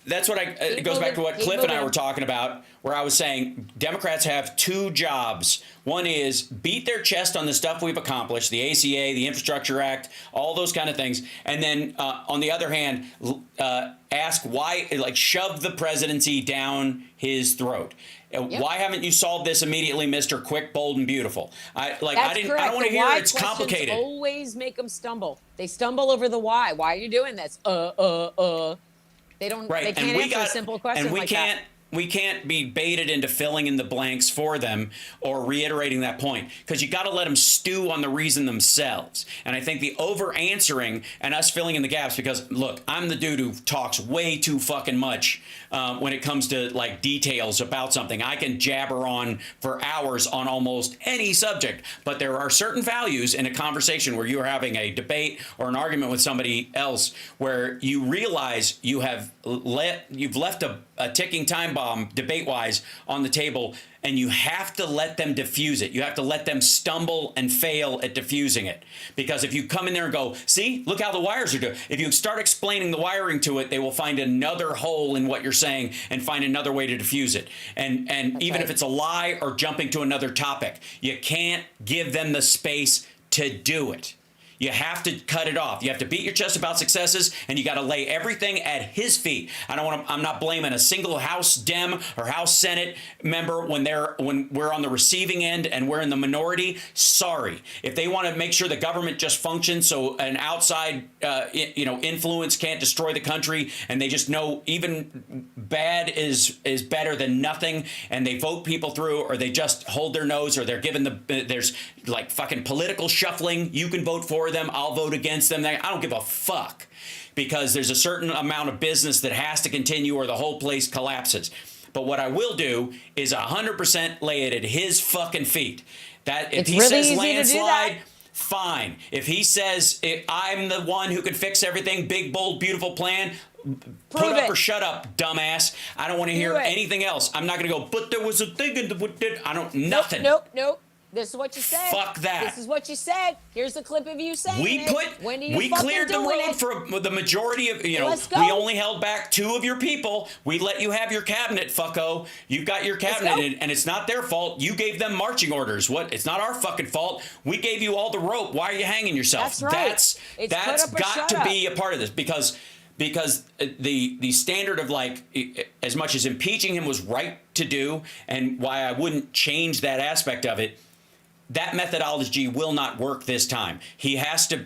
S1: that's what it goes back to what Cliff and I were talking about, where I was saying Democrats have two jobs. One is beat their chest on the stuff we've accomplished, the ACA, the Infrastructure Act, all those kind of things. And then on the other hand, ask why, like shove the presidency down his throat. Yep. Why haven't you solved this immediately, Mr. Quick, Bold, and Beautiful? I don't want to hear it's complicated.
S4: Always make them stumble. They stumble over the why. Why are you doing this? They don't. Right. They can't answer a simple question like that.
S1: We can't be baited into filling in the blanks for them or reiterating that point, because you got to let them stew on the reason themselves. And I think the over answering and us filling in the gaps, because look, I'm the dude who talks way too fucking much when it comes to like details about something. I can jabber on for hours on almost any subject, but there are certain values in a conversation where you are having a debate or an argument with somebody else where you realize you've left a ticking time bomb debate-wise on the table, and you have to let them diffuse it. You have to let them stumble and fail at diffusing it. Because if you come in there and go, see, look how the wires are doing. If you start explaining the wiring to it, they will find another hole in what you're saying and find another way to diffuse it. And even if it's a lie or jumping to another topic, you can't give them the space to do it. You have to cut it off. You have to beat your chest about successes, and you got to lay everything at his feet. I'm not blaming a single House Dem or House Senate member when we're on the receiving end and we're in the minority. Sorry. If they want to make sure the government just functions so an outside influence can't destroy the country, and they just know even bad is better than nothing, and they vote people through, or they just hold their nose, or they're given there's like fucking political shuffling. You can vote for them, I'll vote against them. I don't give a fuck, because there's a certain amount of business that has to continue or the whole place collapses. But what I will do is 100% lay it at his fucking feet. That if he says landslide, fine. If he says I'm the one who can fix everything, big, bold, beautiful plan, put up or shut up, dumbass. I don't want to hear anything else. I'm not going to go, but there was a thing in the... I don't... Nothing.
S4: Nope. This is what you said.
S1: Fuck that.
S4: This is what you said. Here's a clip of you saying
S1: we cleared the road for the majority of,
S4: Let's go.
S1: We only held back 2 of your people. We let you have your cabinet, fucko. You've got your cabinet, and it's not their fault. You gave them marching orders. What? It's not our fucking fault. We gave you all the rope. Why are you hanging yourself?
S4: That's right.
S1: That's got to be a part of this, because the standard of, like, as much as impeaching him was right to do, and why I wouldn't change that aspect of it, that methodology will not work this time. He has to,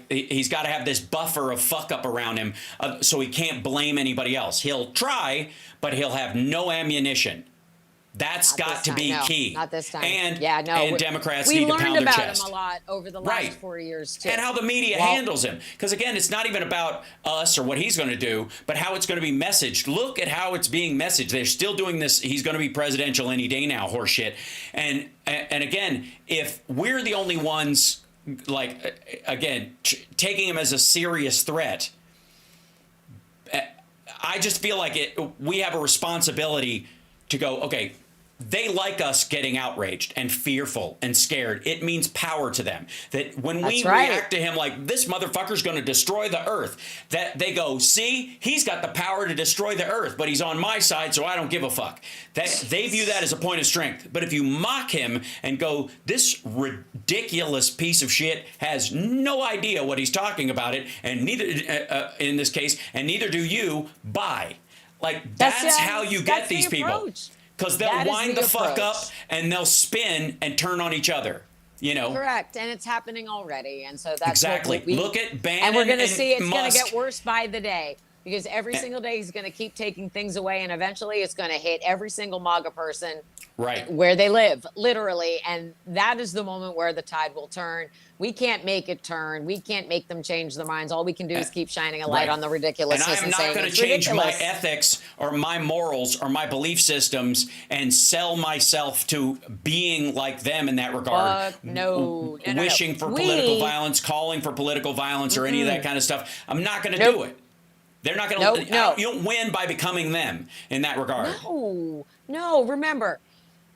S1: he's got to have this buffer of fuck up around him, so he can't blame anybody else. He'll try, but he'll have no ammunition. That's got to be key.
S4: Not this time.
S1: And Democrats need to pound their chest.
S4: We learned about him a lot over the last 4 years, too.
S1: And how the media handles him. Because, again, it's not even about us or what he's going to do, but how it's going to be messaged. Look at how it's being messaged. They're still doing this. He's going to be presidential any day now, horseshit. And again, if we're the only ones, taking him as a serious threat, I just feel like we have a responsibility to go, okay, they like us getting outraged and fearful and scared. It means power to them. That when we react to him like, this motherfucker's going to destroy the earth, that they go, see, he's got the power to destroy the earth, but he's on my side, so I don't give a fuck. That they view that as a point of strength. But if you mock him and go, this ridiculous piece of shit has no idea what he's talking about it, and neither, in this case, and neither do you, bye. Like, that's how you get these people. Because they'll wind the fuck up and they'll spin and turn on each other,
S4: Correct. And it's happening already. And so that's
S1: exactly. Look at Bannon
S4: and we're going to see it's going to get worse by the day, because every single day he's going to keep taking things away, and eventually it's going to hit every single MAGA person where they live, literally. And that is the moment where the tide will turn. We can't make it turn. We can't make them change their minds. All we can do is keep shining a light on the ridiculousness.
S1: And I am not going to change my ethics or my morals or my belief systems and sell myself to being like them in that regard. Wishing for political violence, calling for political violence, or any of that kind of stuff. I'm not going to do it. They're not going to. You don't win by becoming them in that regard.
S4: No. Remember,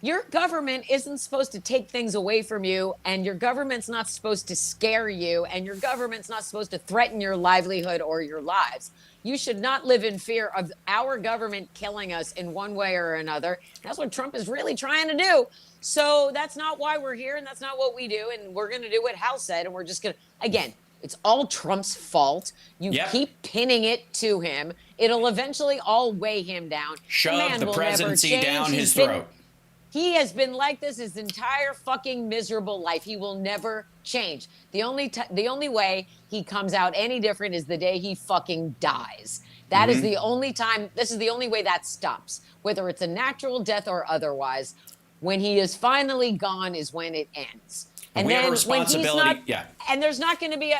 S4: your government isn't supposed to take things away from you, and your government's not supposed to scare you, and your government's not supposed to threaten your livelihood or your lives. You should not live in fear of our government killing us in one way or another. That's what Trump is really trying to do. So that's not why we're here, and that's not what we do. And we're going to do what Hal said, and we're just going to, again, it's all Trump's fault. You keep pinning it to him. It'll eventually all weigh him down.
S1: Shove the presidency down his throat.
S4: He has been like this his entire fucking miserable life. He will never change. The only way he comes out any different is the day he fucking dies. That is the only time. This is the only way that stops, whether it's a natural death or otherwise. When he is finally gone is when it ends. And
S1: we
S4: then
S1: have a responsibility.
S4: And there's not going to be.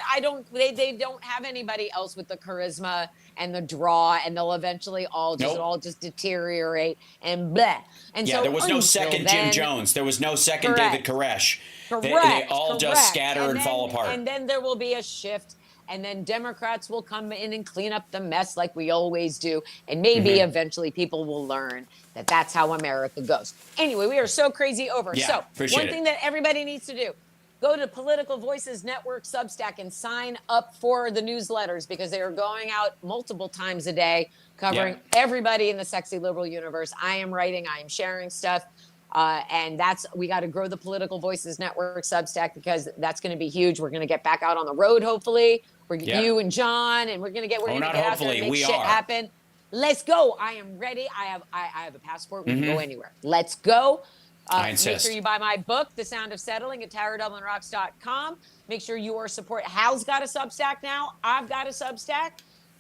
S4: They don't have anybody else with the charisma and the draw, and they'll eventually all just deteriorate and bleh. And so
S1: there was no second Jim Jones. There was no second David Koresh. They all just scatter and fall apart.
S4: And then there will be a shift. And then Democrats will come in and clean up the mess like we always do. And maybe eventually people will learn that that's how America goes. Anyway, we are so crazy over.
S1: Yeah,
S4: so one thing that everybody needs to do, go to Political Voices Network Substack and sign up for the newsletters, because they are going out multiple times a day covering everybody in the sexy liberal universe. I am writing, I am sharing stuff. And we got to grow the Political Voices Network Substack, because that's going to be huge. We're going to get back out on the road, hopefully. You and John, and we're going to get out there and make shit happen. Let's go. I am ready. I have a passport. We can go anywhere. Let's go.
S1: I insist.
S4: Make sure you buy my book, The Sound of Settling, at TaraDublinRocks.com. Make sure you are support. Hal's got a Substack now. I've got a Substack.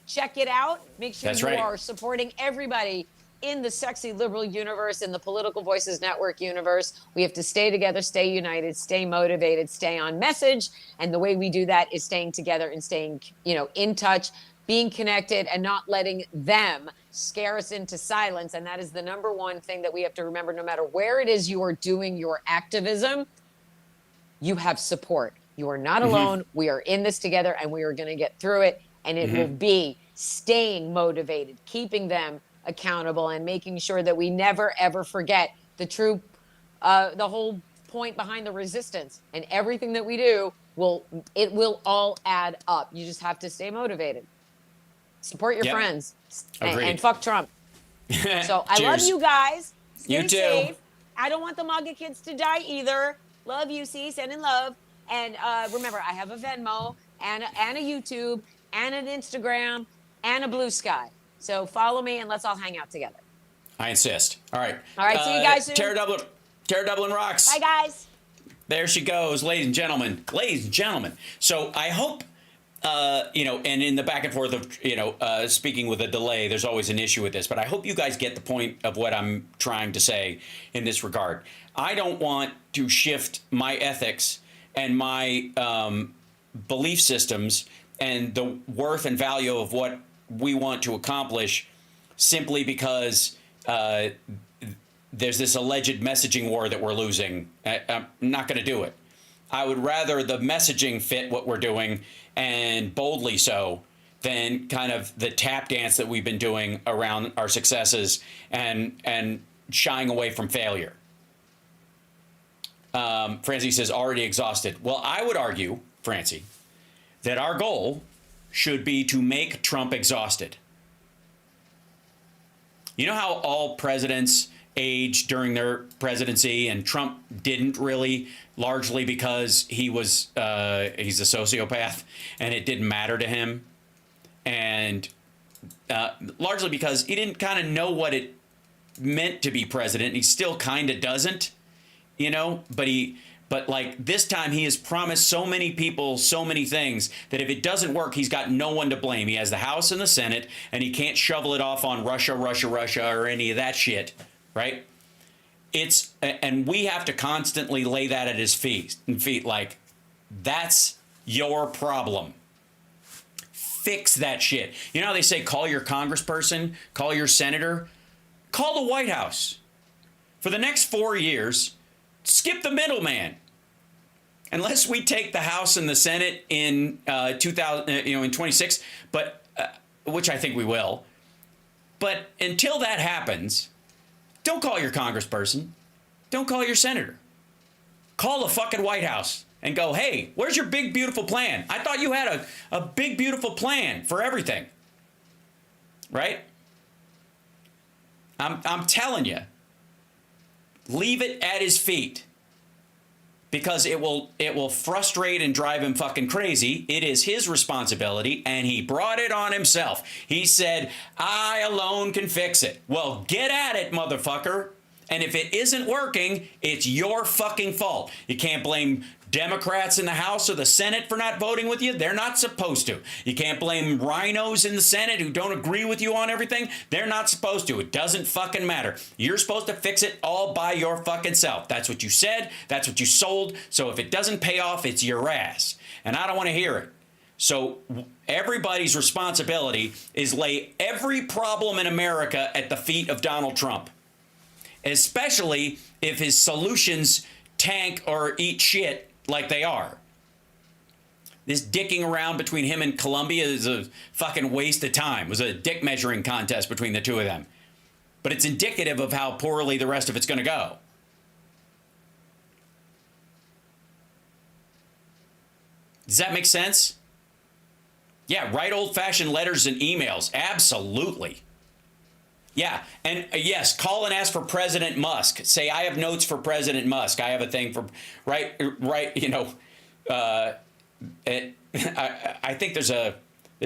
S4: Check it out. Make sure you are supporting everybody in the sexy liberal universe, in the Political Voices Network universe. We have to stay together, stay united, stay motivated, stay on message. And the way we do that is staying together and staying, in touch, being connected, and not letting them scare us into silence. And that is the number one thing that we have to remember. No matter where it is you are doing your activism, you have support. You are not alone. We are in this together, and we are going to get through it. And it will be staying motivated, keeping them accountable, and making sure that we never, ever forget the the whole point behind the resistance. And everything that we do will all add up. You just have to stay motivated. Support your friends. And fuck Trump. So I love you guys. Stay safe. I don't want the MAGA kids to die either. Love you, sending love. And remember, I have a Venmo and a YouTube and an Instagram and a Blue Sky. So follow me and let's all hang out together.
S1: I insist. All right.
S4: All right. See you guys soon.
S1: Tara Dublin rocks.
S4: Bye, guys.
S1: There she goes, ladies and gentlemen. Ladies and gentlemen. So I hope, and in the back and forth of, speaking with a delay, there's always an issue with this. But I hope you guys get the point of what I'm trying to say in this regard. I don't want to shift my ethics and my belief systems and the worth and value of what we want to accomplish simply because there's this alleged messaging war that we're losing. I'm not going to do it. I would rather the messaging fit what we're doing, and boldly so, than kind of the tap dance that we've been doing around our successes and shying away from failure. Francie says, already exhausted. Well, I would argue, Francie, that our goal should be to make Trump exhausted. You know how all presidents age during their presidency, and Trump didn't really, largely because he's a sociopath and it didn't matter to him, and largely because he didn't kind of know what it meant to be president, and he still kind of doesn't, but like this time he has promised so many people so many things that if it doesn't work, he's got no one to blame. He has the House and the Senate, and he can't shovel it off on Russia, or any of that shit, right? And we have to constantly lay that at his feet, like, that's your problem. Fix that shit. You know how they say call your congressperson, call your senator, call the White House. For the next 4 years, skip the middleman. Unless we take the House and the Senate in 26, but which I think we will. But until that happens, don't call your congressperson. Don't call your senator. Call the fucking White House and go, hey, where's your big, beautiful plan? I thought you had a big, beautiful plan for everything. right? I'm telling you, leave it at his feet, because it will frustrate and drive him fucking crazy. It is his responsibility, and he brought it on himself. He said, I alone can fix it. Well, get at it, motherfucker. And if it isn't working, it's your fucking fault. You can't blame Democrats in the House or the Senate for not voting with you. They're not supposed to. You can't blame rhinos in the Senate who don't agree with you on everything. They're not supposed to. It doesn't fucking matter. You're supposed to fix it all by your fucking self. That's what you said. That's what you sold. So if it doesn't pay off, it's your ass. And I don't want to hear it. So everybody's responsibility is lay every problem in America at the feet of Donald Trump, especially if his solutions tank or eat shit like they are. This dicking around between him and Colombia is a fucking waste of time. It was a dick measuring contest between the two of them. But it's indicative of how poorly the rest of it's going to go. Does that make sense? Yeah, write old-fashioned letters and emails. Absolutely. Yeah, and yes, call and ask for President Musk. Say, I have notes for President Musk. I have a thing for, right, you know, I think there's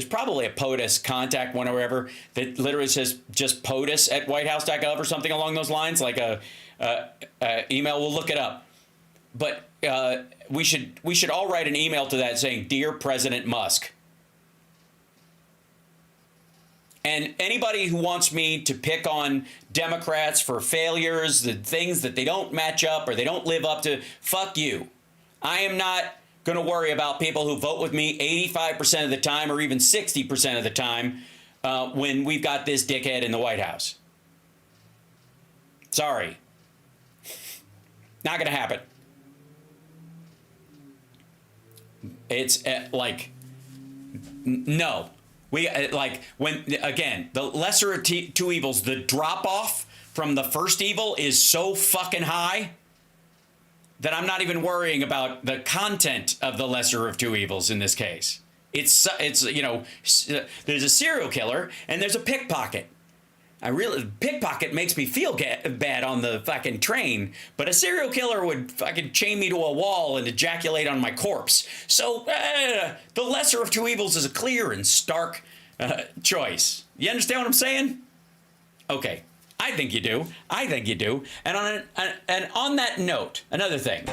S1: probably a POTUS contact one or whatever that literally says just POTUS at whitehouse.gov or something along those lines, like a email. We'll look it up. But we should all write an email to that saying, Dear President Musk. And anybody who wants me to pick on Democrats for failures, the things that they don't match up or they don't live up to, fuck you. I am not going to worry about people who vote with me 85% of the time or even 60% of the time when we've got this dickhead in the White House. Sorry. Not going to happen. It's no. We when again, the lesser of two evils, the drop off from the first evil is so fucking high that I'm not even worrying about the content of the lesser of two evils in this case. It's you know, there's a serial killer and there's a pickpocket. Pickpocket makes me feel bad on the fucking train, but a serial killer would fucking chain me to a wall and ejaculate on my corpse. So the lesser of two evils is a clear and stark choice. You understand what I'm saying? Okay, I think you do. I think you do. And on that note, another thing.